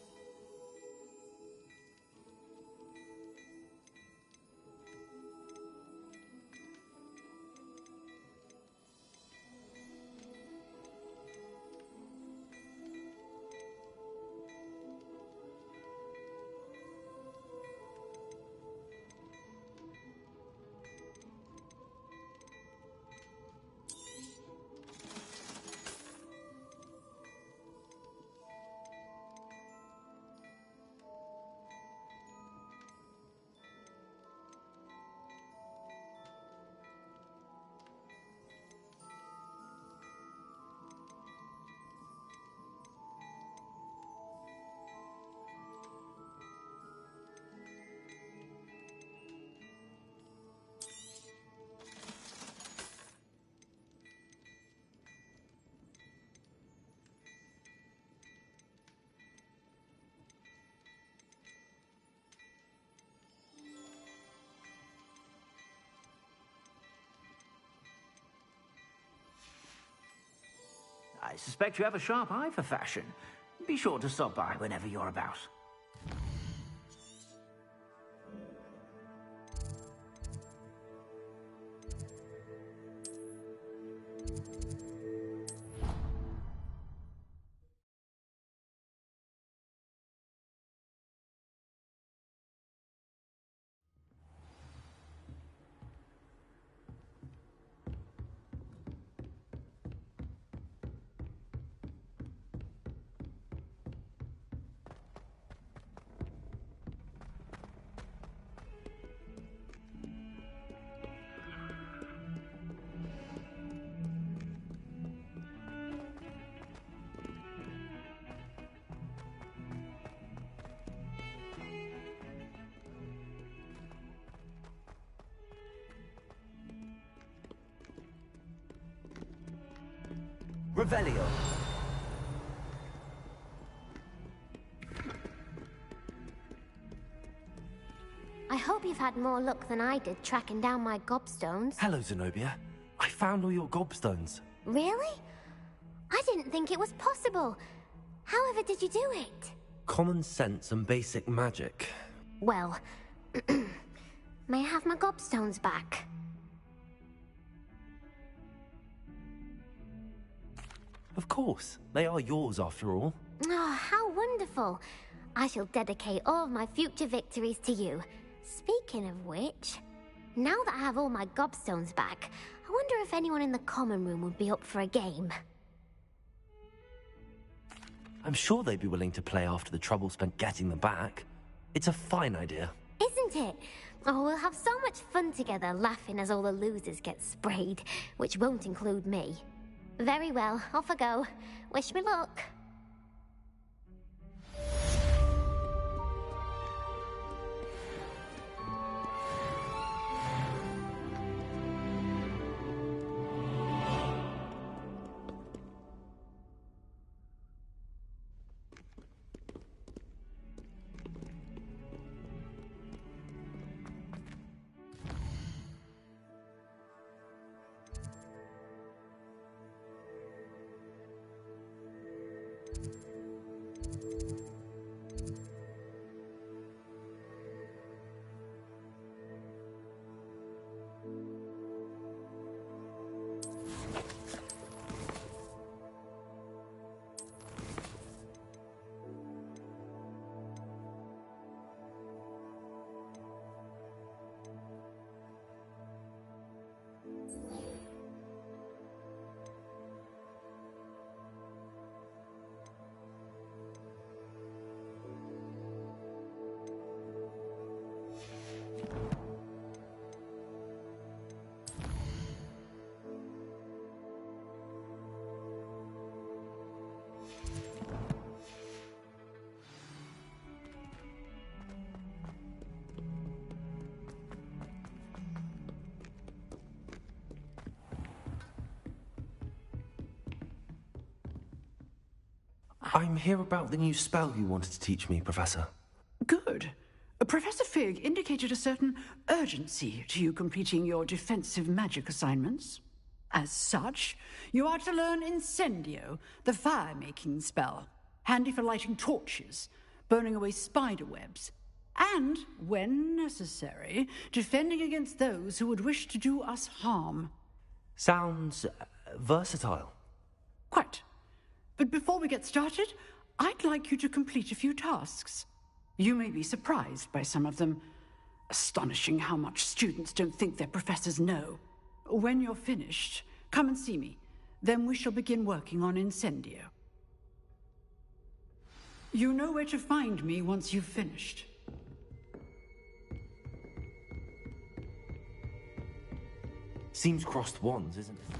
suspect you have a sharp eye for fashion. Be sure to stop by whenever you're about. Revelio. I hope you've had more luck than I did tracking down my gobstones. Hello, Zenobia. I found all your gobstones. Really? I didn't think it was possible. However did you do it? Common sense and basic magic. Well, may I have my gobstones back? Of course. They are yours, after all. Oh, how wonderful. I shall dedicate all of my future victories to you. Speaking of which, now that I have all my gobstones back, I wonder if anyone in the common room would be up for a game. I'm sure they'd be willing to play after the trouble spent getting them back. It's a fine idea. Isn't it? Oh, we'll have so much fun together, laughing as all the losers get sprayed, which won't include me. Very well, off I go. Wish me luck. I'm here about the new spell you wanted to teach me, Professor. Good. Professor Fig indicated a certain urgency to you completing your defensive magic assignments. As such, you are to learn Incendio, the fire-making spell, handy for lighting torches, burning away spider webs, and, when necessary, defending against those who would wish to do us harm. Sounds versatile. Quite. But before we get started, I'd like you to complete a few tasks. You may be surprised by some of them. Astonishing how much students don't think their professors know. When you're finished, come and see me. Then we shall begin working on Incendio. You know where to find me once you've finished. Seems crossed wands, isn't it?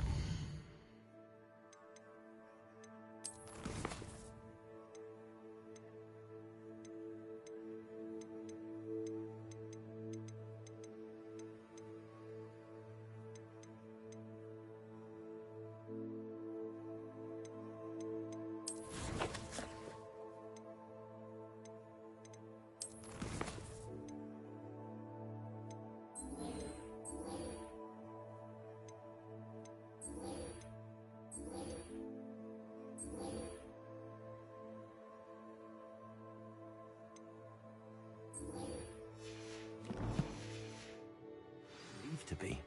to be.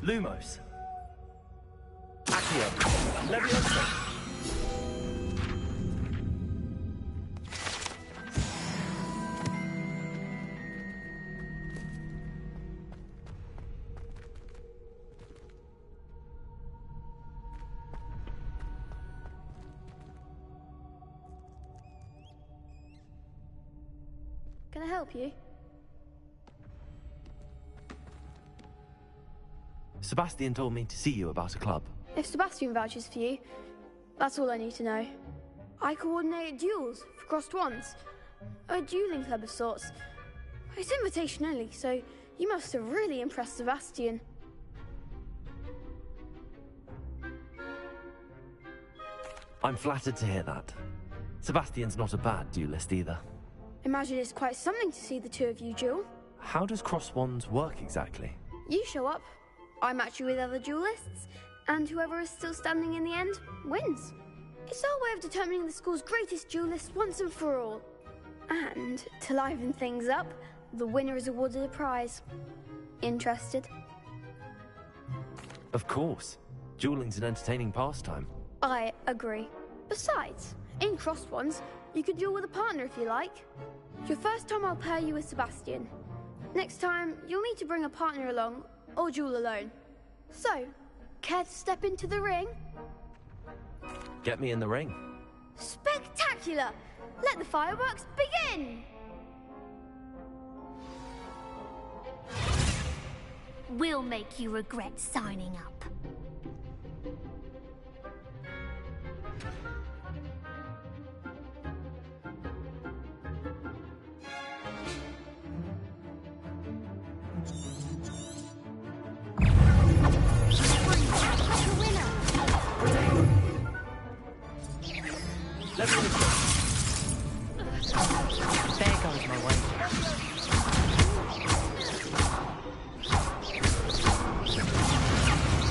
Lumos. Accio. Leviosa. Can I help you? Sebastian told me to see you about a club. If Sebastian vouches for you, that's all I need to know. I coordinate duels for crossed wands. A dueling club of sorts. It's invitation only, so you must have really impressed Sebastian. I'm flattered to hear that. Sebastian's not a bad duelist either. Imagine it's quite something to see the two of you duel. How does cross wands work exactly? You show up, I match you with other duelists, and whoever is still standing in the end wins. It's our way of determining the school's greatest duelist once and for all. And to liven things up, the winner is awarded a prize. Interested? Of course. Dueling's an entertaining pastime. I agree. Besides, in crossed ones, you can duel with a partner if you like. Your first time I'll pair you with Sebastian. Next time, you'll need to bring a partner along, or duel alone. So, care to step into the ring? Get me in the ring. Spectacular! Let the fireworks begin! We'll make you regret signing up. There goes my way.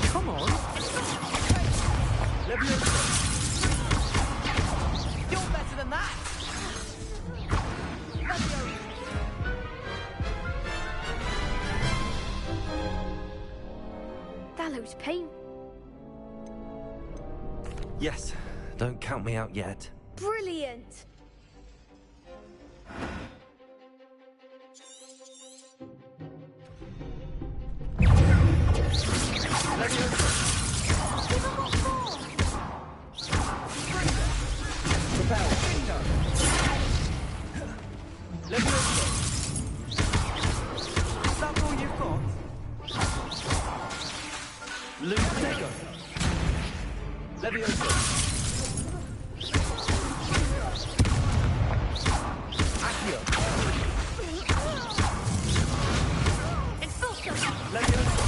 Come on. You're better than that. That looks pain. Yes, don't count me out yet. Brilliant! That's all you've got? Lutego. Leviosa. Accio. Expulsion. Leviosa.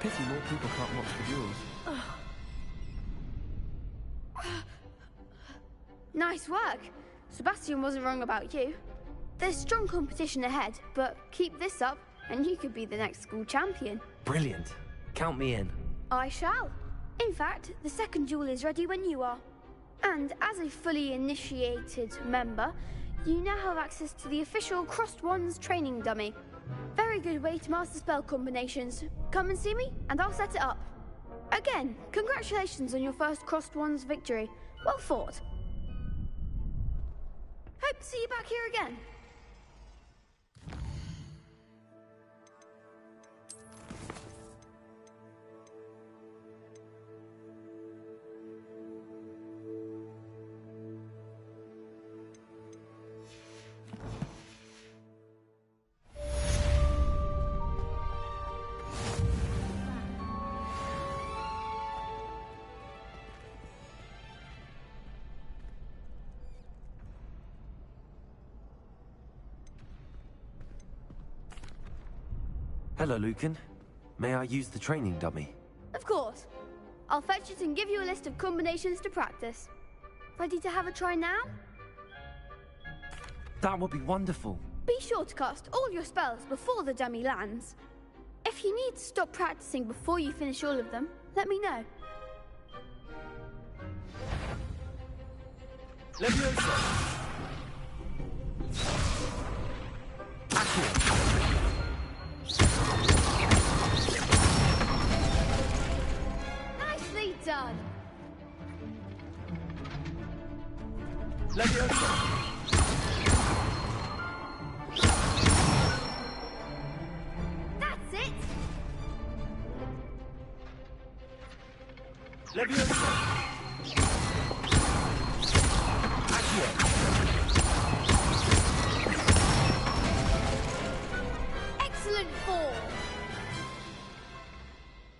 Pity more people can't watch the duels. Nice work. Sebastian wasn't wrong about you. There's strong competition ahead, but keep this up and you could be the next school champion. Brilliant. Count me in. I shall. In fact, the second duel is ready when you are. And as a fully initiated member, you now have access to the official Crossed Wands training dummy. Very good way to master spell combinations. Come and see me, and I'll set it up. Again, congratulations on your first Crossed Wands victory. Well fought. Hope to see you back here again. Hello, Lucan. May I use the training dummy? Of course. I'll fetch it and give you a list of combinations to practice. Ready to have a try now? That would be wonderful. Be sure to cast all your spells before the dummy lands. If you need to stop practicing before you finish all of them, let me know. Leviosa! Nicely done! Leviosa! That's it! Leviosa! Excellent form!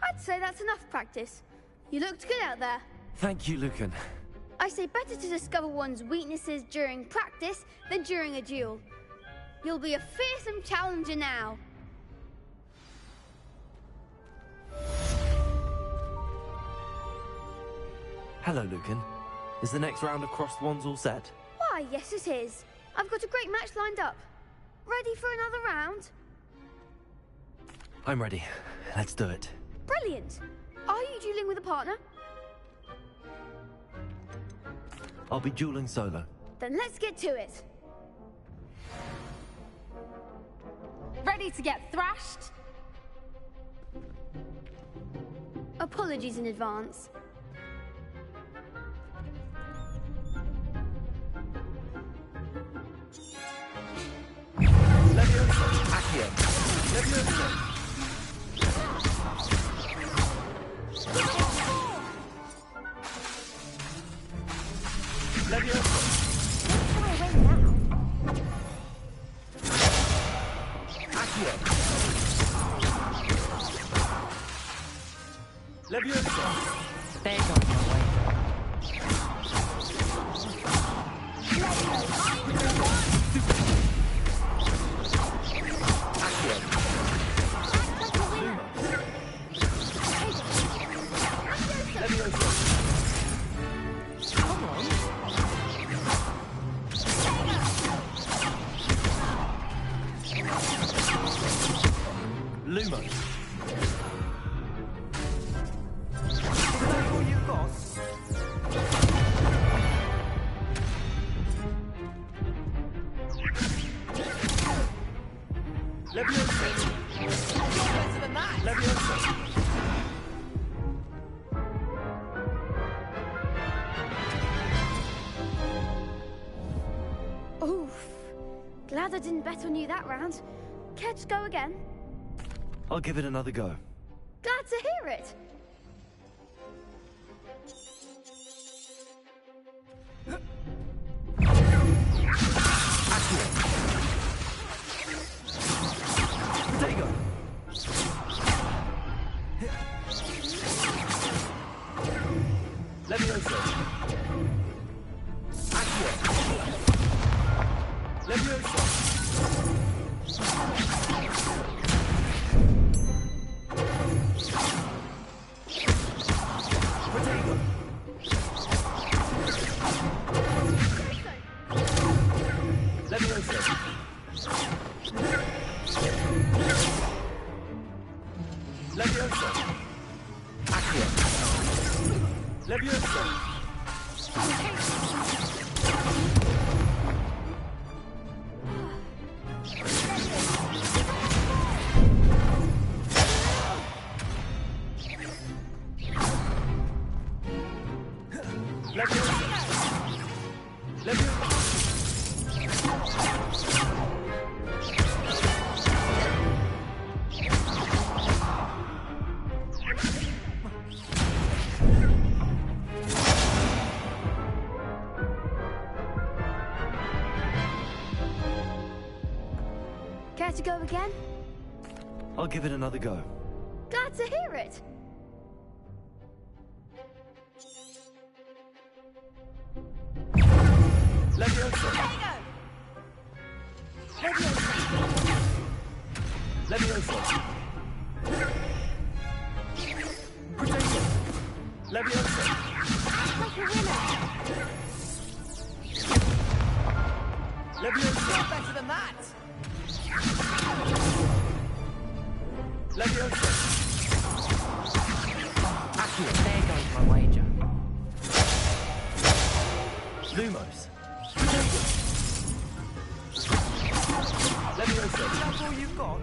I'd say that's enough practice. You looked good out there. Thank you, Lucan. I say better to discover one's weaknesses during practice than during a duel. You'll be a fearsome challenger now. Hello, Lucan. Is the next round of crossed wands all set? Why, yes it is. I've got a great match lined up. Ready for another round? I'm ready. Let's do it. Brilliant. Are you dueling with a partner? I'll be dueling solo. Then let's get to it. Ready to get thrashed? Apologies in advance. Leviosa! Accio! Leviosa! Leviosa! There goes my way. Lumo. Oof. Glad I didn't bet on you that round. Care to go again? I'll give it another go. Glad to hear it. Protego! Leviosa! Accio! Leviosa! Protego! Leviosa! Leviosa! Accio! Leviosa! Leviosa! Care to go again? I'll give it another go. Glad to hear it. Leviosa! Leviosa! Potato! Leviosa! Like a winner. Leviosa! Better than that! Leviosa! Accio, there goes my wager. Lumos! Leviosa! That's all you've got?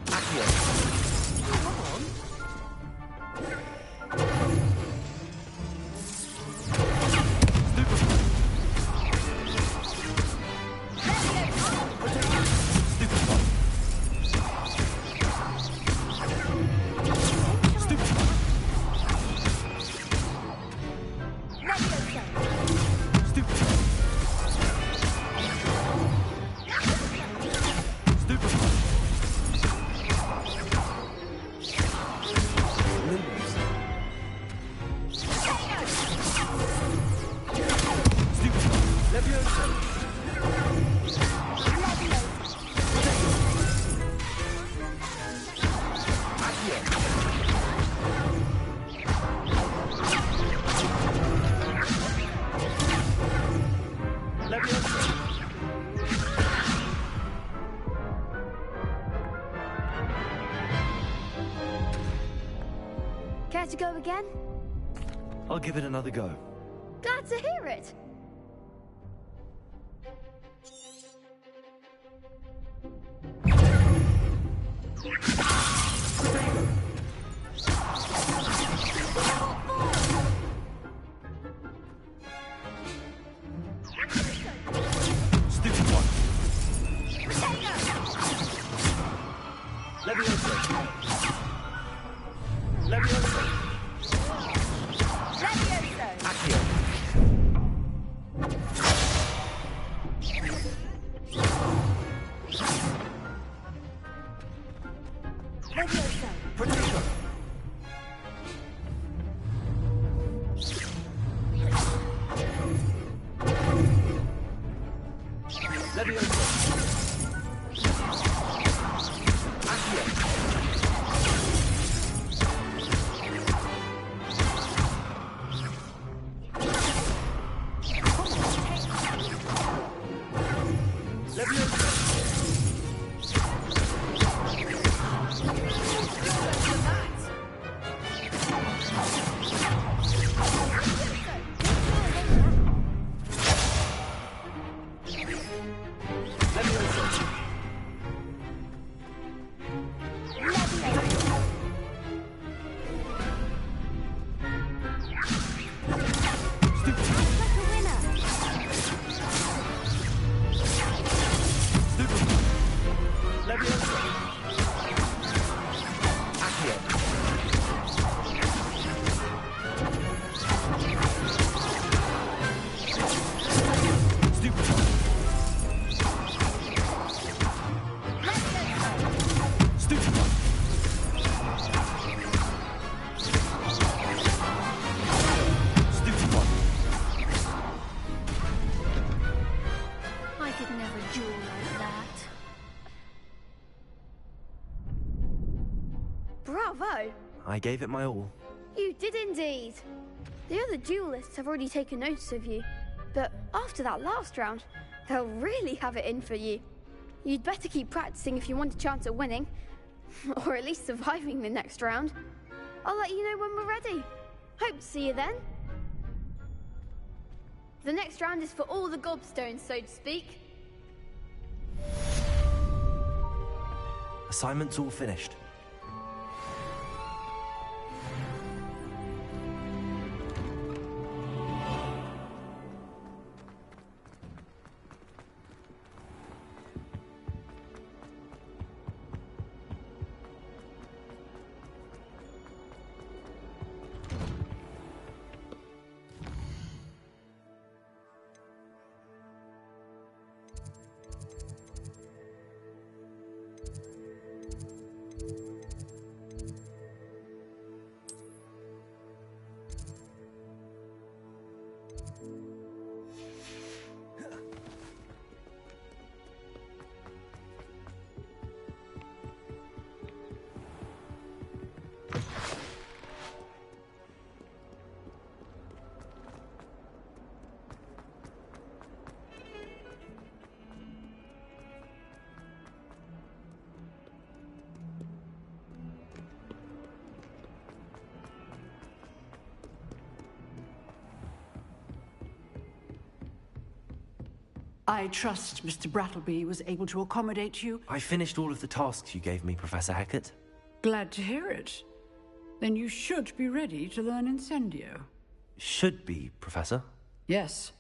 Accio! Come on. Care to go again? I'll give it another go. Glad to hear it. Stupid one. Leviosa! Leviosa! Accio! Potato! Leviosa! Accio! I could never duel like that. Bravo! I gave it my all. You did indeed. The other duelists have already taken notice of you, but after that last round, they'll really have it in for you. You'd better keep practicing if you want a chance at winning, or at least surviving the next round. I'll let you know when we're ready. Hope to see you then. The next round is for all the gobstones, so to speak. Assignment's all finished. I trust Mr. Brattleby was able to accommodate you. I finished all of the tasks you gave me, Professor Hackett. Glad to hear it. Then you should be ready to learn Incendio. Should be, Professor. Yes.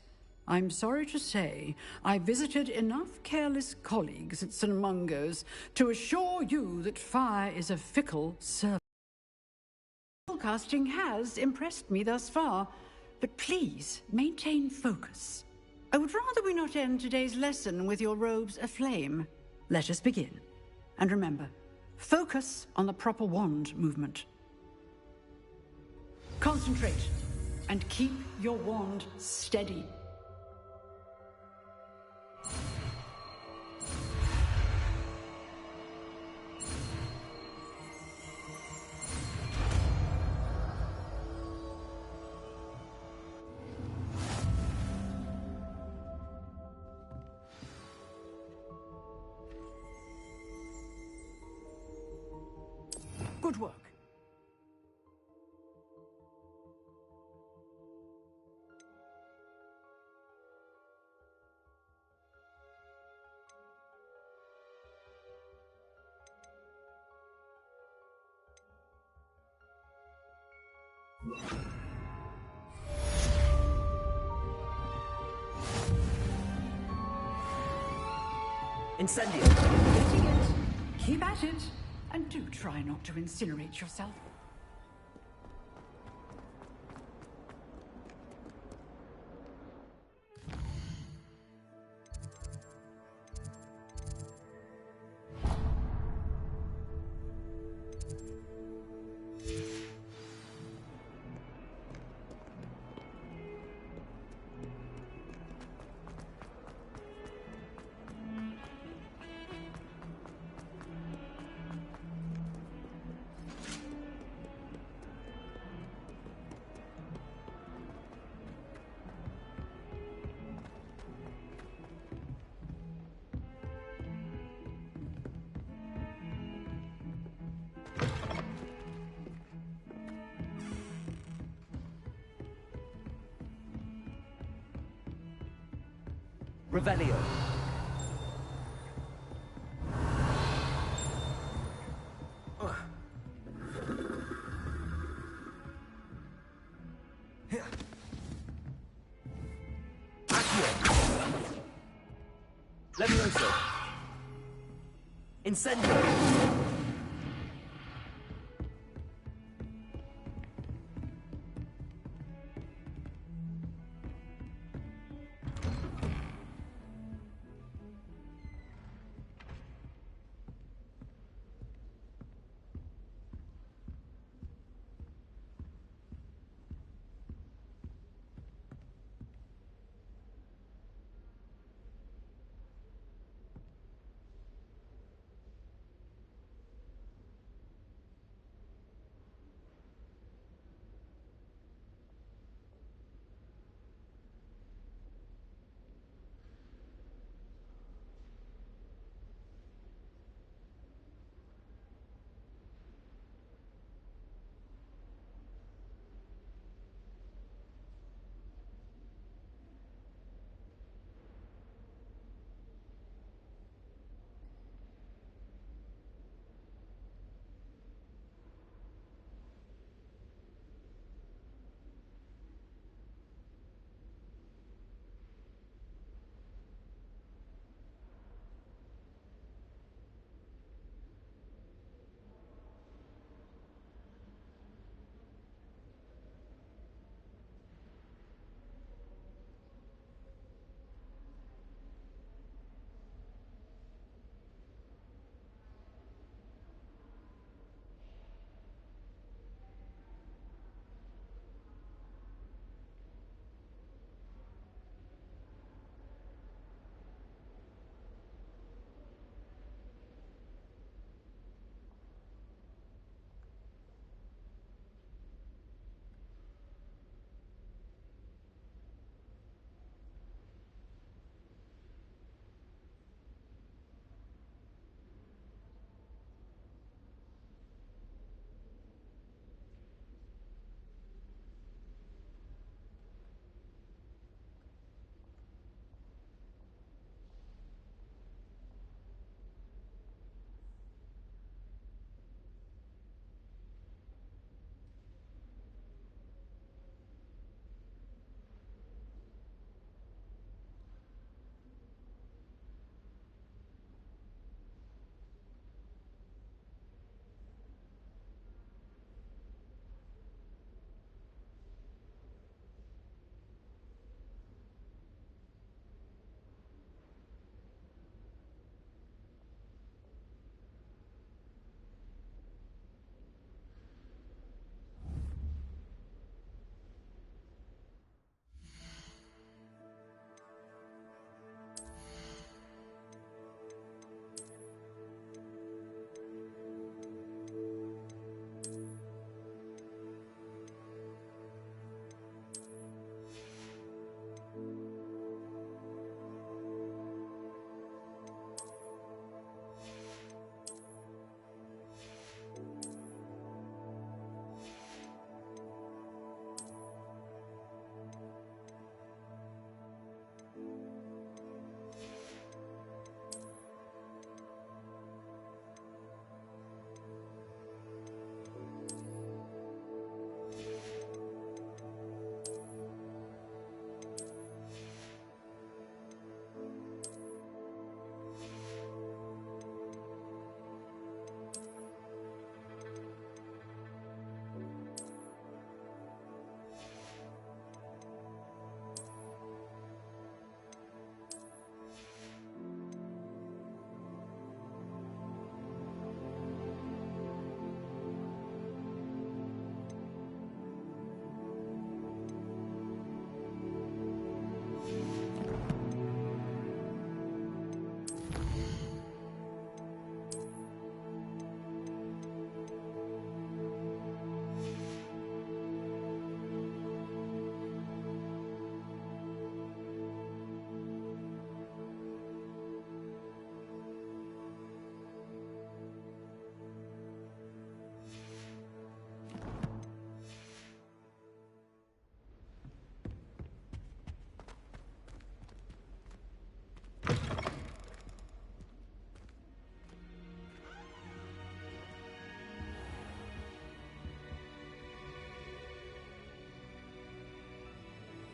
I'm sorry to say, I visited enough careless colleagues at St. Mungo's to assure you that fire is a fickle servant. Casting has impressed me thus far, but please maintain focus. I would rather we not end today's lesson with your robes aflame. Let us begin. And remember, focus on the proper wand movement. Concentrate, and keep your wand steady. Good work. Incendio. Getting it. Keep at it. And do try not to incinerate yourself. Revelio. Levioso. Incendio.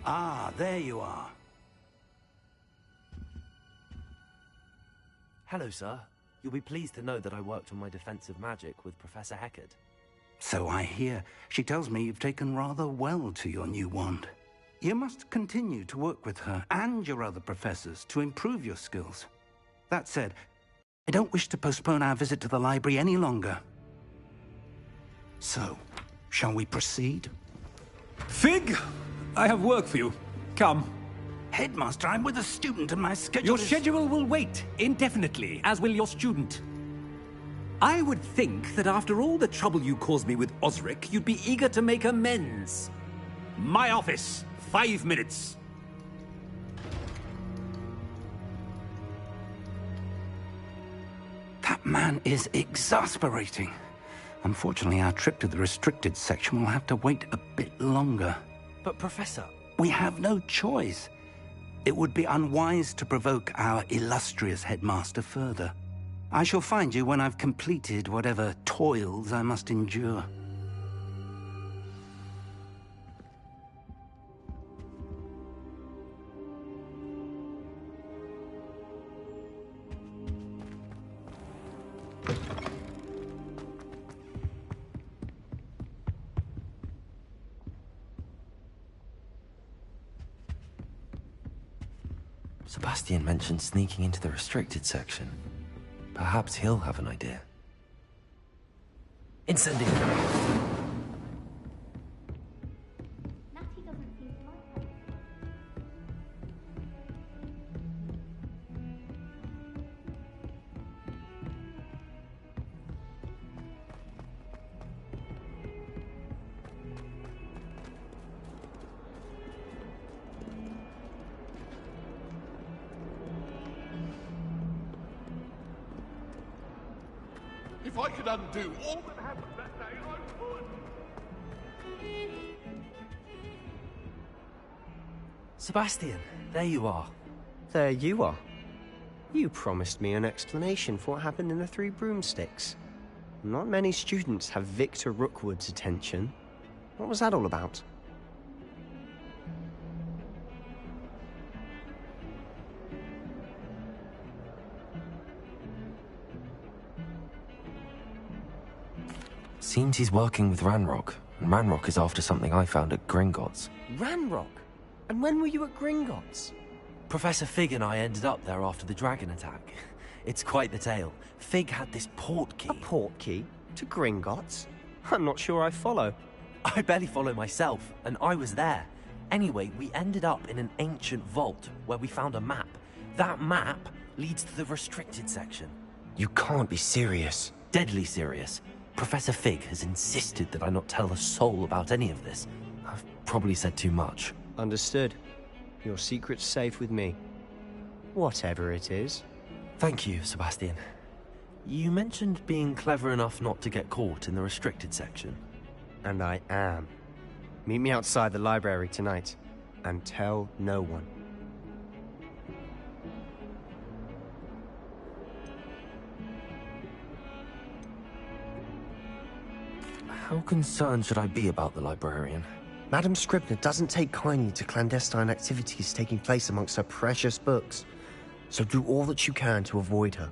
Ah, there you are. Hello, sir. You'll be pleased to know that I worked on my defensive magic with Professor Heckard. So I hear. She tells me you've taken rather well to your new wand. You must continue to work with her and your other professors to improve your skills. That said, I don't wish to postpone our visit to the library any longer. So, shall we proceed? Fig, I have work for you. Come. Headmaster, I'm with a student and my schedule Your schedule will wait indefinitely, as will your student. I would think that after all the trouble you caused me with Osric, you'd be eager to make amends. My office, 5 minutes. That man is exasperating. Unfortunately, our trip to the restricted section will have to wait a bit longer. But, Professor... We have no choice. It would be unwise to provoke our illustrious headmaster further. I shall find you when I've completed whatever toils I must endure. Sebastian mentioned sneaking into the restricted section. Perhaps he'll have an idea. Incendio! If I could undo all that happened that day, I would. Sebastian, there you are. There you are. You promised me an explanation for what happened in the Three Broomsticks. Not many students have Victor Rookwood's attention. What was that all about? Seems he's working with Ranrock, and Ranrock is after something I found at Gringotts. Ranrock? And when were you at Gringotts? Professor Fig and I ended up there after the dragon attack. It's quite the tale. Fig had this port key. A port key? To Gringotts? I'm not sure I follow. I barely follow myself, and I was there. Anyway, we ended up in an ancient vault where we found a map. That map leads to the restricted section. You can't be serious. Deadly serious. Professor Fig has insisted that I not tell a soul about any of this. I've probably said too much. Understood. Your secret's safe with me. Whatever it is. Thank you, Sebastian. You mentioned being clever enough not to get caught in the restricted section. And I am. Meet me outside the library tonight, and tell no one. How concerned should I be about the librarian? Madam Scribner doesn't take kindly to clandestine activities taking place amongst her precious books, so do all that you can to avoid her.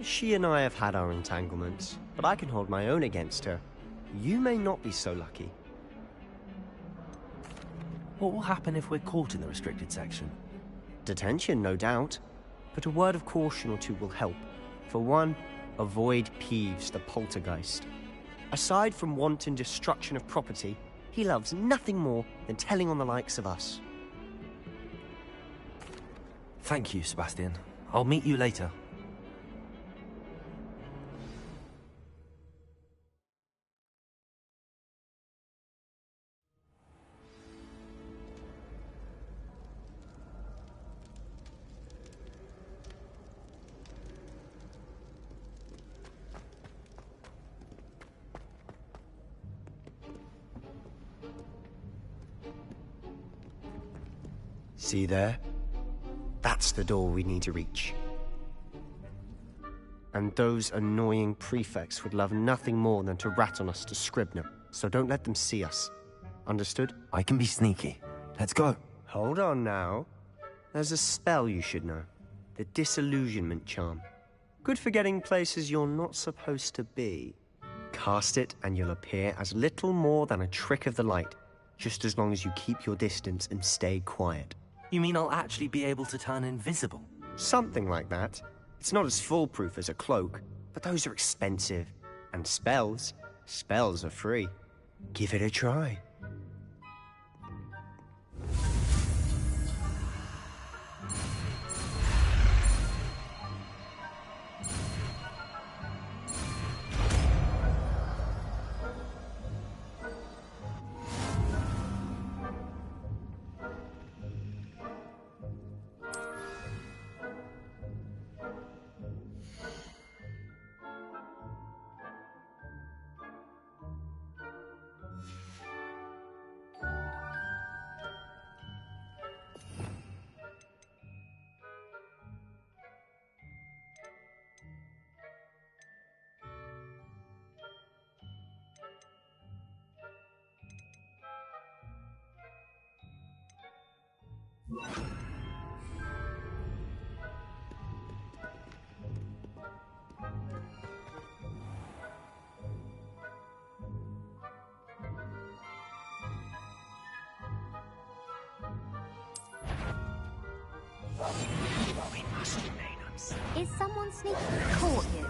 She and I have had our entanglements, but I can hold my own against her. You may not be so lucky. What will happen if we're caught in the restricted section? Detention, no doubt, but a word of caution or two will help. For one, avoid Peeves, the poltergeist. Aside from wanton destruction of property, he loves nothing more than telling on the likes of us. Thank you, Sebastian. I'll meet you later. See there? That's the door we need to reach. And those annoying prefects would love nothing more than to rat on us to Scribner, so don't let them see us. Understood? I can be sneaky. Let's go. Hold on now. There's a spell you should know. The Disillusionment Charm. Good for getting places you're not supposed to be. Cast it and you'll appear as little more than a trick of the light, just as long as you keep your distance and stay quiet. You mean I'll actually be able to turn invisible? Something like that. It's not as foolproof as a cloak, but those are expensive. And spells are free. Give it a try. We must remain unseen. Is someone sneaking caught you?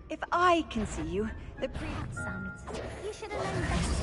If I can see you, the That sounds... You should have known better.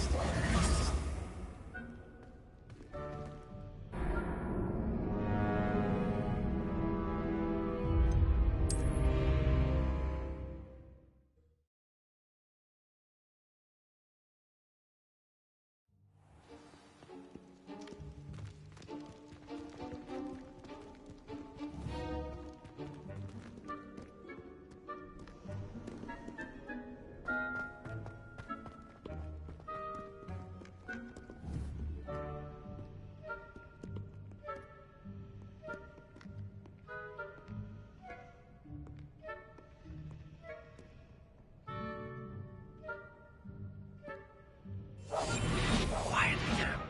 Quietly now.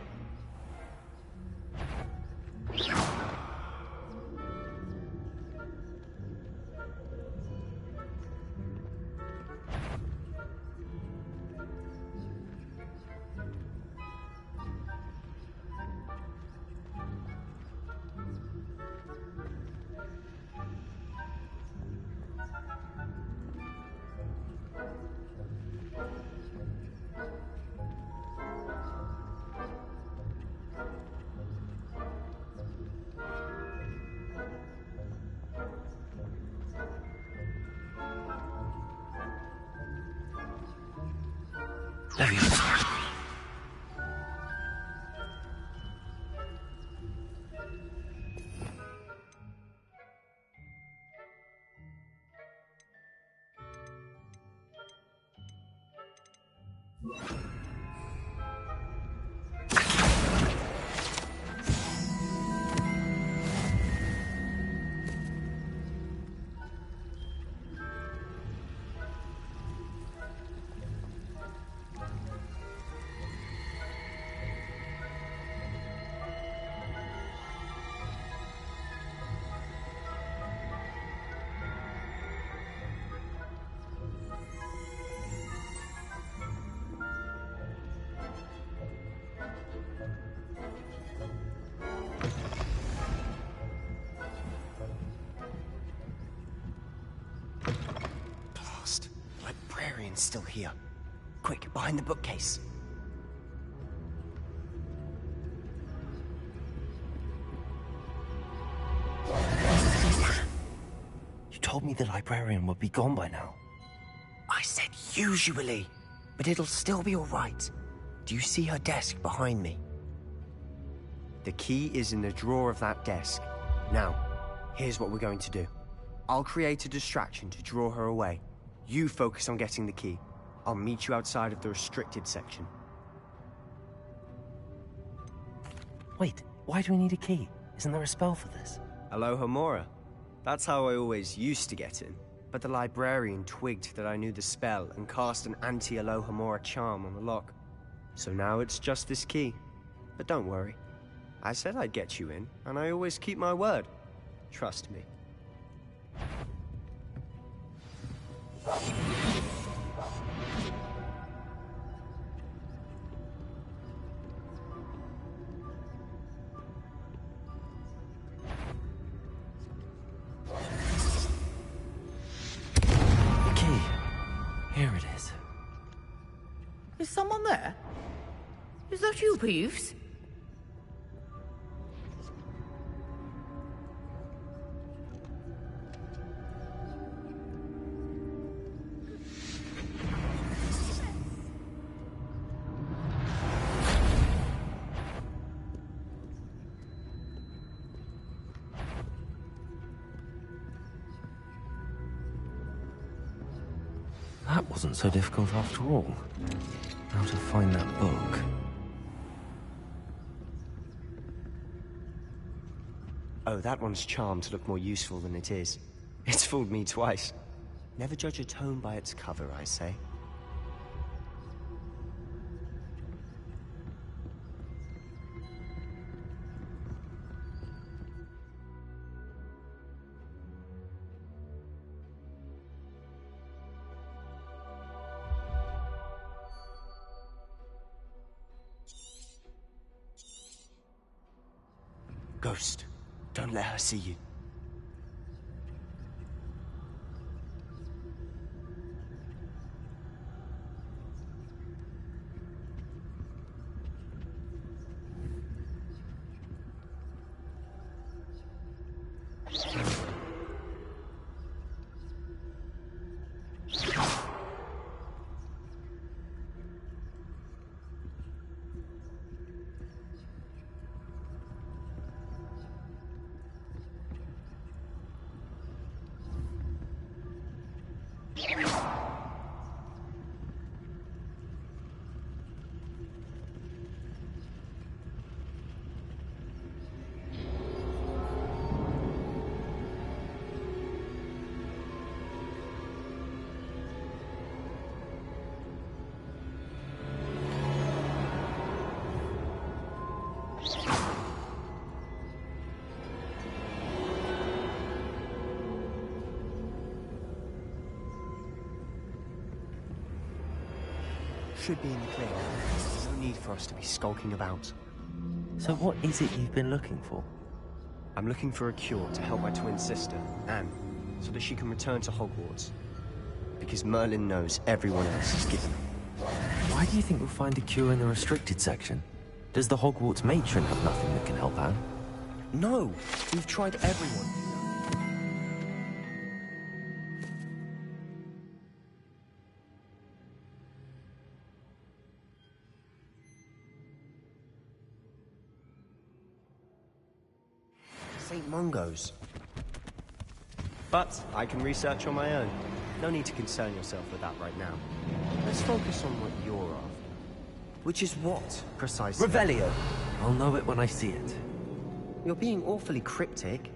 Librarian's still here. Quick, behind the bookcase. You told me the librarian would be gone by now. I said usually, but it'll still be all right. Do you see her desk behind me? The key is in the drawer of that desk. Now, here's what we're going to do. I'll create a distraction to draw her away. You focus on getting the key. I'll meet you outside of the restricted section. Wait, why do we need a key? Isn't there a spell for this? Alohomora. That's how I always used to get in. But the librarian twigged that I knew the spell and cast an anti-Alohomora charm on the lock. So now it's just this key. But don't worry. I said I'd get you in, and I always keep my word. Trust me. The key. Here it is. Is someone there? Is that you, Peeves? That wasn't so difficult after all. How to find that book. Oh, that one's charmed to look more useful than it is. It's fooled me twice. Never judge a tome by its cover, I say. Ghost, don't let her see you. Should be in the clear. No need for us to be skulking about. So what is it you've been looking for? I'm looking for a cure to help my twin sister, Anne, so that she can return to Hogwarts. Because Merlin knows everyone else is given. Why do you think we'll find a cure in the restricted section? Does the Hogwarts matron have nothing that can help Anne? No! We've tried everyone. St. Mungo's. But I can research on my own. No need to concern yourself with that right now. Let's focus on what you're after. Which is what, precisely? Revelio! I'll know it when I see it. You're being awfully cryptic.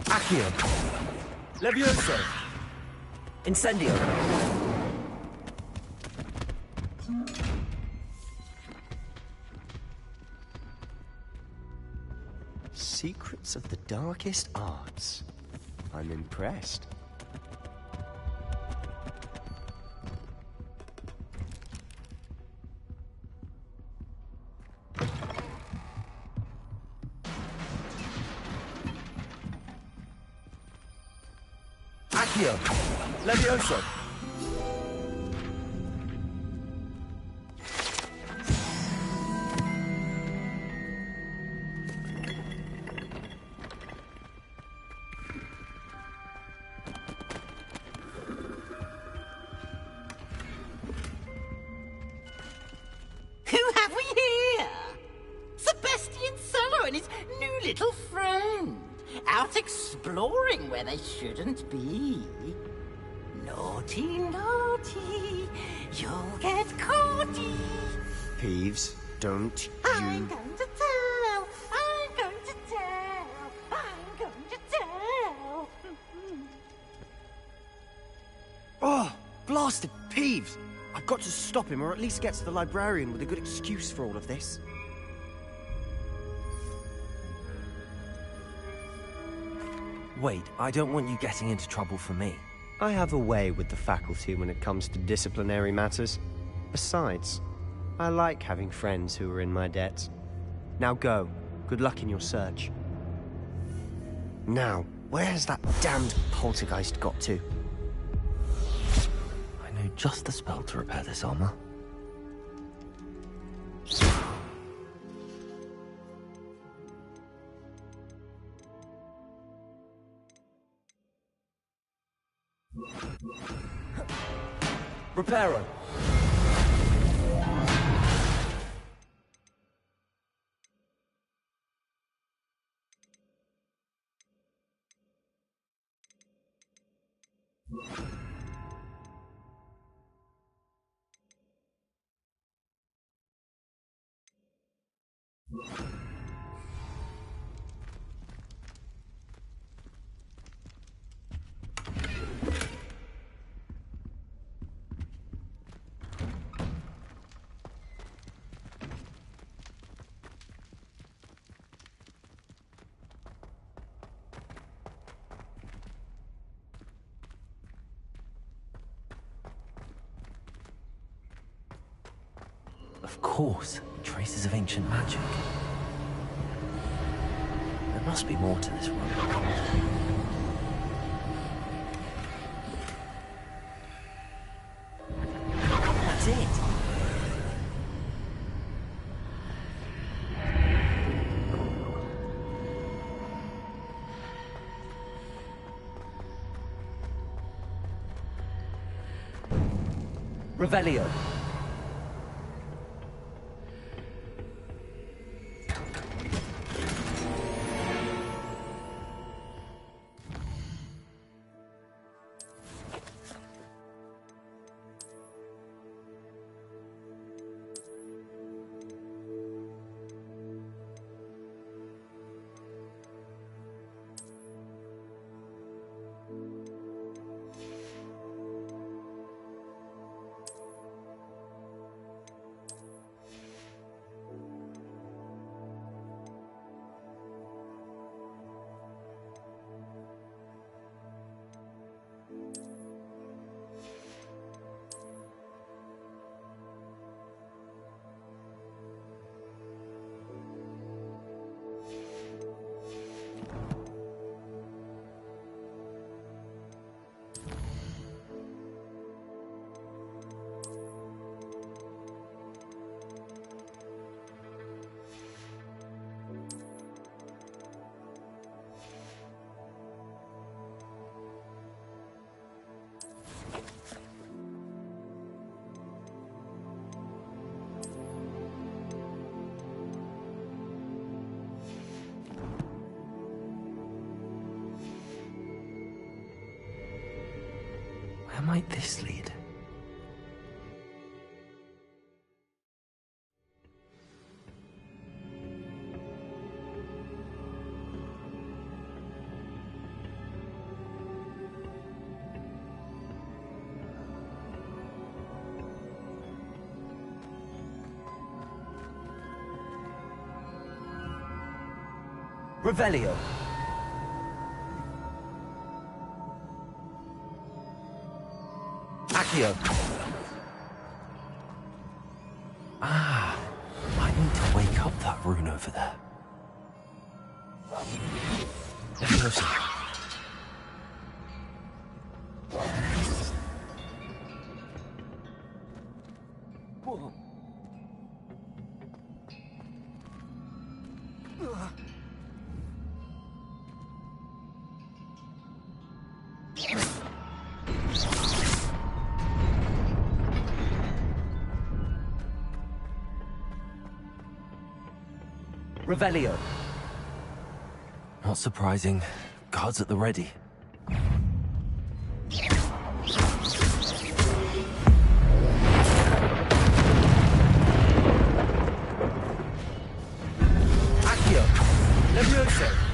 Accio! Levioso! Incendio! Secrets of the darkest arts. I'm impressed. Accio! Levioso! exploring where they shouldn't be. Naughty, naughty, you'll get caughty. Peeves, don't I'm you... going to tell, I'm going to tell, I'm going to tell. Oh, blasted Peeves! I've got to stop him, or at least get to the librarian with a good excuse for all of this. Wait, I don't want you getting into trouble for me. I have a way with the faculty when it comes to disciplinary matters. Besides, I like having friends who are in my debt. Now go. Good luck in your search. Now, where's that damned poltergeist got to? I know just the spell to repair this armor. Reparo! Of course, traces of ancient magic. There must be more to this room. That's it! Revelio. Where might this lead? Revelio. Accio. Ah, I need to wake up that rune over there. Leviosa. Whoa. Revelio. Not surprising. Guards at the ready. Accio! Levioso!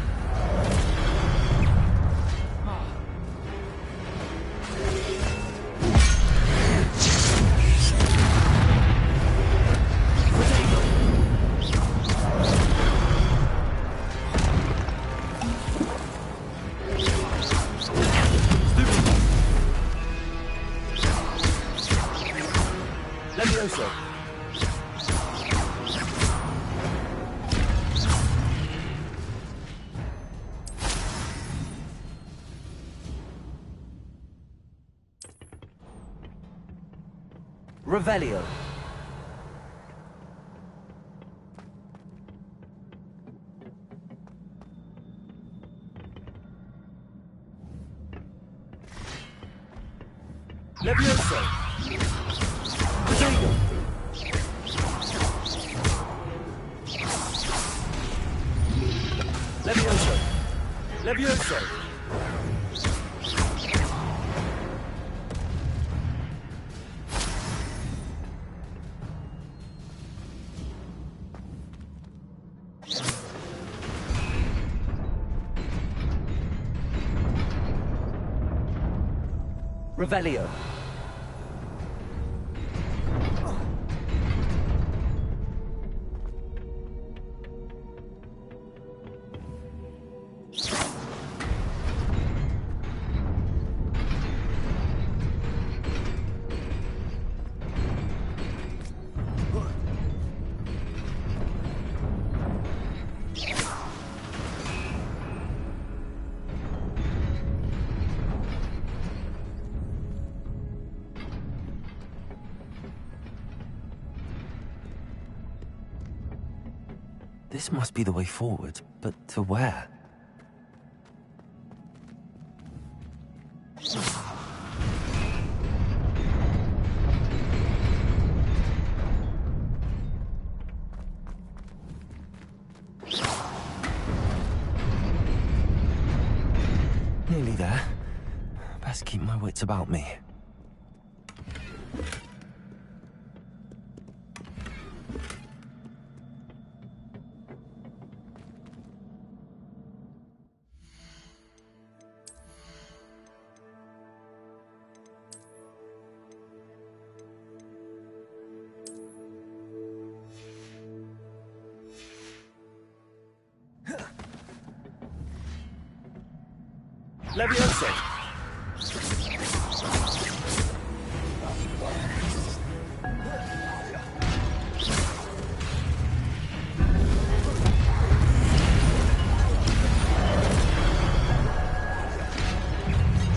Levioso! Revelio. Levioso. Protego. Levioso. Levioso. Revelio. This must be the way forward, but to where? Nearly there. Best keep my wits about me. Levioso!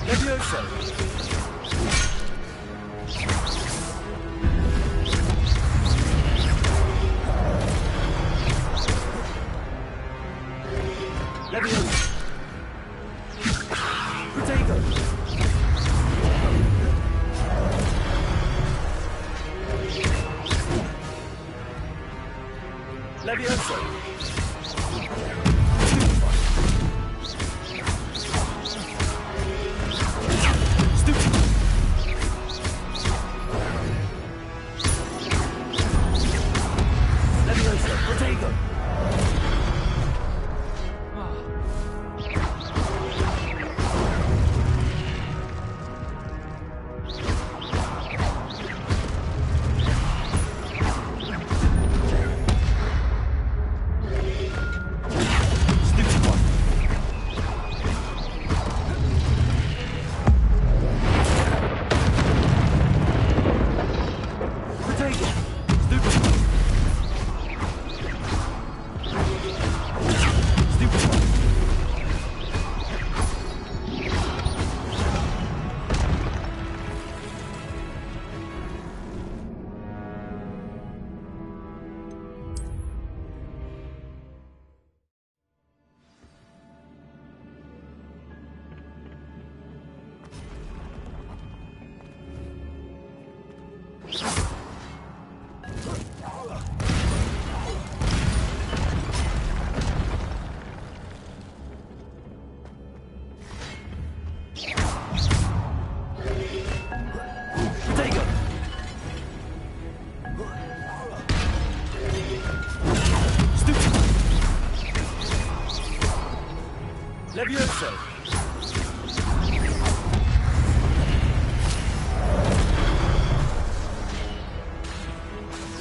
Levioso! Levioso! Protego! Levioso! Stupid! Levioso! Protego!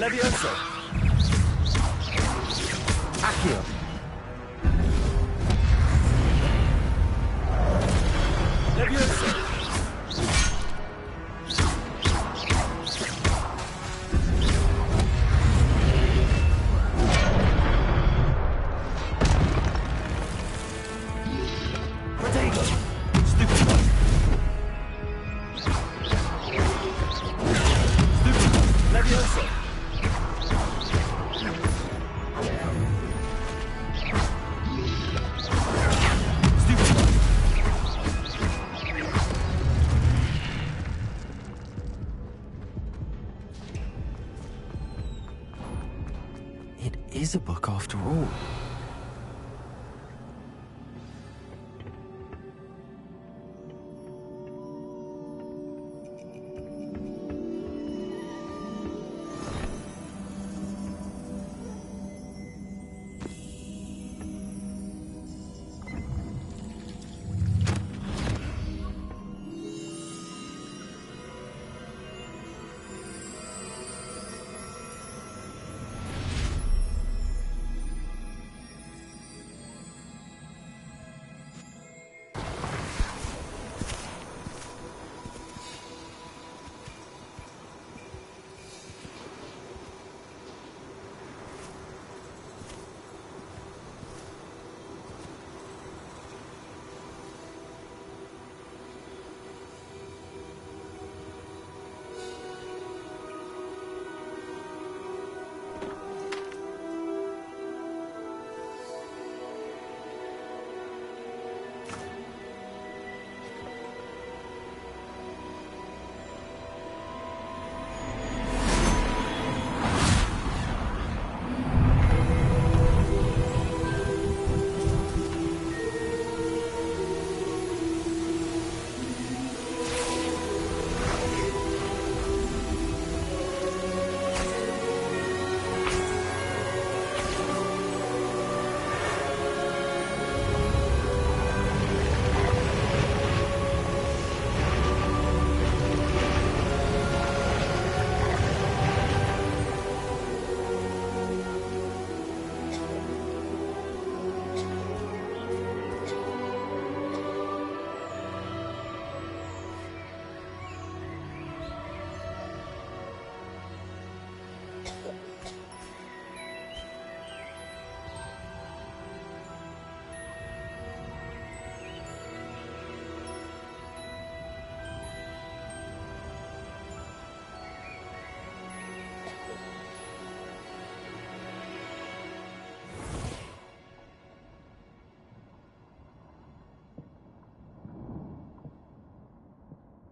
Levioso! Accio! Levioso! It is a book after all.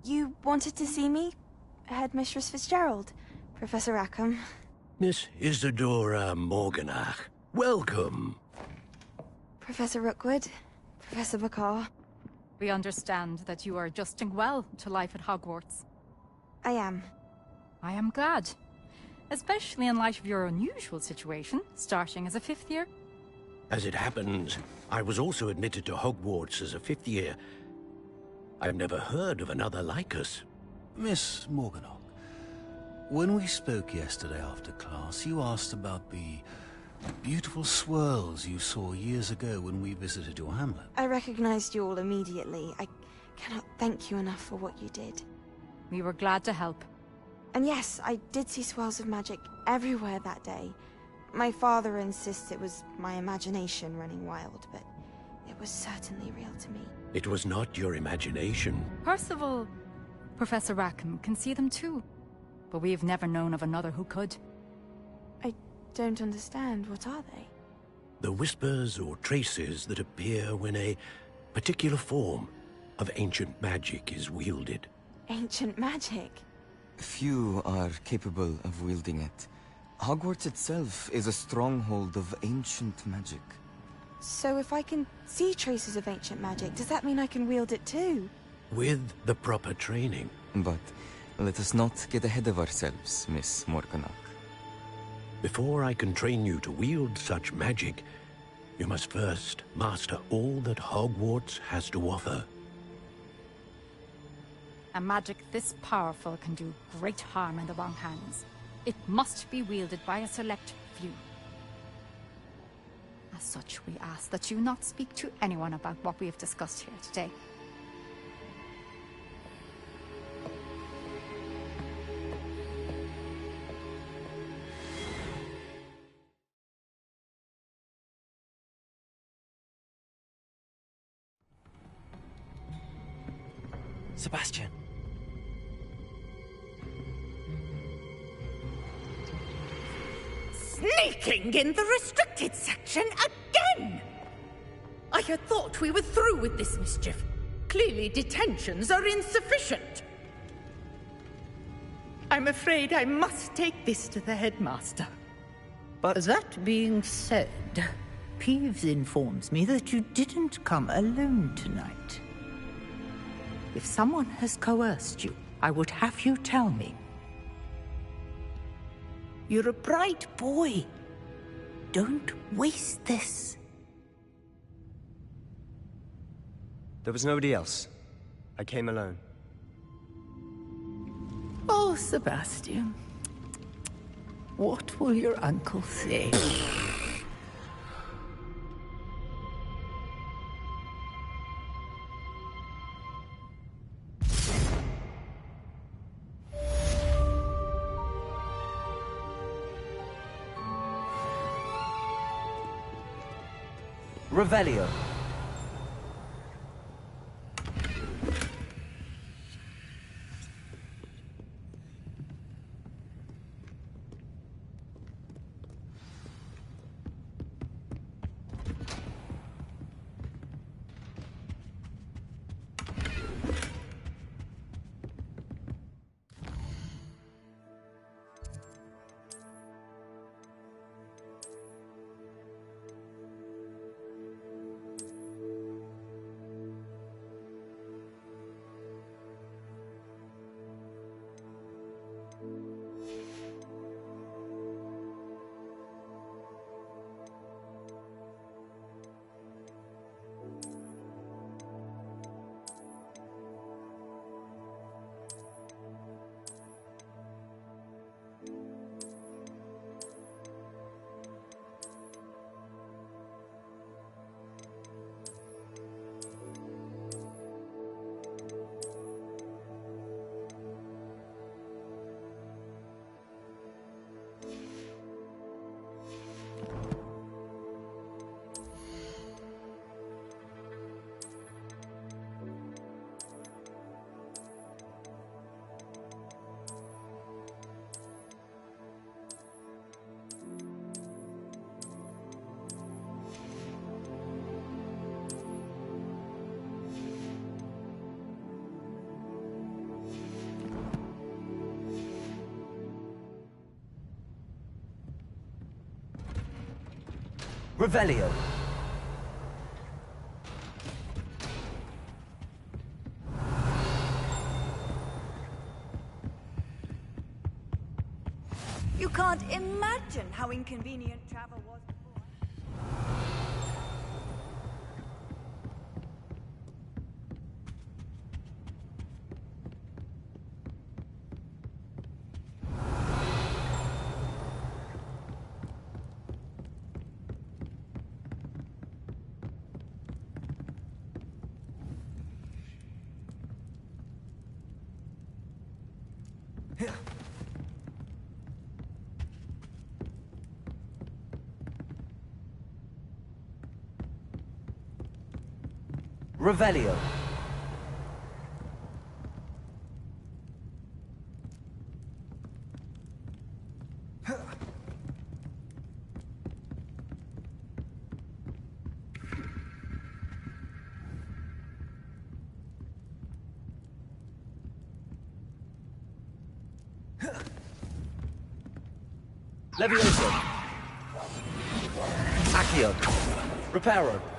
You wanted to see me? Headmistress Fitzgerald, Professor Rackham. Miss Isadora Morganach, welcome. Professor Rookwood, Professor Bakar. We understand that you are adjusting well to life at Hogwarts. I am. I am glad. Especially in light of your unusual situation, starting as a 5th year. As it happens, I was also admitted to Hogwarts as a 5th year. I've never heard of another like us. Miss Morganach, when we spoke yesterday after class, you asked about the beautiful swirls you saw years ago when we visited your hamlet. I recognized you all immediately. I cannot thank you enough for what you did. We were glad to help. And yes, I did see swirls of magic everywhere that day. My father insists it was my imagination running wild, but it was certainly real to me. It was not your imagination. Percival, Professor Rackham can see them too. But we've never known of another who could. I don't understand. What are they? The whispers or traces that appear when a particular form of ancient magic is wielded. Ancient magic? Few are capable of wielding it. Hogwarts itself is a stronghold of ancient magic. So if I can see traces of ancient magic, does that mean I can wield it too? With the proper training. But let us not get ahead of ourselves, Miss Morganach. Before I can train you to wield such magic, you must first master all that Hogwarts has to offer. A magic this powerful can do great harm in the wrong hands. It must be wielded by a select few. As such, we ask that you not speak to anyone about what we have discussed here today. Sebastian. Sneaking in the restricted section again! I had thought we were through with this mischief. Clearly detentions are insufficient. I'm afraid I must take this to the headmaster. But that being said, Peeves informs me that you didn't come alone tonight. If someone has coerced you, I would have you tell me. You're a bright boy. Don't waste this. There was nobody else. I came alone. Oh, Sebastian. What will your uncle say? Revelio. Revelio. You can't imagine how inconvenient travel was before. Revelio. Levioso. Accio. Reparo.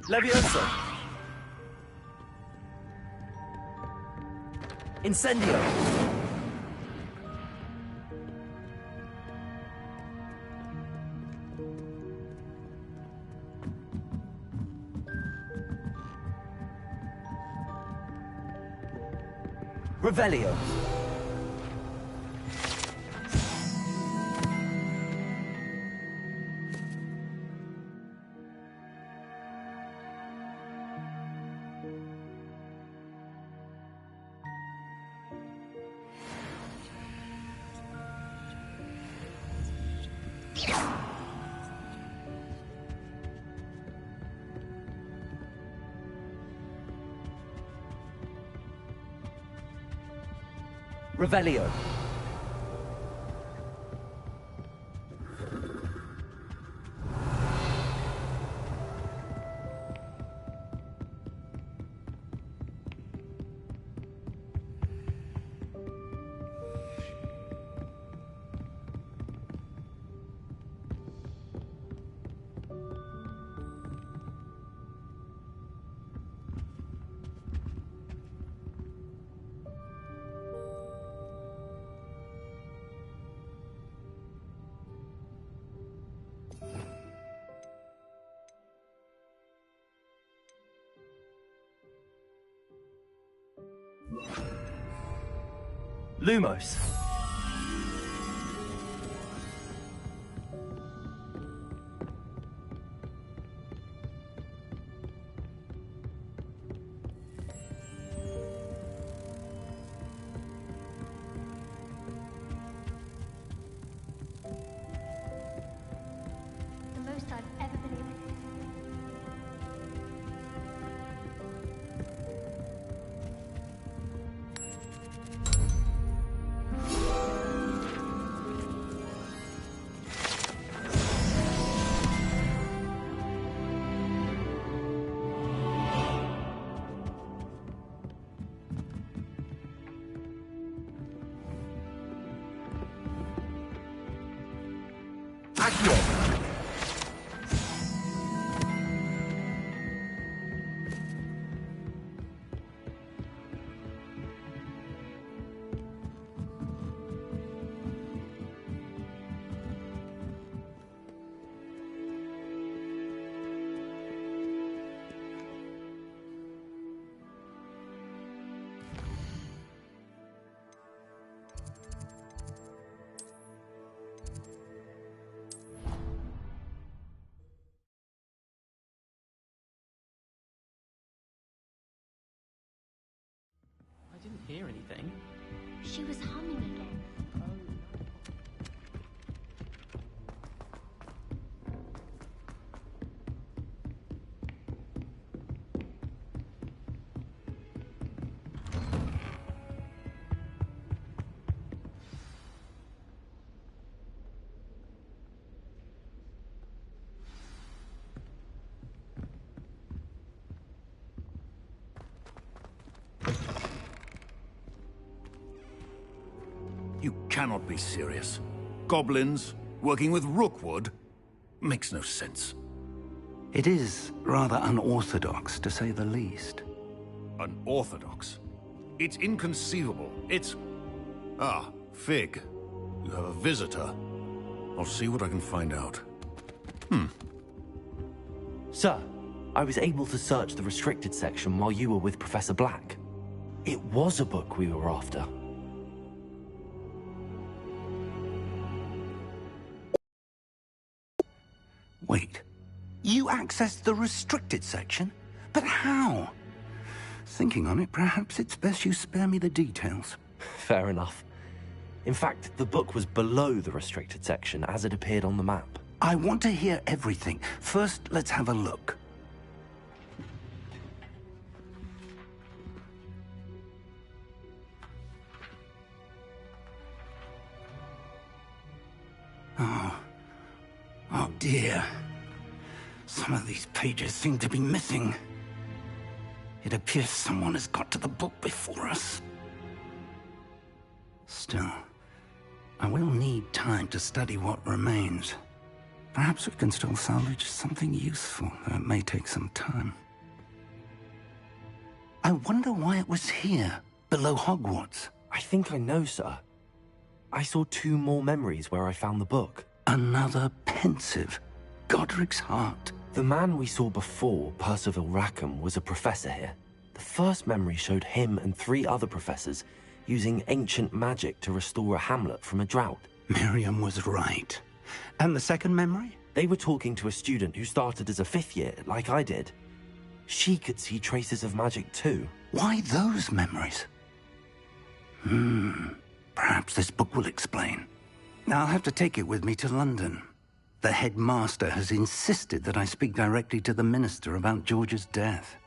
Levioso! Incendio! Revelio! Revelio. Lumos. The most I've ever been able to. I didn't hear anything. She was humming again. You cannot be serious. Goblins, working with Rookwood? Makes no sense. It is rather unorthodox, to say the least. Unorthodox? It's inconceivable. It's... Ah, Fig. You have a visitor. I'll see what I can find out. Sir, I was able to search the restricted section while you were with Professor Black. It was a book we were after. Wait, you accessed the restricted section? But how? Thinking on it, perhaps it's best you spare me the details. Fair enough. In fact, the book was below the restricted section as it appeared on the map. I want to hear everything. First, let's have a look. Oh dear. Some of these pages seem to be missing. It appears someone has got to the book before us. Still, I will need time to study what remains. Perhaps we can still salvage something useful, though it may take some time. I wonder why it was here, below Hogwarts. I think I know, sir. I saw 2 more memories where I found the book. Another pensive. Godric's heart. The man we saw before, Percival Rackham, was a professor here. The first memory showed him and 3 other professors using ancient magic to restore a hamlet from a drought. Miriam was right. And the second memory? They were talking to a student who started as a 5th year, like I did. She could see traces of magic too. Why those memories? Perhaps this book will explain. Now I'll have to take it with me to London. The headmaster has insisted that I speak directly to the minister about George's death.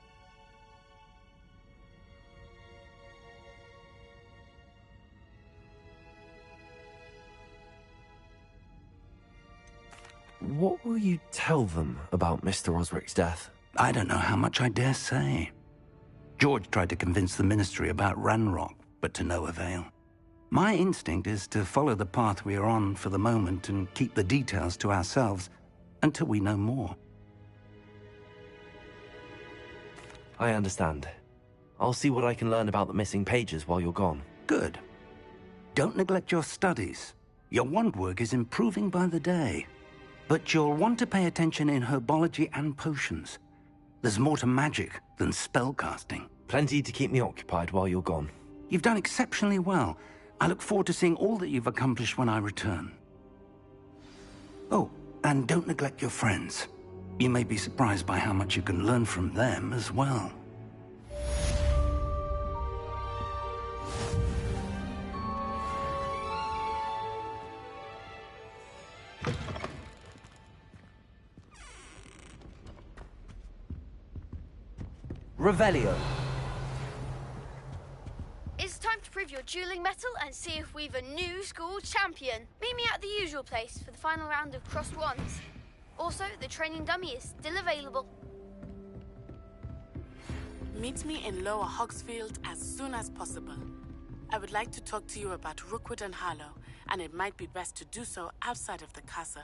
What will you tell them about Mr. Osric's death? I don't know how much I dare say. George tried to convince the ministry about Ranrock, but to no avail. My instinct is to follow the path we are on for the moment and keep the details to ourselves until we know more. I understand. I'll see what I can learn about the missing pages while you're gone. Good. Don't neglect your studies. Your wand work is improving by the day. But you'll want to pay attention in herbology and potions. There's more to magic than spellcasting. Plenty to keep me occupied while you're gone. You've done exceptionally well. I look forward to seeing all that you've accomplished when I return. Oh, and don't neglect your friends. You may be surprised by how much you can learn from them as well. Revelio. It's time to prove your dueling mettle and see if we've a new school champion. Meet me at the usual place for the final round of crossed wands. Also, the training dummy is still available. Meet me in Lower Hogsfield as soon as possible. I would like to talk to you about Rookwood and Harlow, and it might be best to do so outside of the castle.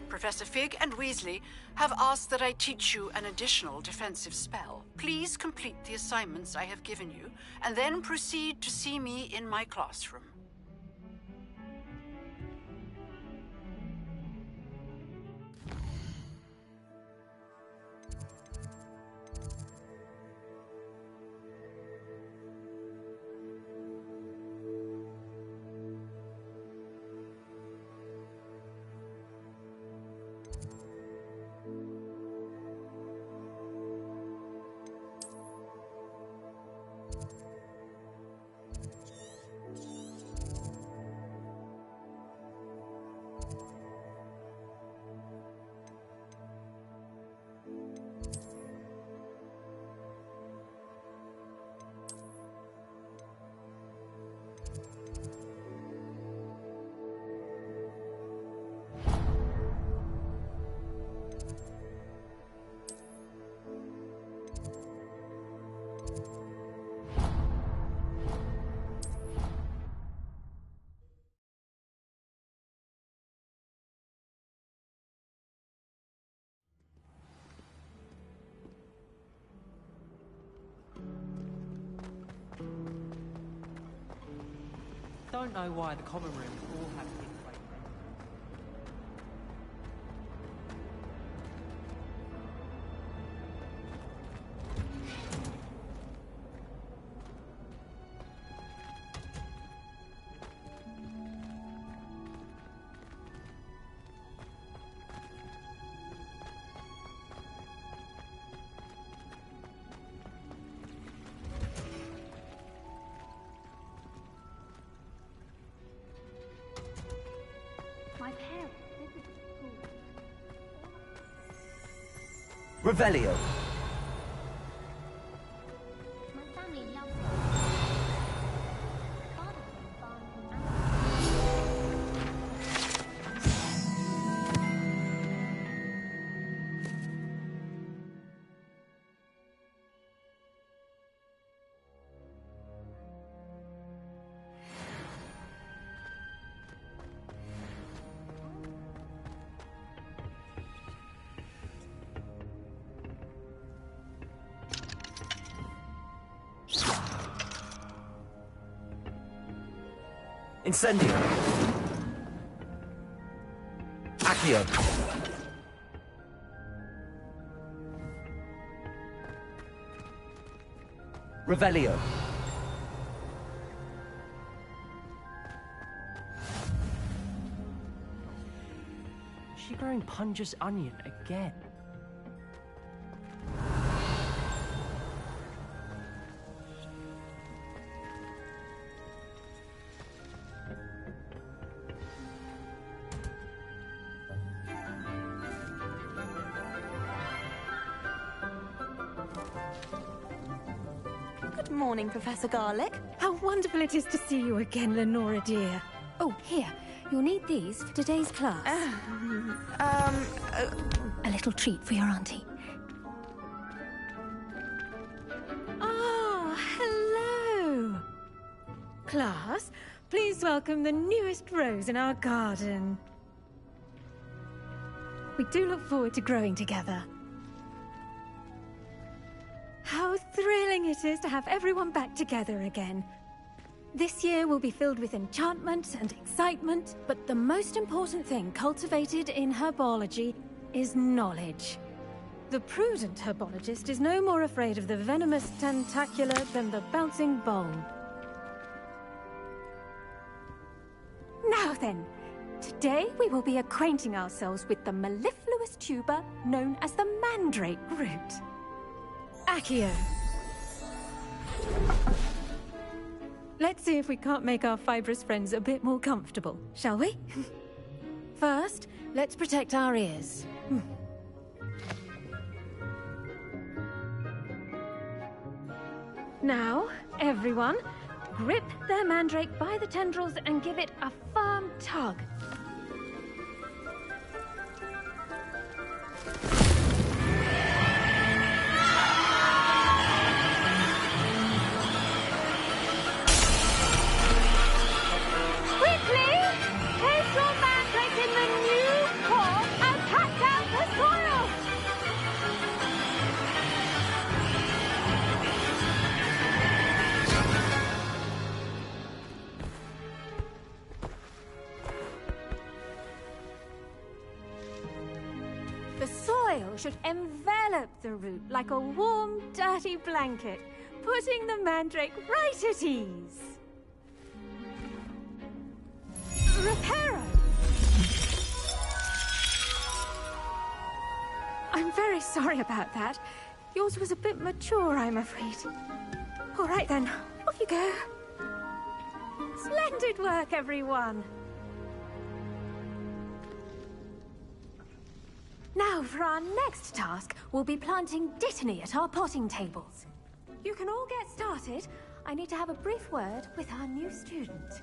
Professor Fig and Weasley have asked that I teach you an additional defensive spell. Please complete the assignments I have given you, and then proceed to see me in my classroom. don't know why the common rooms all have big playgrounds. My parents, this is school. Revelio. My family loves it. Father plays Barnes and Incendio. Accio. Revelio. Is she growing Punja's onion again? Good morning, Professor Garlick. How wonderful it is to see you again, Lenora dear. Oh, here. You'll need these for today's class. A little treat for your auntie. Ah, hello. Class, please welcome the newest rose in our garden. We do look forward to growing together. How thrilling it is to have everyone back together again. This year will be filled with enchantment and excitement, but the most important thing cultivated in herbology is knowledge. The prudent herbologist is no more afraid of the venomous tentacula than the bouncing bowl. Now then, today we will be acquainting ourselves with the mellifluous tuber known as the mandrake root. Accio. Let's see if we can't make our fibrous friends a bit more comfortable, shall we? First, let's protect our ears. Now, everyone, grip their mandrake by the tendrils and give it a firm tug. Quickly! Place your mandrake in the new pot and cut down the soil! The soil should envelop the root like a warm, dirty blanket, putting the mandrake right at ease. Reparo! I'm very sorry about that. Yours was a bit mature, I'm afraid. All right then, off you go. Splendid work, everyone. Now, for our next task, we'll be planting Dittany at our potting tables. You can all get started. I need to have a brief word with our new student.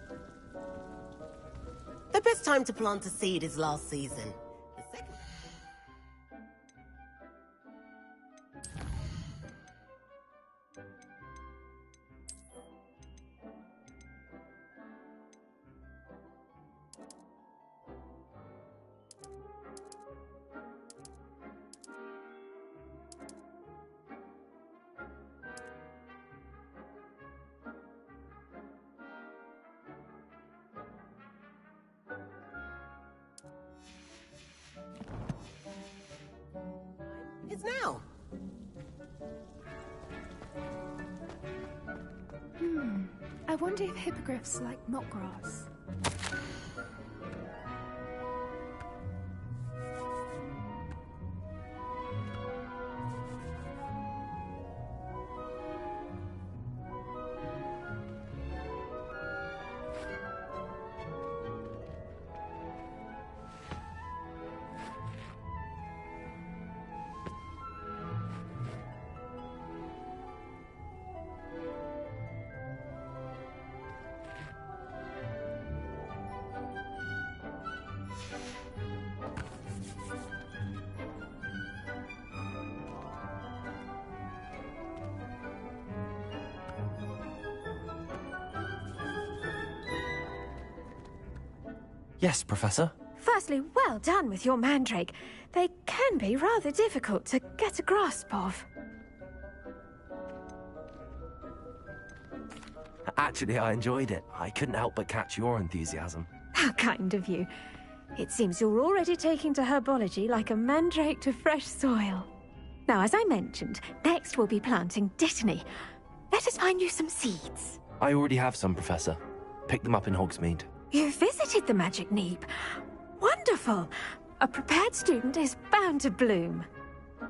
The best time to plant a seed is last season. It's now. I wonder if hippogriffs like knotgrass. Yes, Professor? Firstly, well done with your mandrake. They can be rather difficult to get a grasp of. Actually, I enjoyed it. I couldn't help but catch your enthusiasm. How kind of you. It seems you're already taking to herbology like a mandrake to fresh soil. Now, as I mentioned, next we'll be planting dittany. Let us find you some seeds. I already have some, Professor. Picked them up in Hogsmeade. You visited the Magic Neep. Wonderful! A prepared student is bound to bloom.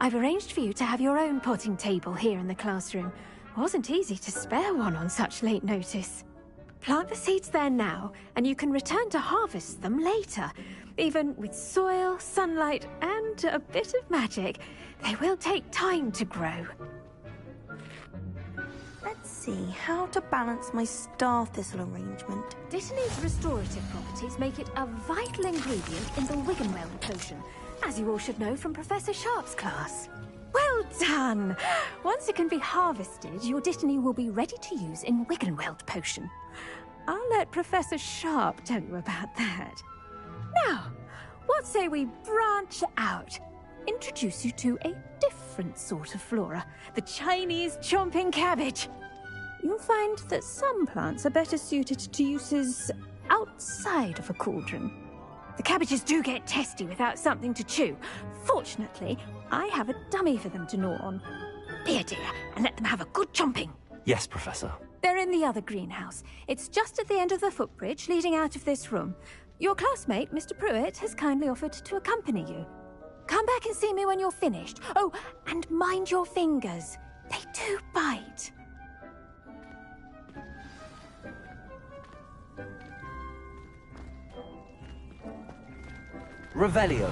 I've arranged for you to have your own potting table here in the classroom. Wasn't easy to spare one on such late notice. Plant the seeds there now, and you can return to harvest them later. Even with soil, sunlight, and a bit of magic, they will take time to grow. Let's see how to balance my star thistle arrangement. Dittany's restorative properties make it a vital ingredient in the Wiggenweld potion, as you all should know from Professor Sharp's class. Well done! Once it can be harvested, your dittany will be ready to use in Wiggenweld potion. I'll let Professor Sharp tell you about that. Now, what say we branch out? Introduce you to a different sort of flora, the Chinese chomping cabbage. You'll find that some plants are better suited to uses outside of a cauldron. The cabbages do get testy without something to chew. Fortunately, I have a dummy for them to gnaw on. Be a dear and let them have a good chomping. Yes, Professor. They're in the other greenhouse. It's just at the end of the footbridge leading out of this room. Your classmate, Mr. Pruitt, has kindly offered to accompany you. Come back and see me when you're finished. Oh, and mind your fingers. They do bite. Revelio.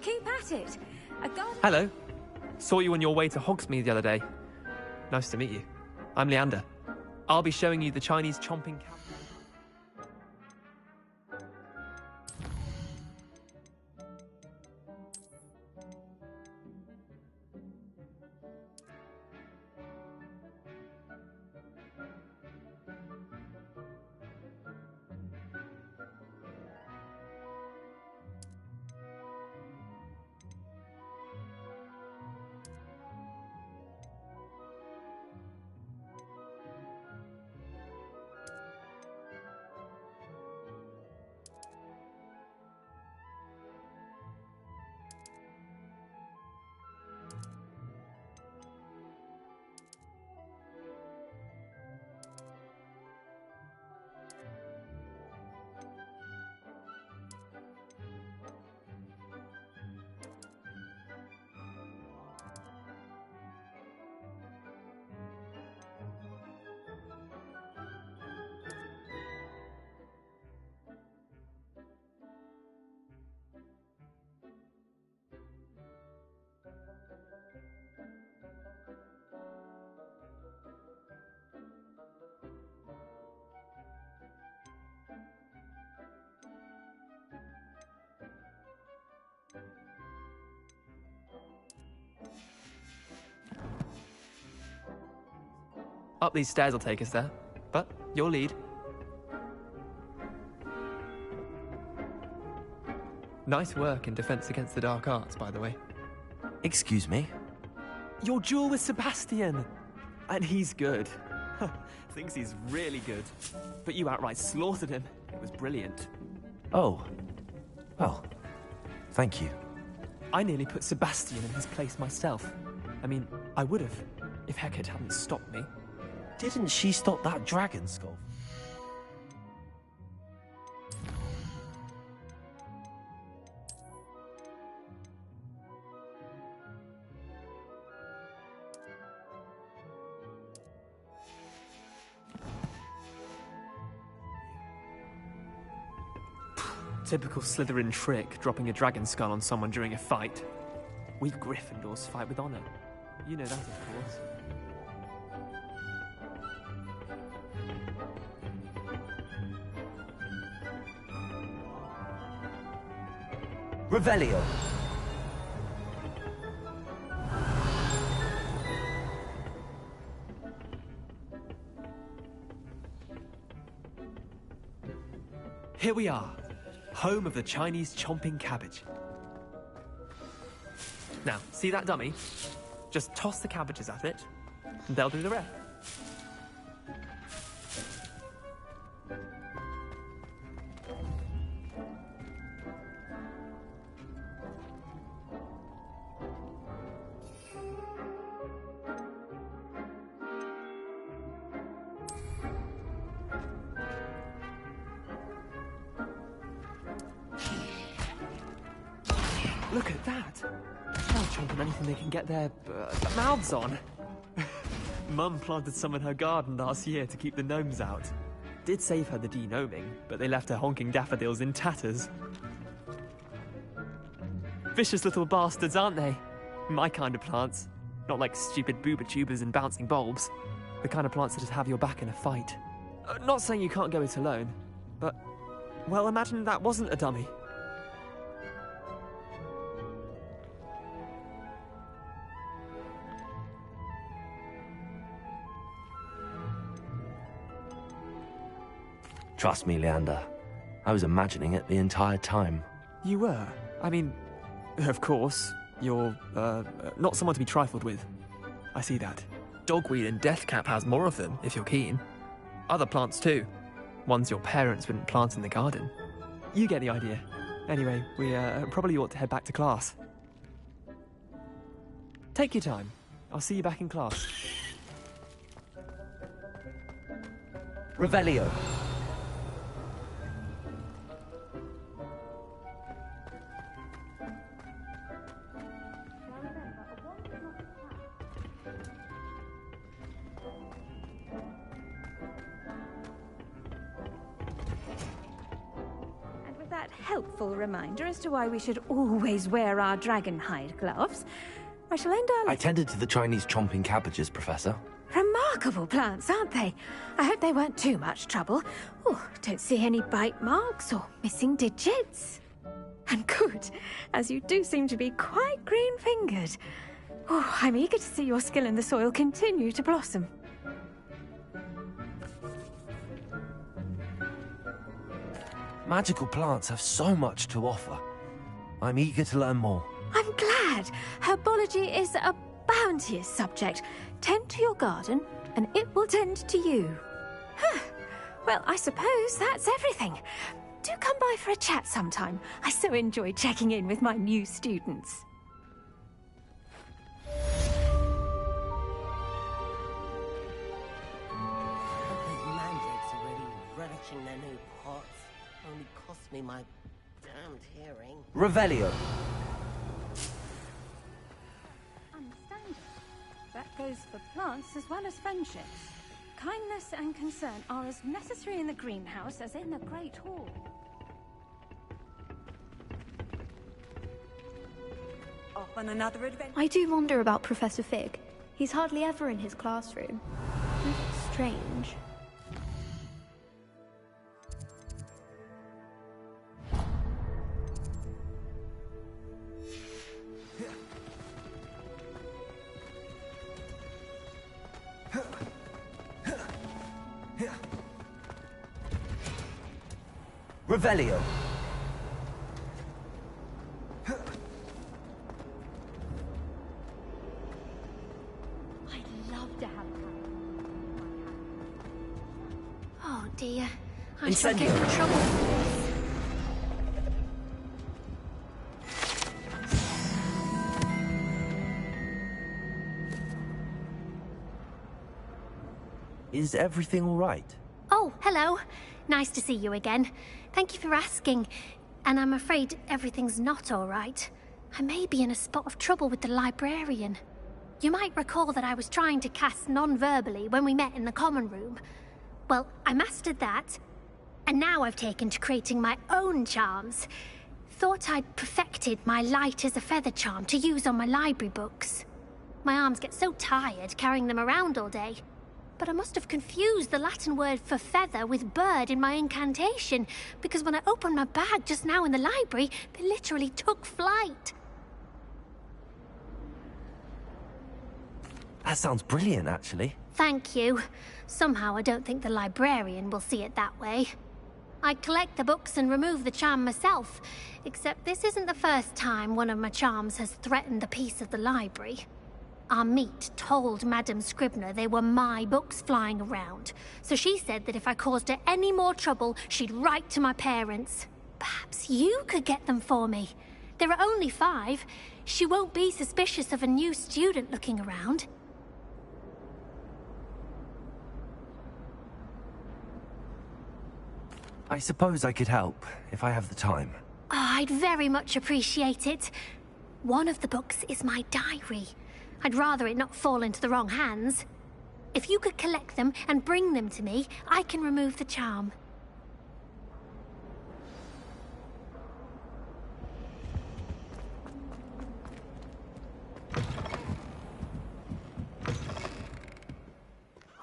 Keep at it. A garden... Hello. Saw you on your way to Hogsmeade the other day. Nice to meet you. I'm Leander. I'll be showing you the Chinese chomping cabbage. Up these stairs will take us there, but your lead. Nice work in Defense Against the Dark Arts, by the way. Excuse me? Your duel with Sebastian! And he's good. Thinks he's really good. But you outright slaughtered him. It was brilliant. Oh, Well, thank you. I nearly put Sebastian in his place myself. I mean, I would have, if Hecate hadn't stopped me. Didn't she stop that dragon skull? Typical Slytherin trick, dropping a dragon skull on someone during a fight. We Gryffindors fight with honor. You know that, of course. Revelio. Here we are, home of the Chinese chomping cabbage. Now, see that dummy? Just toss the cabbages at it, and they'll do the rest. Look at that! They're chomping anything they can get their mouths on. Mum planted some in her garden last year to keep the gnomes out. Did save her the de-gnoming, but they left her honking daffodils in tatters. Vicious little bastards, aren't they? My kind of plants. Not like stupid booba tubers and bouncing bulbs. The kind of plants that just have your back in a fight. Not saying you can't go it alone, but... well, imagine that wasn't a dummy. Trust me, Leander. I was imagining it the entire time. You were? I mean, of course, you're, not someone to be trifled with. I see that. Dogweed and deathcap has more of them, if you're keen. Other plants too. Ones your parents wouldn't plant in the garden. You get the idea. Anyway, we probably ought to head back to class. Take your time. I'll see you back in class. Revelio. Helpful reminder as to why we should always wear our dragon hide gloves. I shall end our... I tended to the Chinese chomping cabbages, Professor. Remarkable plants, aren't they? I hope they weren't too much trouble. Oh, don't see any bite marks or missing digits. And good, as you do seem to be quite green-fingered. Oh, I'm eager to see your skill in the soil continue to blossom. Magical plants have so much to offer. I'm eager to learn more. I'm glad. Herbology is a bounteous subject. Tend to your garden, and it will tend to you. Huh. Well, I suppose that's everything. Do come by for a chat sometime. I so enjoy checking in with my new students. Those mandrakes are really relishing their new pots. Only cost me my damned hearing. Revelio. Understandable. That goes for plants as well as friendships. Kindness and concern are as necessary in the greenhouse as in the Great Hall. Off on another adventure. I do wonder about Professor Fig. He's hardly ever in his classroom. That's strange. Revelio. I'd love to have Oh dear. I shall Incendio. get in trouble for this. Is everything all right? Oh, hello. Nice to see you again. Thank you for asking. And I'm afraid everything's not all right. I may be in a spot of trouble with the librarian. You might recall that I was trying to cast non-verbally when we met in the common room. Well, I mastered that, and now I've taken to creating my own charms. Thought I'd perfected my light as a feather charm to use on my library books. My arms get so tired carrying them around all day. But I must have confused the Latin word for feather with bird in my incantation, because when I opened my bag just now in the library, they literally took flight. That sounds brilliant, actually. Thank you. Somehow I don't think the librarian will see it that way. I collect the books and remove the charm myself, except this isn't the first time one of my charms has threatened the peace of the library. Our meet told Madame Scribner they were my books flying around, so she said that if I caused her any more trouble, she'd write to my parents. Perhaps you could get them for me. There are only 5. She won't be suspicious of a new student looking around. I suppose I could help, if I have the time. Oh, I'd very much appreciate it. One of the books is my diary. I'd rather it not fall into the wrong hands. If you could collect them and bring them to me, I can remove the charm.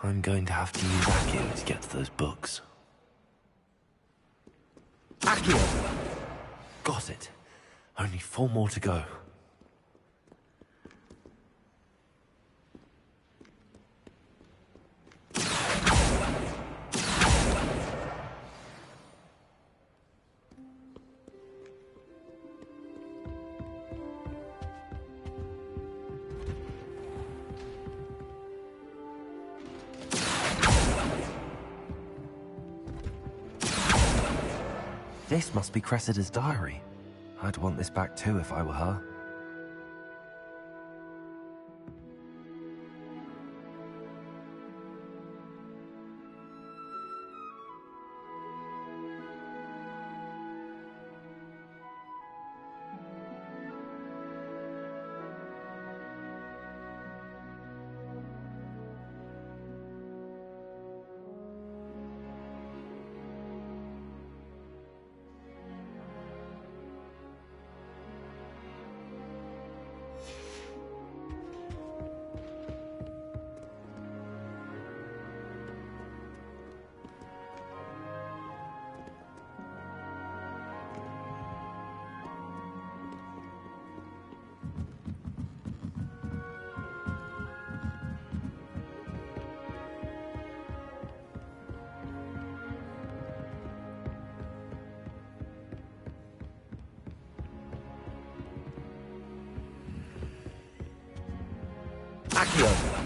I'm going to have to use Accio to get to those books. Accio! Got it. Only 4 more to go. This must be Cressida's diary. I'd want this back too if I were her. Accio!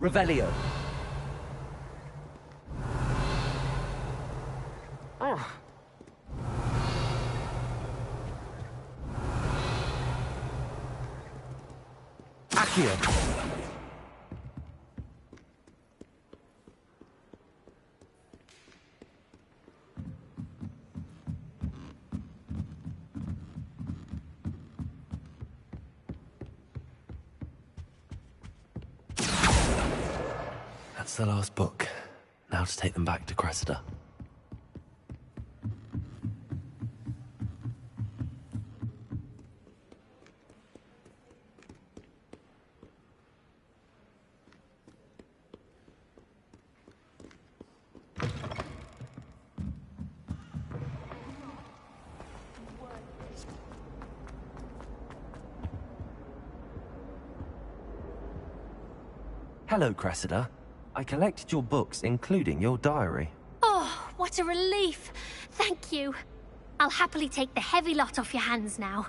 Revelio. Oh. Accio. That's the last book. Now to take them back to Cressida. Hello, Cressida. I collected your books, including your diary. Oh, what a relief. Thank you. I'll happily take the heavy lot off your hands now.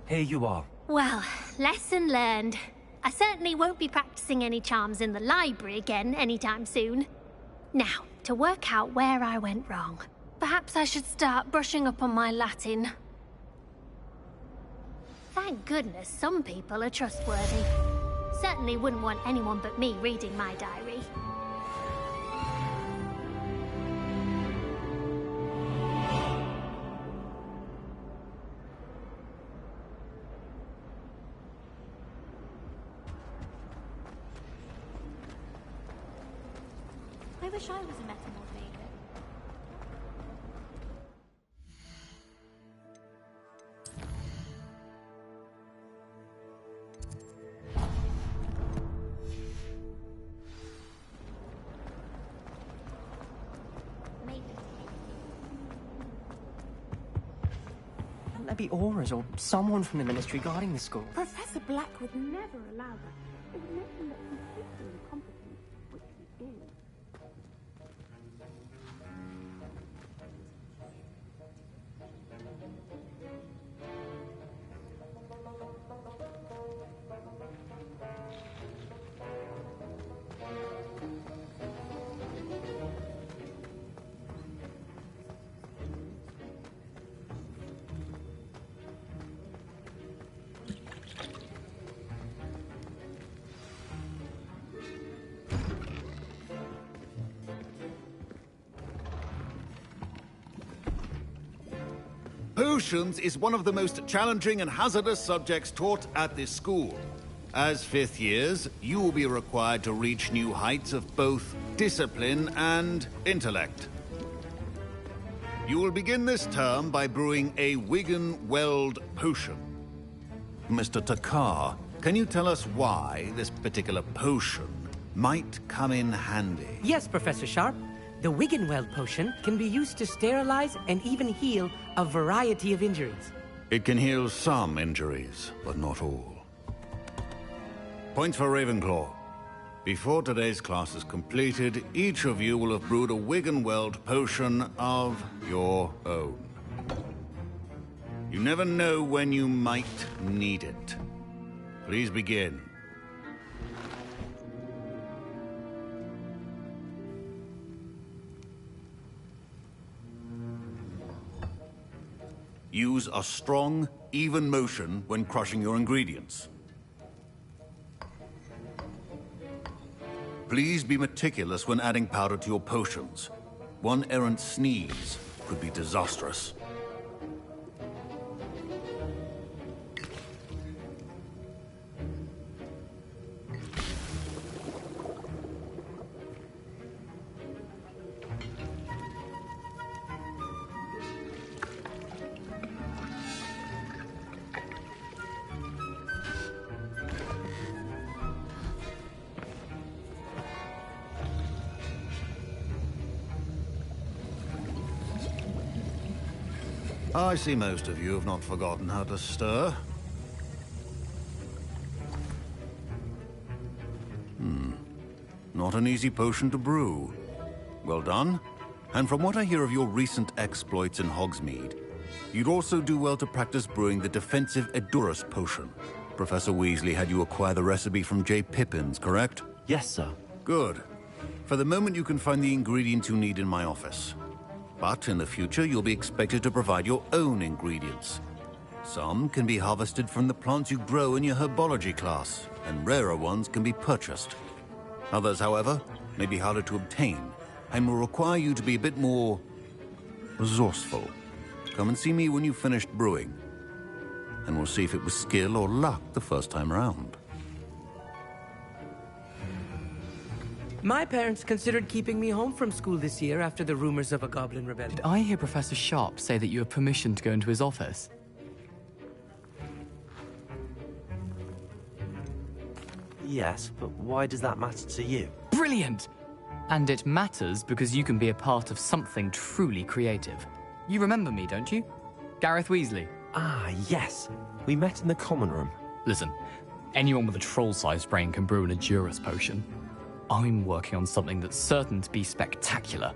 Here you are. Well, lesson learned. I certainly won't be practicing any charms in the library again anytime soon. Now, to work out where I went wrong. Perhaps I should start brushing up on my Latin. Thank goodness some people are trustworthy. Certainly wouldn't want anyone but me reading my diary. I wish I was a metamorph maker. Can't there be auras or someone from the ministry guarding the school? Professor Black would never allow that. It would make him look completely incompetent, which he is. Potions is one of the most challenging and hazardous subjects taught at this school. As fifth years, you will be required to reach new heights of both discipline and intellect. You will begin this term by brewing a Wigan-Weld potion. Mr. Takar, can you tell us why this particular potion might come in handy? Yes, Professor Sharp. The Wigan-Weld potion can be used to sterilize and even heal a variety of injuries. It can heal some injuries, but not all. Points for Ravenclaw. Before today's class is completed, each of you will have brewed a Wigan-Weld potion of your own. You never know when you might need it. Please begin. Use a strong, even motion when crushing your ingredients. Please be meticulous when adding powder to your potions. One errant sneeze could be disastrous. I see most of you have not forgotten how to stir. Not an easy potion to brew. Well done. And from what I hear of your recent exploits in Hogsmeade, you'd also do well to practice brewing the defensive Edurus potion. Professor Weasley had you acquire the recipe from J. Pippins, correct? Yes, sir. Good. For the moment, you can find the ingredients you need in my office. But in the future, you'll be expected to provide your own ingredients. Some can be harvested from the plants you grow in your herbology class, and rarer ones can be purchased. Others, however, may be harder to obtain, and will require you to be a bit more resourceful. Come and see me when you've finished brewing, and we'll see if it was skill or luck the first time around. My parents considered keeping me home from school this year after the rumors of a goblin rebellion. Did I hear Professor Sharp say that you have permission to go into his office? Yes, but why does that matter to you? Brilliant! And it matters because you can be a part of something truly creative. You remember me, don't you? Gareth Weasley. Ah, yes. We met in the common room. Listen, anyone with a troll-sized brain can brew an Edurus potion. I'm working on something that's certain to be spectacular.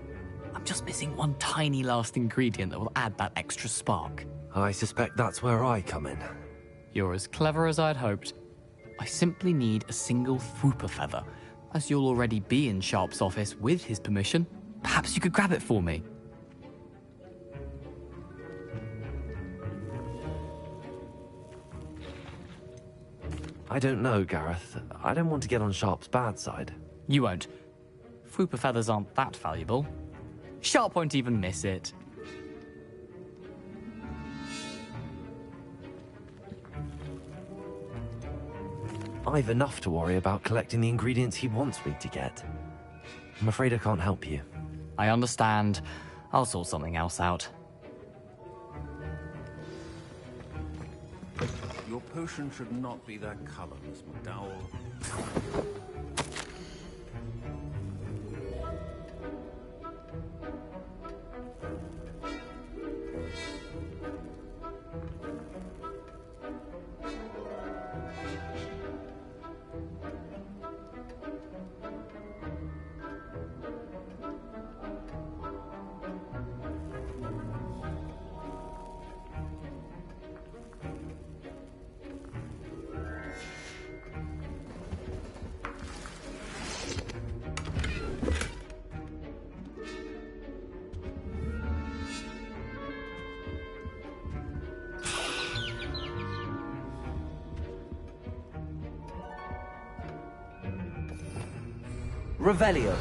I'm just missing one tiny last ingredient that will add that extra spark. I suspect that's where I come in. You're as clever as I'd hoped. I simply need a single Fwooper feather. As you'll already be in Sharp's office with his permission, perhaps you could grab it for me. I don't know, Gareth. I don't want to get on Sharp's bad side. You won't. Fwooper feathers aren't that valuable. Sharp won't even miss it. I've enough to worry about collecting the ingredients he wants me to get. I'm afraid I can't help you. I understand. I'll sort something else out. Your potion should not be that color, Miss McDowell. Revelio.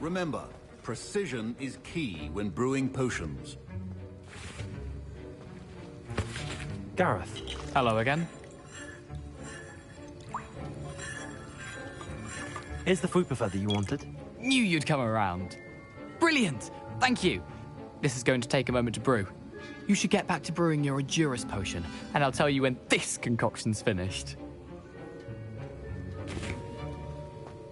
Remember, precision is key when brewing potions. Gareth. Hello again. Here's the Fwooper feather you wanted. Knew you'd come around. Brilliant! Thank you. This is going to take a moment to brew. You should get back to brewing your Edurus potion, and I'll tell you when this concoction's finished.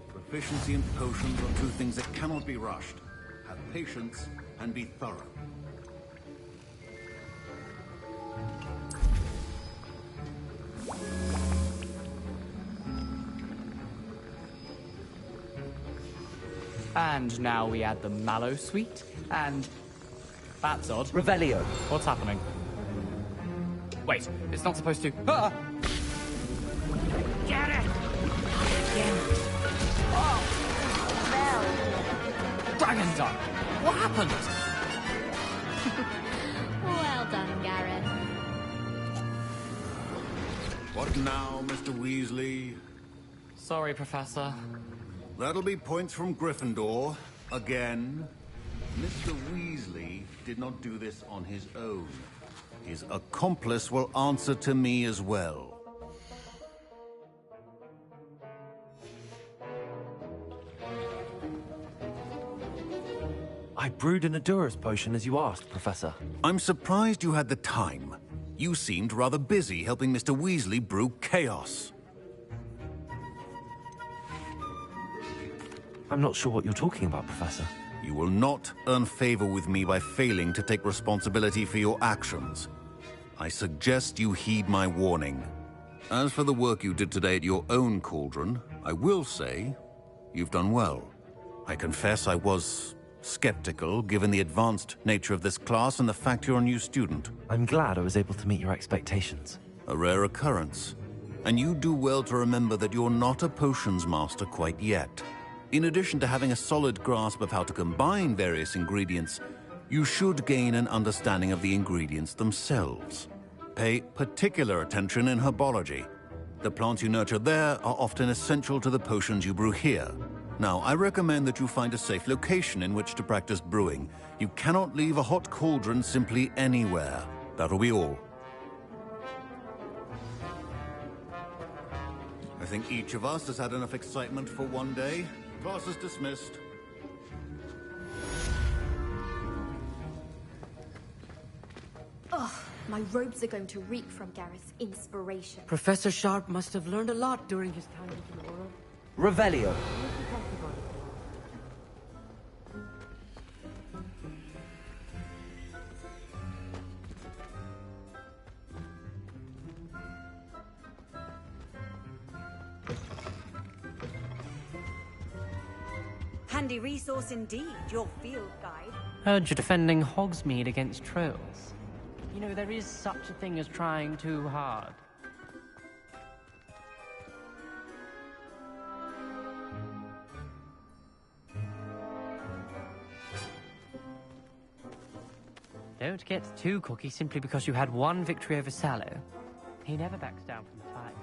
Proficiency and potions are two things that cannot be rushed. Have patience and be thorough. And now we add the mallow sweet, and... That's odd. Revelio. What's happening? Wait, it's not supposed to... Ah! Get it! Oh! Dragon Dog! What happened? Well done, Gareth. What now, Mr. Weasley? Sorry, Professor. That'll be points from Gryffindor. Again. Mr. Weasley did not do this on his own. His accomplice will answer to me as well. I brewed an Edurus potion as you asked, Professor. I'm surprised you had the time. You seemed rather busy helping Mr. Weasley brew chaos. I'm not sure what you're talking about, Professor. You will not earn favor with me by failing to take responsibility for your actions. I suggest you heed my warning. As for the work you did today at your own cauldron, I will say you've done well. I confess I was skeptical, given the advanced nature of this class and the fact you're a new student. I'm glad I was able to meet your expectations. A rare occurrence. And you do well to remember that you're not a potions master quite yet. In addition to having a solid grasp of how to combine various ingredients, you should gain an understanding of the ingredients themselves. Pay particular attention in herbology. The plants you nurture there are often essential to the potions you brew here. Now, I recommend that you find a safe location in which to practice brewing. You cannot leave a hot cauldron simply anywhere. That'll be all. I think each of us has had enough excitement for one day. Class is dismissed. Oh, My robes are going to reek from Gareth's inspiration. Professor Sharp must have learned a lot during his time in the world. Revelio. Handy resource indeed, your field guide. Heard you're defending Hogsmeade against trolls. You know, there is such a thing as trying too hard. Don't get too cocky simply because you had one victory over Sallow. He never backs down from the fight.